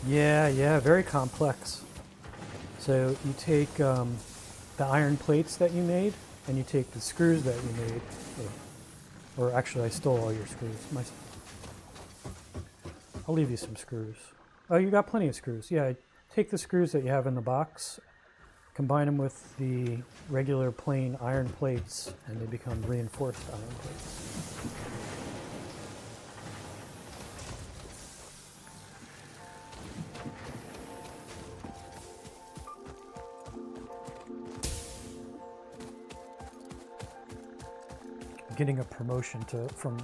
Yeah, very complex. So you take the iron plates that you made, and you take the screws that you made, or actually I stole all your screws. I'll leave you some screws. Oh, you got plenty of screws. Yeah, take the screws that you have in the box, combine them with the regular plain iron plates, and they become reinforced iron plates. Getting a promotion from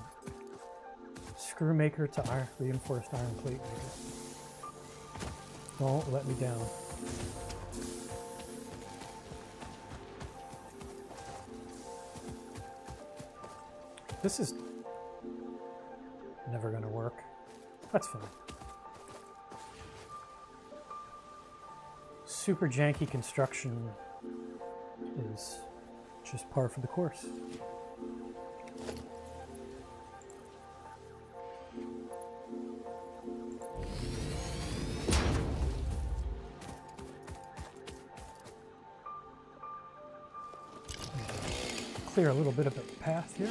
screw maker to reinforced iron plate maker. Don't let me down. This is never gonna work. That's fine. Super janky construction is just par for the course. Clear a little bit of a path here.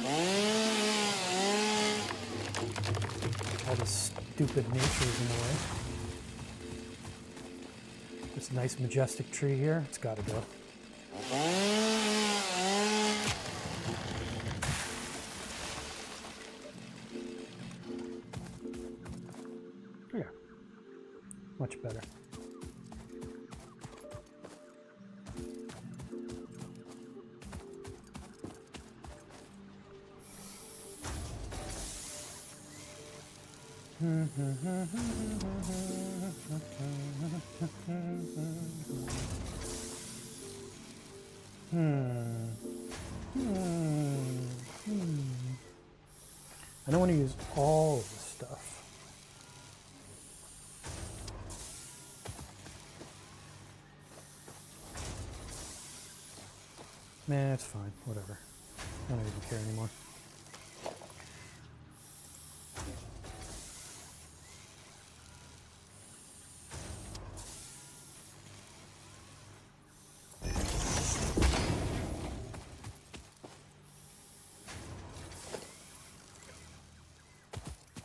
All this stupid nature is in the way. This nice majestic tree here, it's got to go. Yeah, much better. I don't want to use all of the stuff. Man, it's fine. Whatever. I don't even care anymore.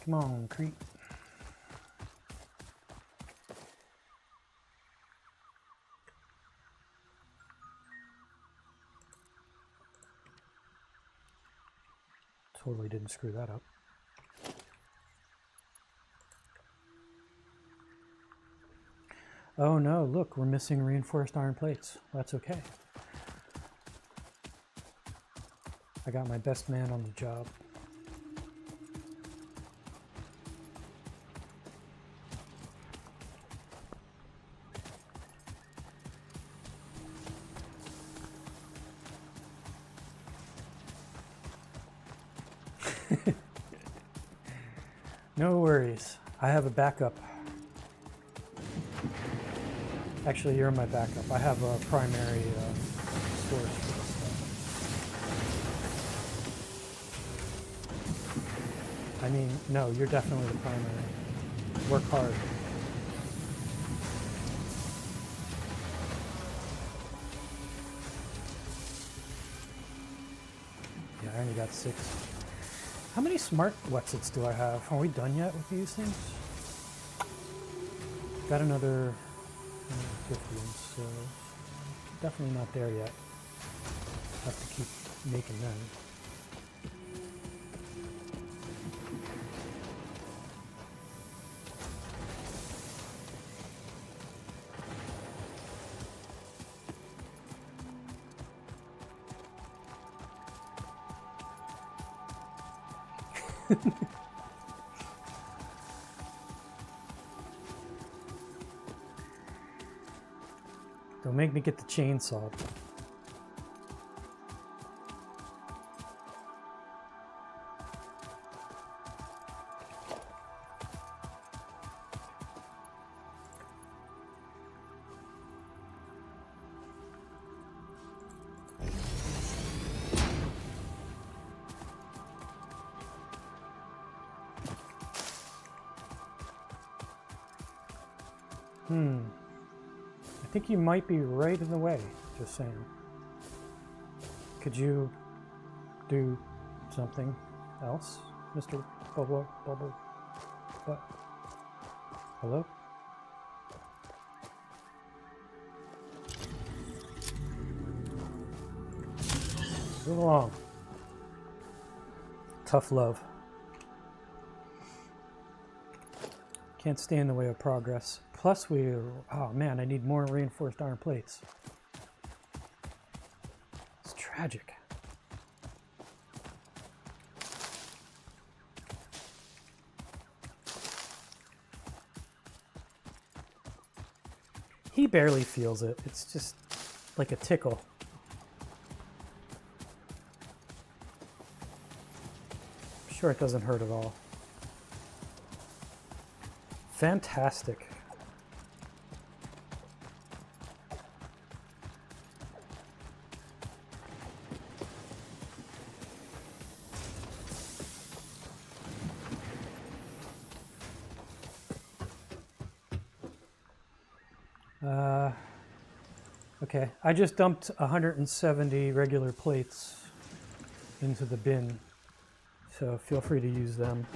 Come on, Crete. Totally didn't screw that up. Oh no, look, we're missing reinforced iron plates. That's okay. I got my best man on the job. No worries. I have a backup. Actually, you're my backup. I have a primary source for this stuff. I mean, no, you're definitely the primary. Work hard. Yeah, I only got 6. How many smart Whatsits do I have? Are we done yet with these things? Got another 50, so definitely not there yet. Have to keep making them. Don't make me get the chainsaw. I think you might be right in the way, just saying. Could you do something else, Mr. Bubble? What? Hello? Move along. Tough love. Can't stay in the way of progress. Plus oh man, I need more reinforced iron plates. It's tragic. He barely feels it. It's just like a tickle. I'm sure it doesn't hurt at all. Fantastic. Okay, I just dumped 170 regular plates into the bin, so feel free to use them.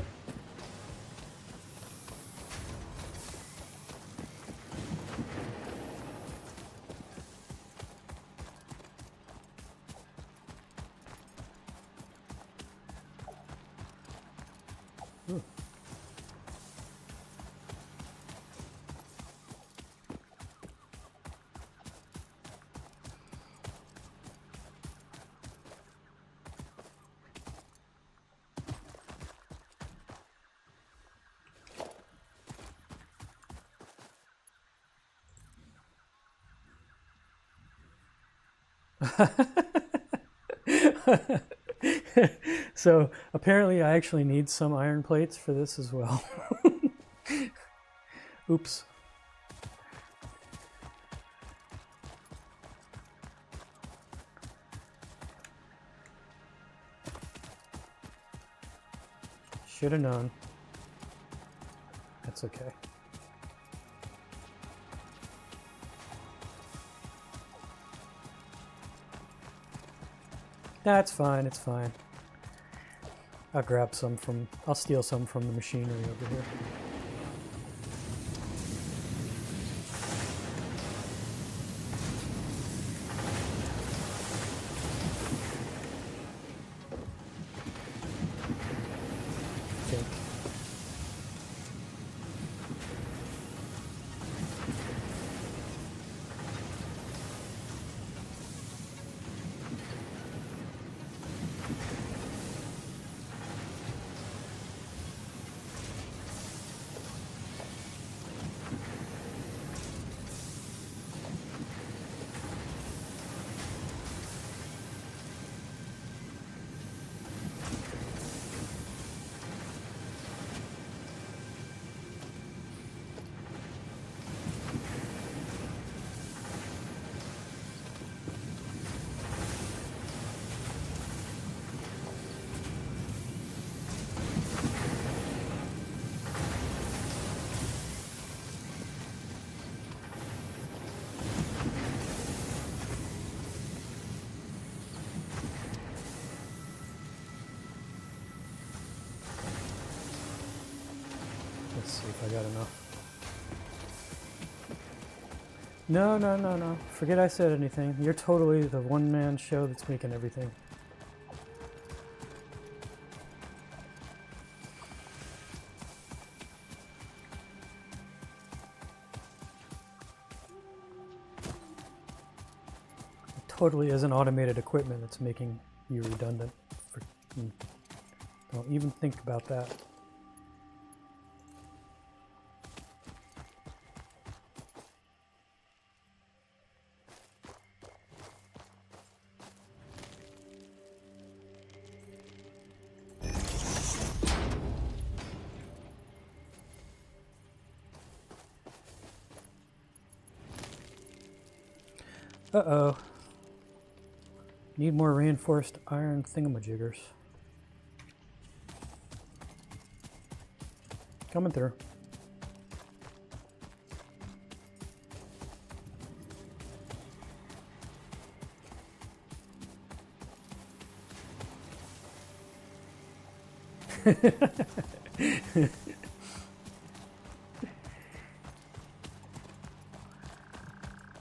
So apparently I actually need some iron plates for this as well. Oops. Should have known. That's okay. That's fine, it's fine. I'll grab some from, I'll steal some from the machinery over here. Think. Let's see if I got enough. No, no, no, no. Forget I said anything. You're totally the one-man show that's making everything. It totally isn't automated equipment that's making you redundant. Don't even think about that. Uh-oh. Need more reinforced iron thingamajiggers. Coming through.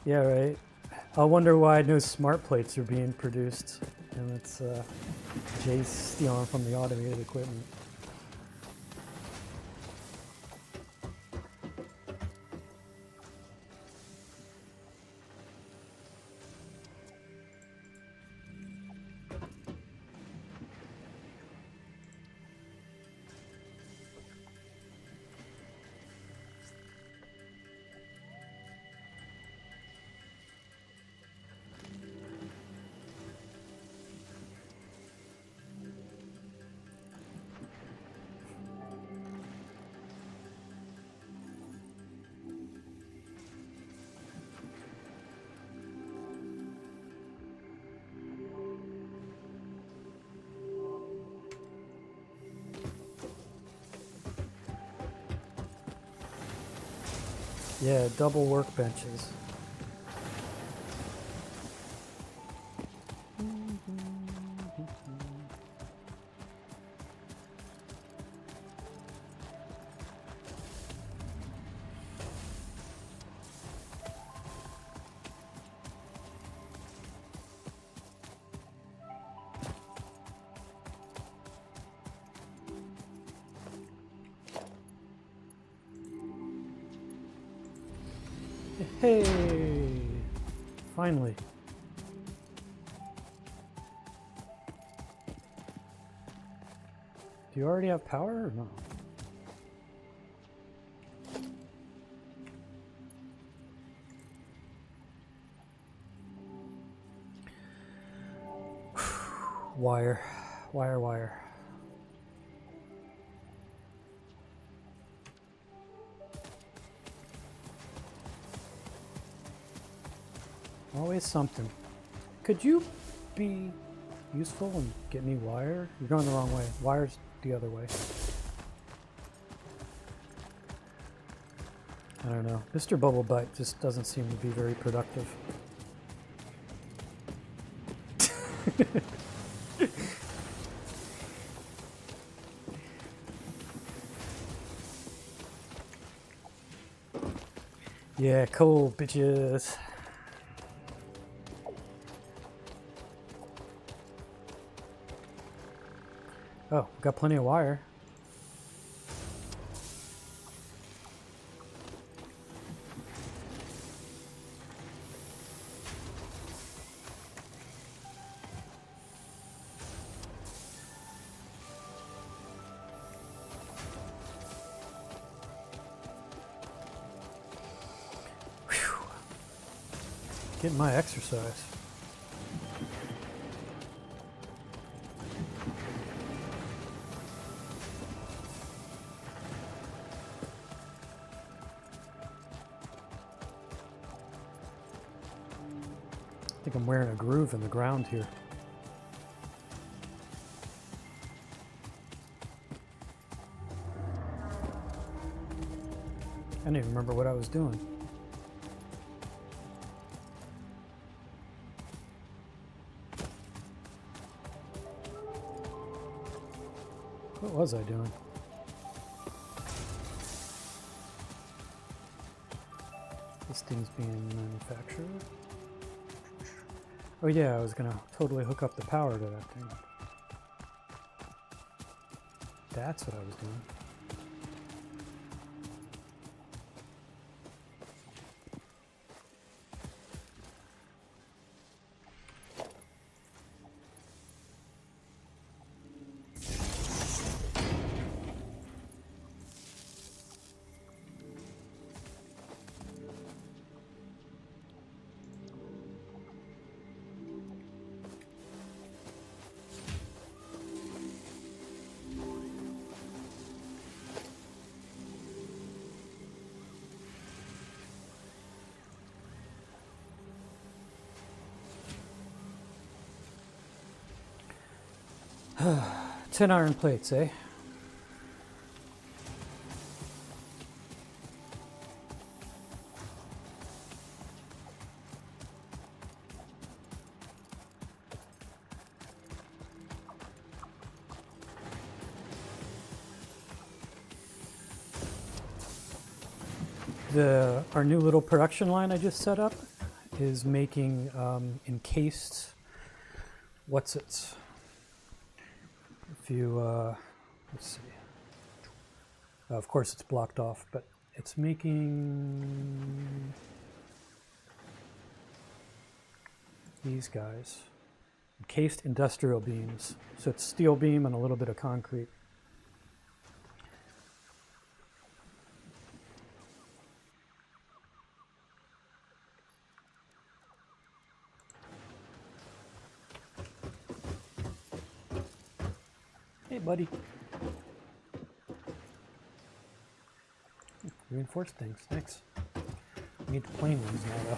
Yeah, right. I wonder why no smart plates are being produced, and it's Jay's stealing from the automated equipment. Yeah, double workbenches. Hey! Finally. Do you already have power or no? Wire. Always something. Could you be useful and get me wire? You're going the wrong way. Wire's the other way. I don't know. Mr. Bubblebite just doesn't seem to be very productive. Yeah, cool, bitches. Oh, got plenty of wire. Whew. Getting my exercise. I think I'm wearing a groove in the ground here. I don't even remember what I was doing. What was I doing? This thing's being manufactured. Oh yeah, I was gonna totally hook up the power to that thing. That's what I was doing. Ten iron plates, eh? Our new little production line I just set up is making encased Whatsits. If you, let's see, of course it's blocked off, but it's making these guys, encased industrial beams. So it's steel beam and a little bit of concrete. Hey, buddy. Reinforced things, thanks. I need the plain ones now, though.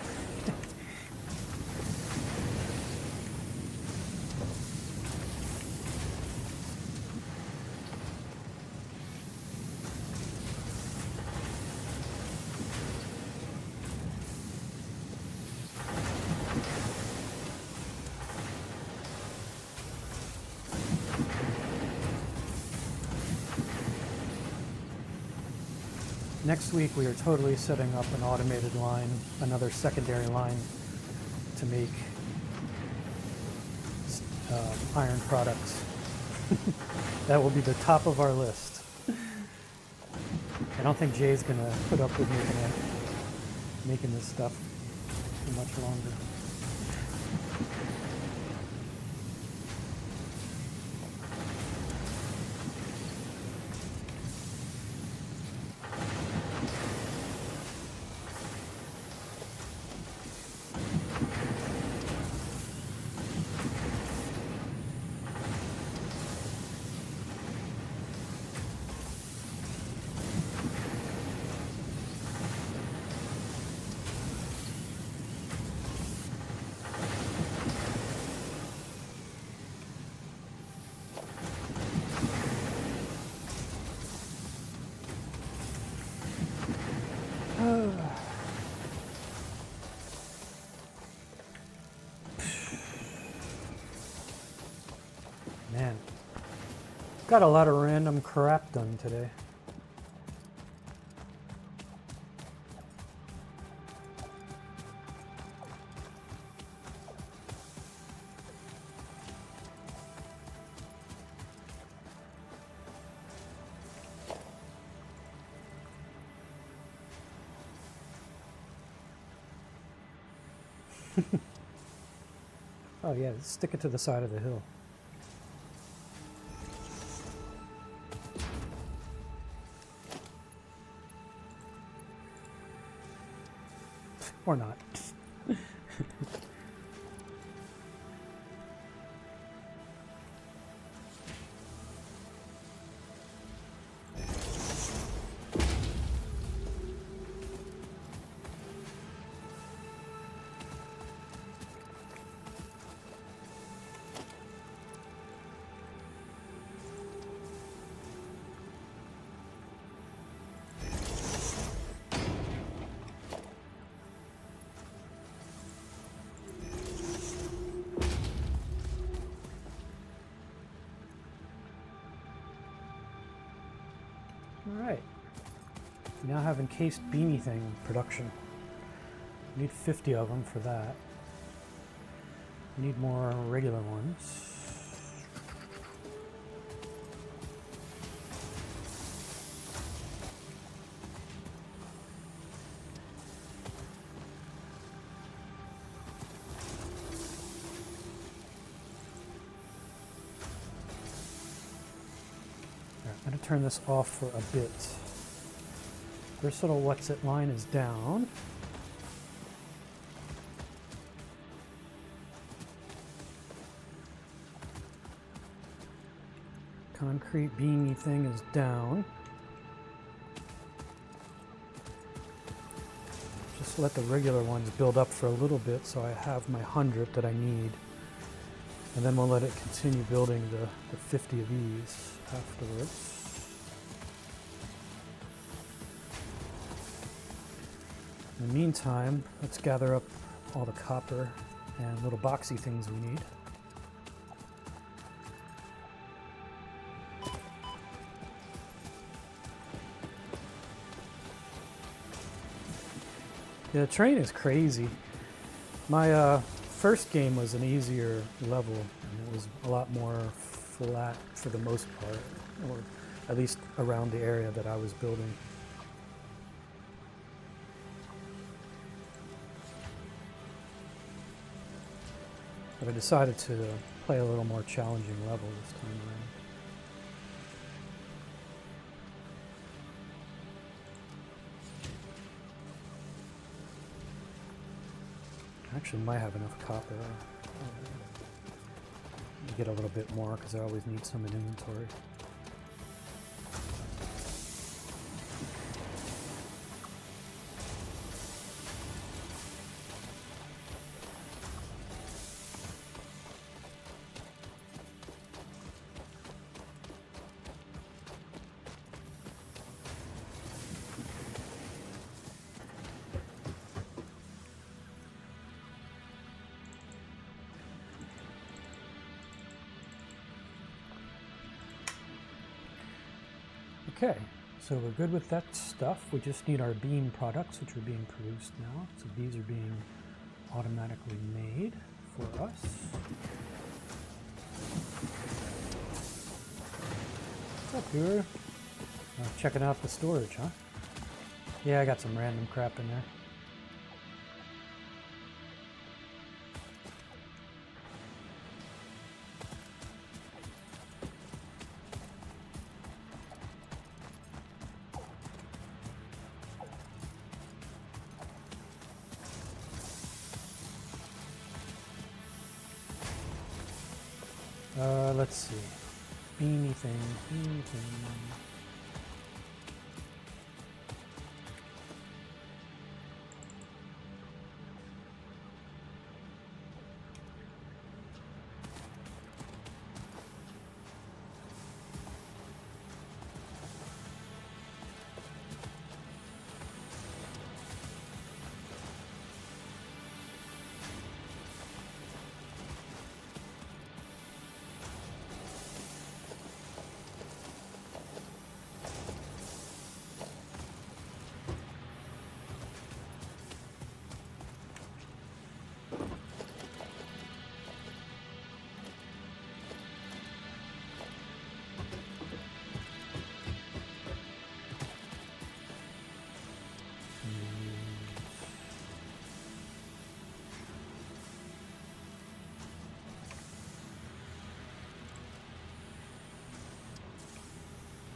Next week we are totally setting up an automated line, another secondary line to make iron products. That will be the top of our list. I don't think Jay's gonna put up with making this stuff for much longer. Man, got a lot of random crap done today. Oh yeah, stick it to the side of the hill. Or not. Alright, we now have encased beanie thing production. We need 50 of them for that. We need more regular ones. I'm going to turn this off for a bit. Versatile Whatsit line is down. Concrete beanie thing is down. Just let the regular ones build up for a little bit so I have my 100 that I need. And then we'll let it continue building the 50 of these afterwards. In the meantime, let's gather up all the copper and little boxy things we need. Yeah, the terrain is crazy. My first game was an easier level, and it was a lot more flat for the most part, or at least around the area that I was building. But I decided to play a little more challenging level this time around. I actually might have enough copper. Get a little bit more because I always need some in inventory. Okay, so we're good with that stuff. We just need our beam products, which are being produced now. So these are being automatically made for us. What's up, viewer? Checking out the storage, huh? Yeah, I got some random crap in there. Let's see. Beanie thing, beanie thing.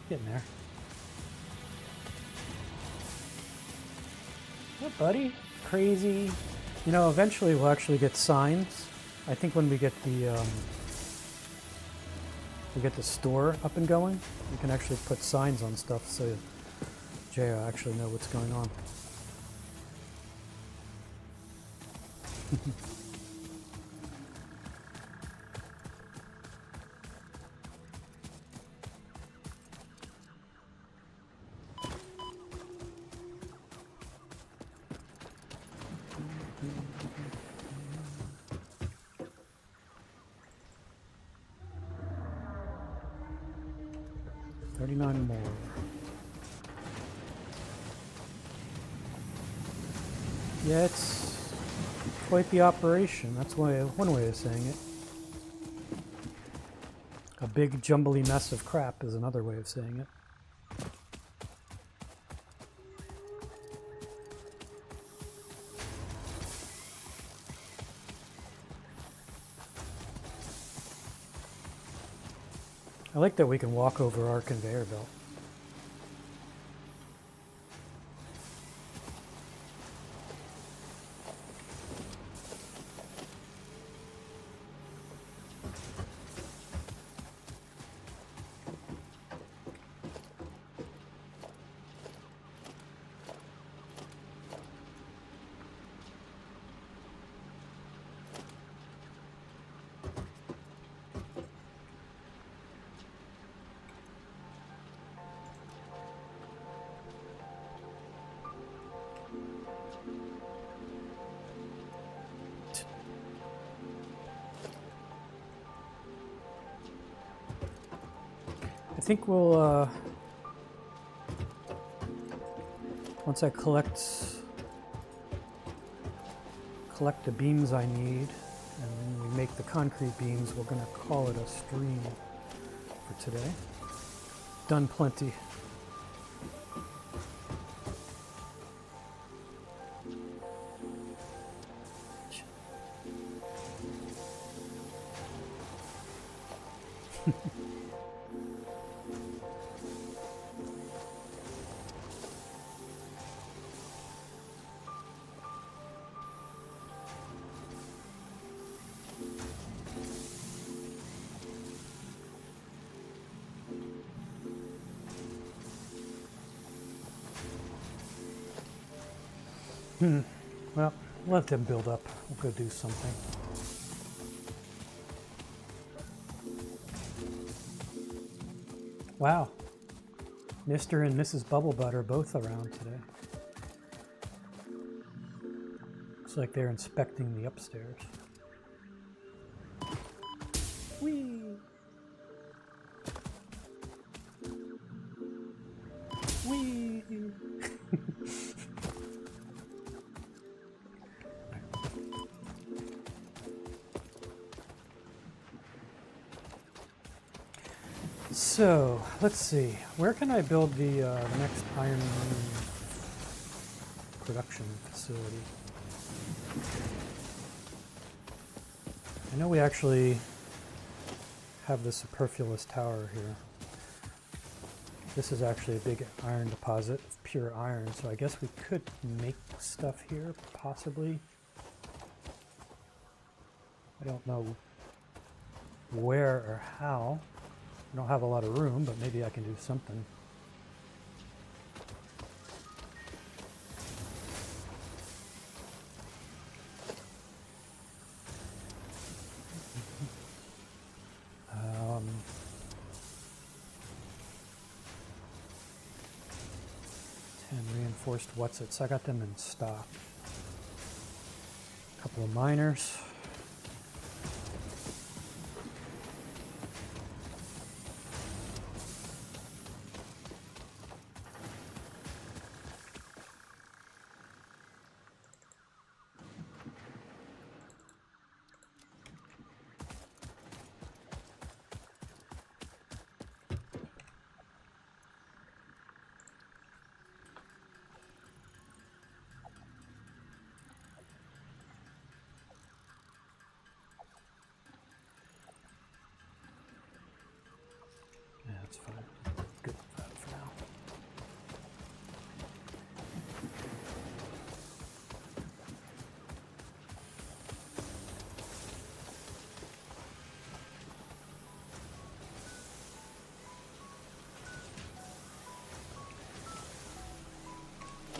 Getting there. What, buddy? Crazy. You know, eventually we'll actually get signs. I think when we get the store up and going, we can actually put signs on stuff so Jay will actually know what's going on. More. Yeah, it's quite the operation. That's one way of saying it. A big jumbly mess of crap is another way of saying it. I like that we can walk over our conveyor belt. I think we'll, once I collect the beams I need, and we make the concrete beams, we're going to call it a stream for today. Done plenty. Well, let them build up. We'll go do something. Wow. Mr. and Mrs. Bubblebutt are both around today. Looks like they're inspecting the upstairs. Whee! Whee! So, let's see. Where can I build the next iron production facility? I know we actually have the superfluous tower here. This is actually a big iron deposit of pure iron, so I guess we could make stuff here, possibly. I don't know where or how. I don't have a lot of room, but maybe I can do something. Reinforced Whatsits. I got them in stock. A couple of miners.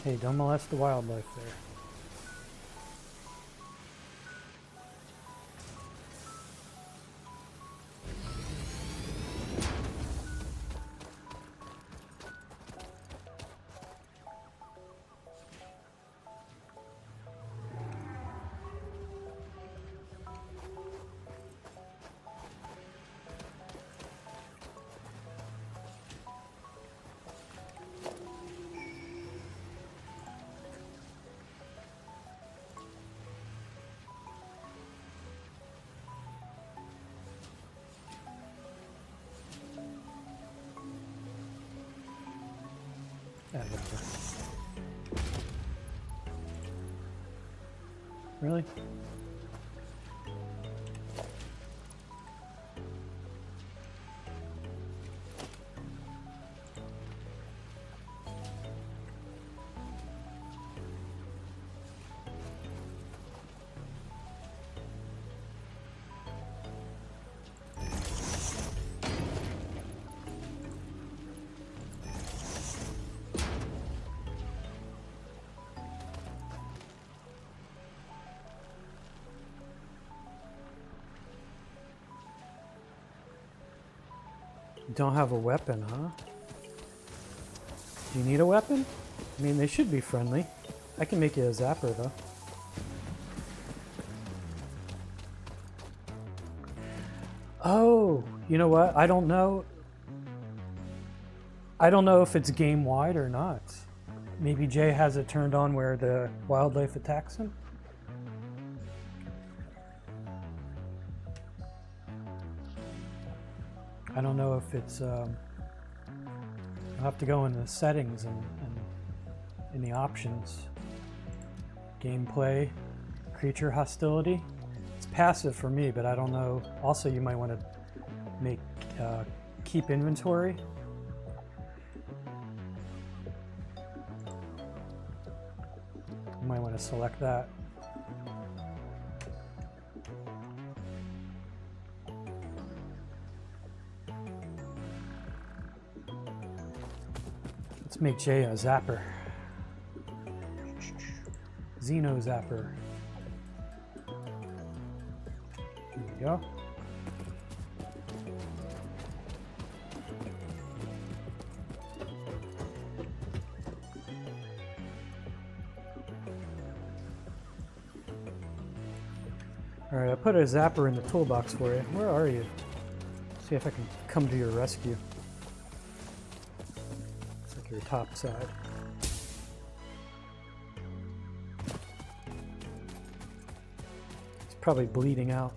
Hey, don't molest the wildlife there. Really? You don't have a weapon, huh? Do you need a weapon? I mean, they should be friendly. I can make you a zapper, though. Oh, you know what? I don't know. I don't know if it's game-wide or not. Maybe Jay has it turned on where the wildlife attacks him? I don't know if it's... I'll have to go in the settings and in the options. Gameplay, creature hostility. It's passive for me, but I don't know. Also, you might want to make keep inventory. You might want to select that. Let's make Jay a zapper. Xeno zapper. There we go. Alright, I put a zapper in the toolbox for you. Where are you? See if I can come to your rescue. Looks like your top side. He's probably bleeding out.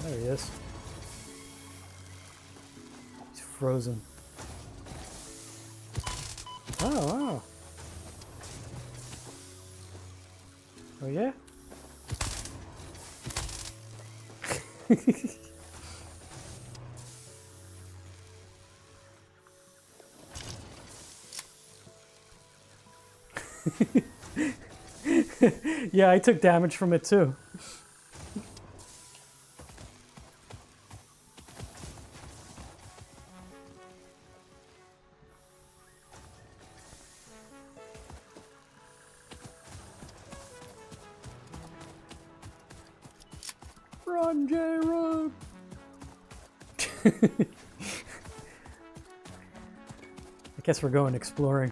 There he is. He's frozen. Oh, wow. Oh, yeah? Yeah, I took damage from it too. Run, Jay, run! I guess we're going exploring.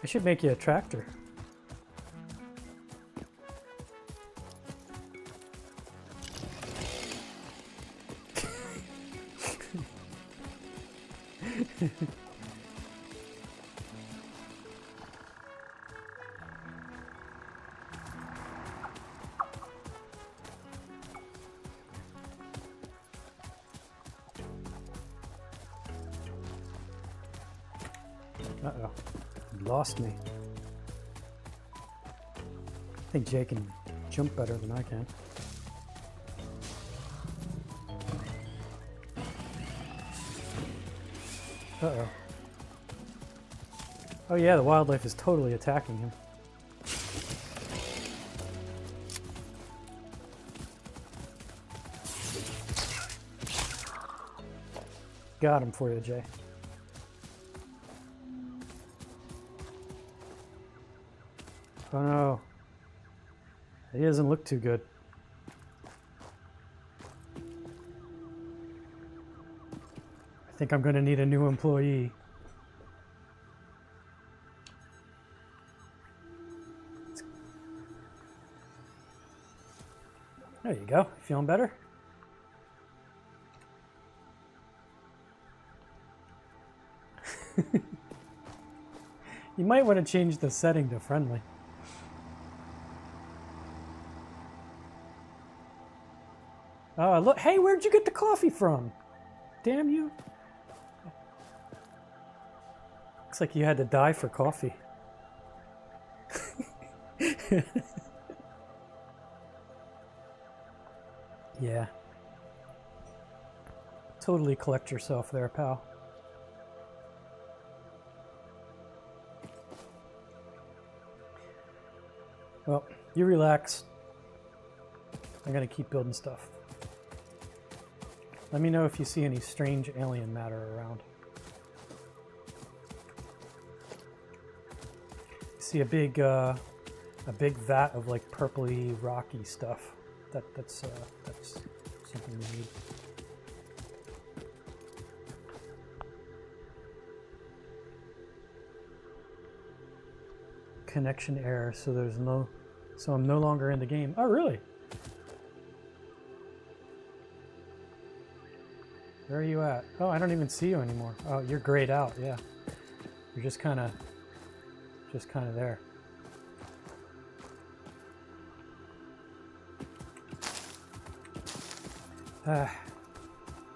I should make you a tractor. Uh-oh. You lost me. I think Jay can jump better than I can. Uh-oh. Oh yeah, the wildlife is totally attacking him. Got him for you, Jay. Oh no. He doesn't look too good. I think I'm going to need a new employee. There you go. Feeling better? You might want to change the setting to friendly. Oh, look. Hey, where'd you get the coffee from? Damn you. Looks like you had to die for coffee. Yeah. Totally collect yourself there, pal. Well, you relax. I'm gonna keep building stuff. Let me know if you see any strange alien matter around. See a big vat of like purpley rocky stuff. That's something we need. Connection error, so I'm no longer in the game. Oh, really? Where are you at? Oh, I don't even see you anymore. Oh, you're grayed out. Yeah, you're just kind of there.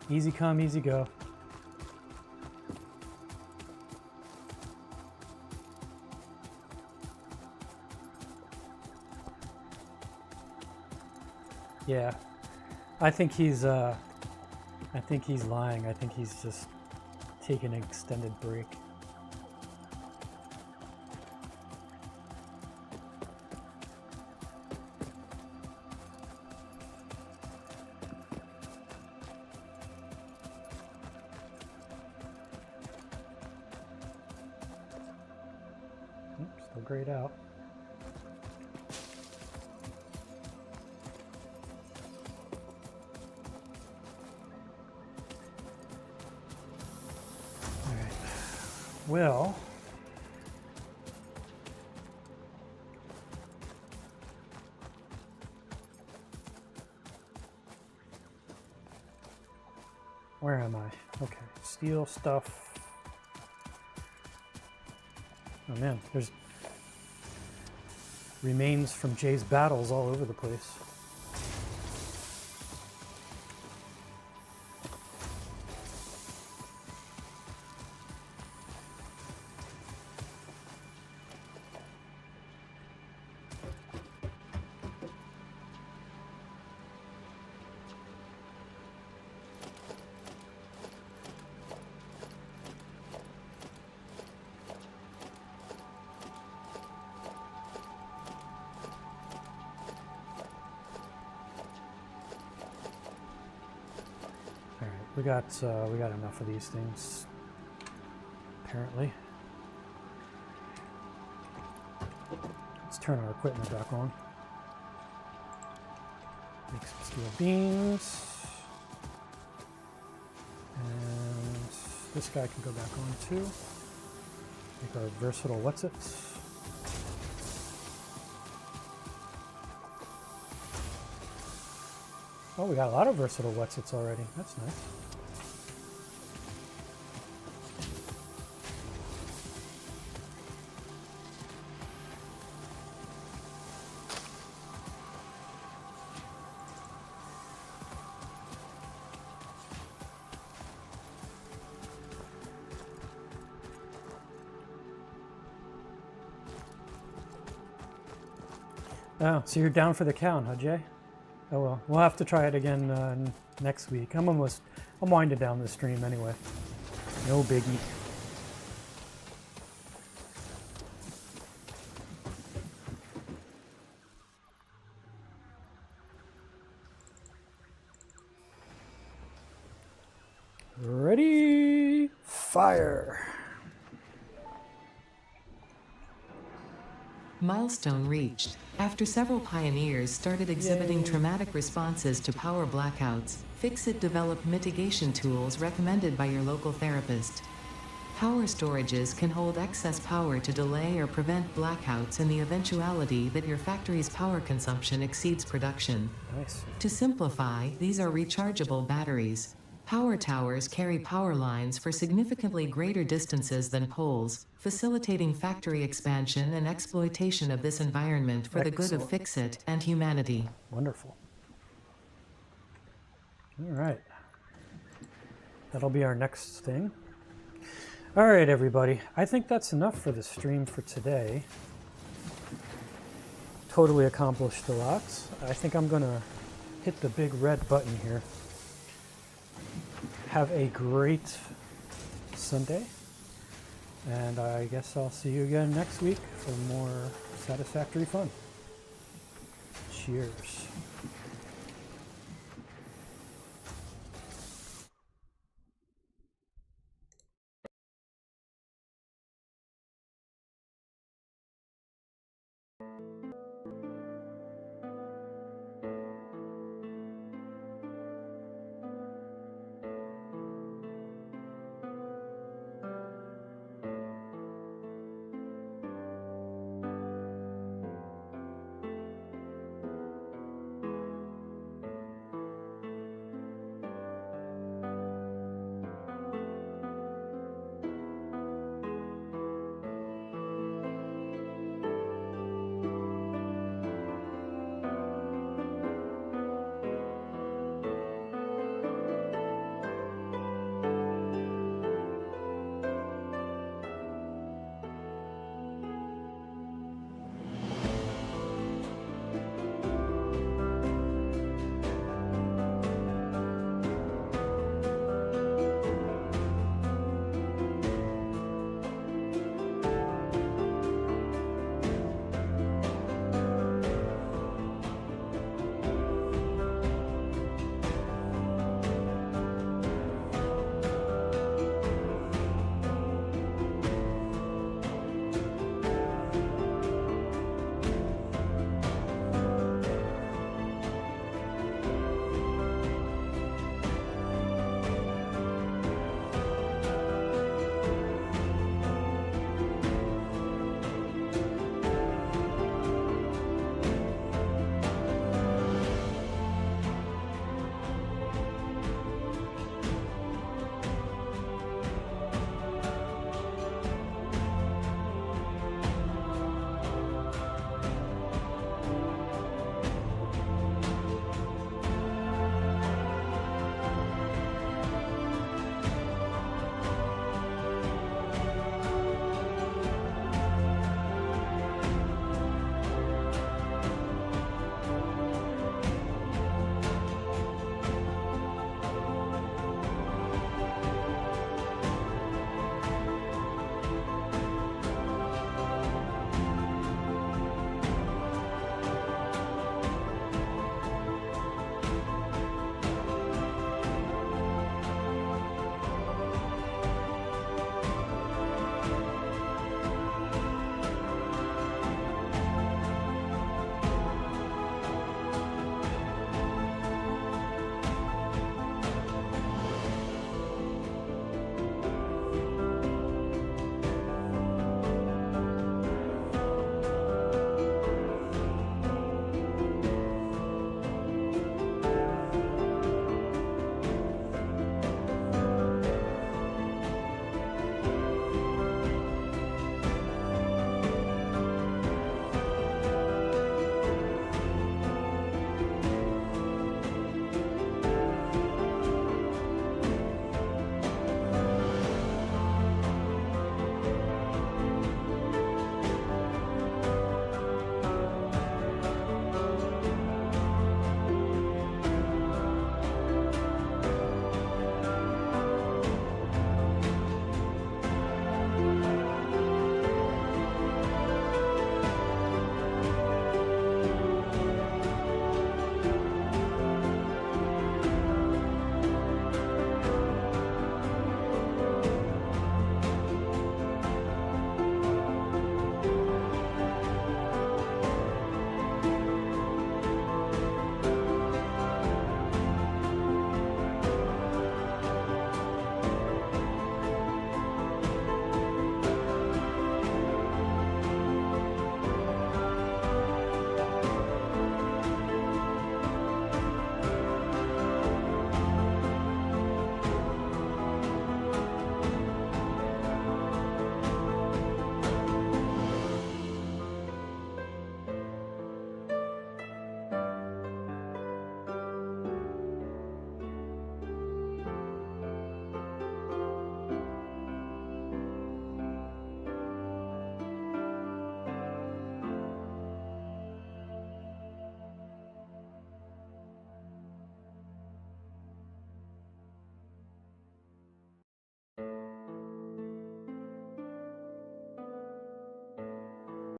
Easy come, easy go. Yeah, I think he's lying. I think he's just taking an extended break. Still grayed out. Well, where am I? Okay, steel stuff. Oh man, there's remains from Jay's battles all over the place. We got enough of these things, apparently. Let's turn our equipment back on. Make some steel beams. And this guy can go back on too. Make our Versatile Whatsits. Oh, we got a lot of Versatile Whatsits already. That's nice. Oh, so you're down for the count, huh, Jay? Oh well, we'll have to try it again next week. I'm winding down the stream anyway. No biggie. Ready? fire. Milestone reached. After several pioneers started exhibiting Yay. traumatic responses to power blackouts, Fixit developed mitigation tools recommended by your local therapist. Power storages can hold excess power to delay or prevent blackouts in the eventuality that your factory's power consumption exceeds production. Nice. To simplify, these are rechargeable batteries. Power towers carry power lines for significantly greater distances than poles, facilitating factory expansion and exploitation of this environment for the good of Excellent. Fixit and humanity. Wonderful. All right. That'll be our next thing. All right, everybody. I think that's enough for the stream for today. Totally accomplished a lot. I think I'm going to hit the big red button here. Have a great Sunday. And I guess I'll see you again next week for more Satisfactory fun. Cheers.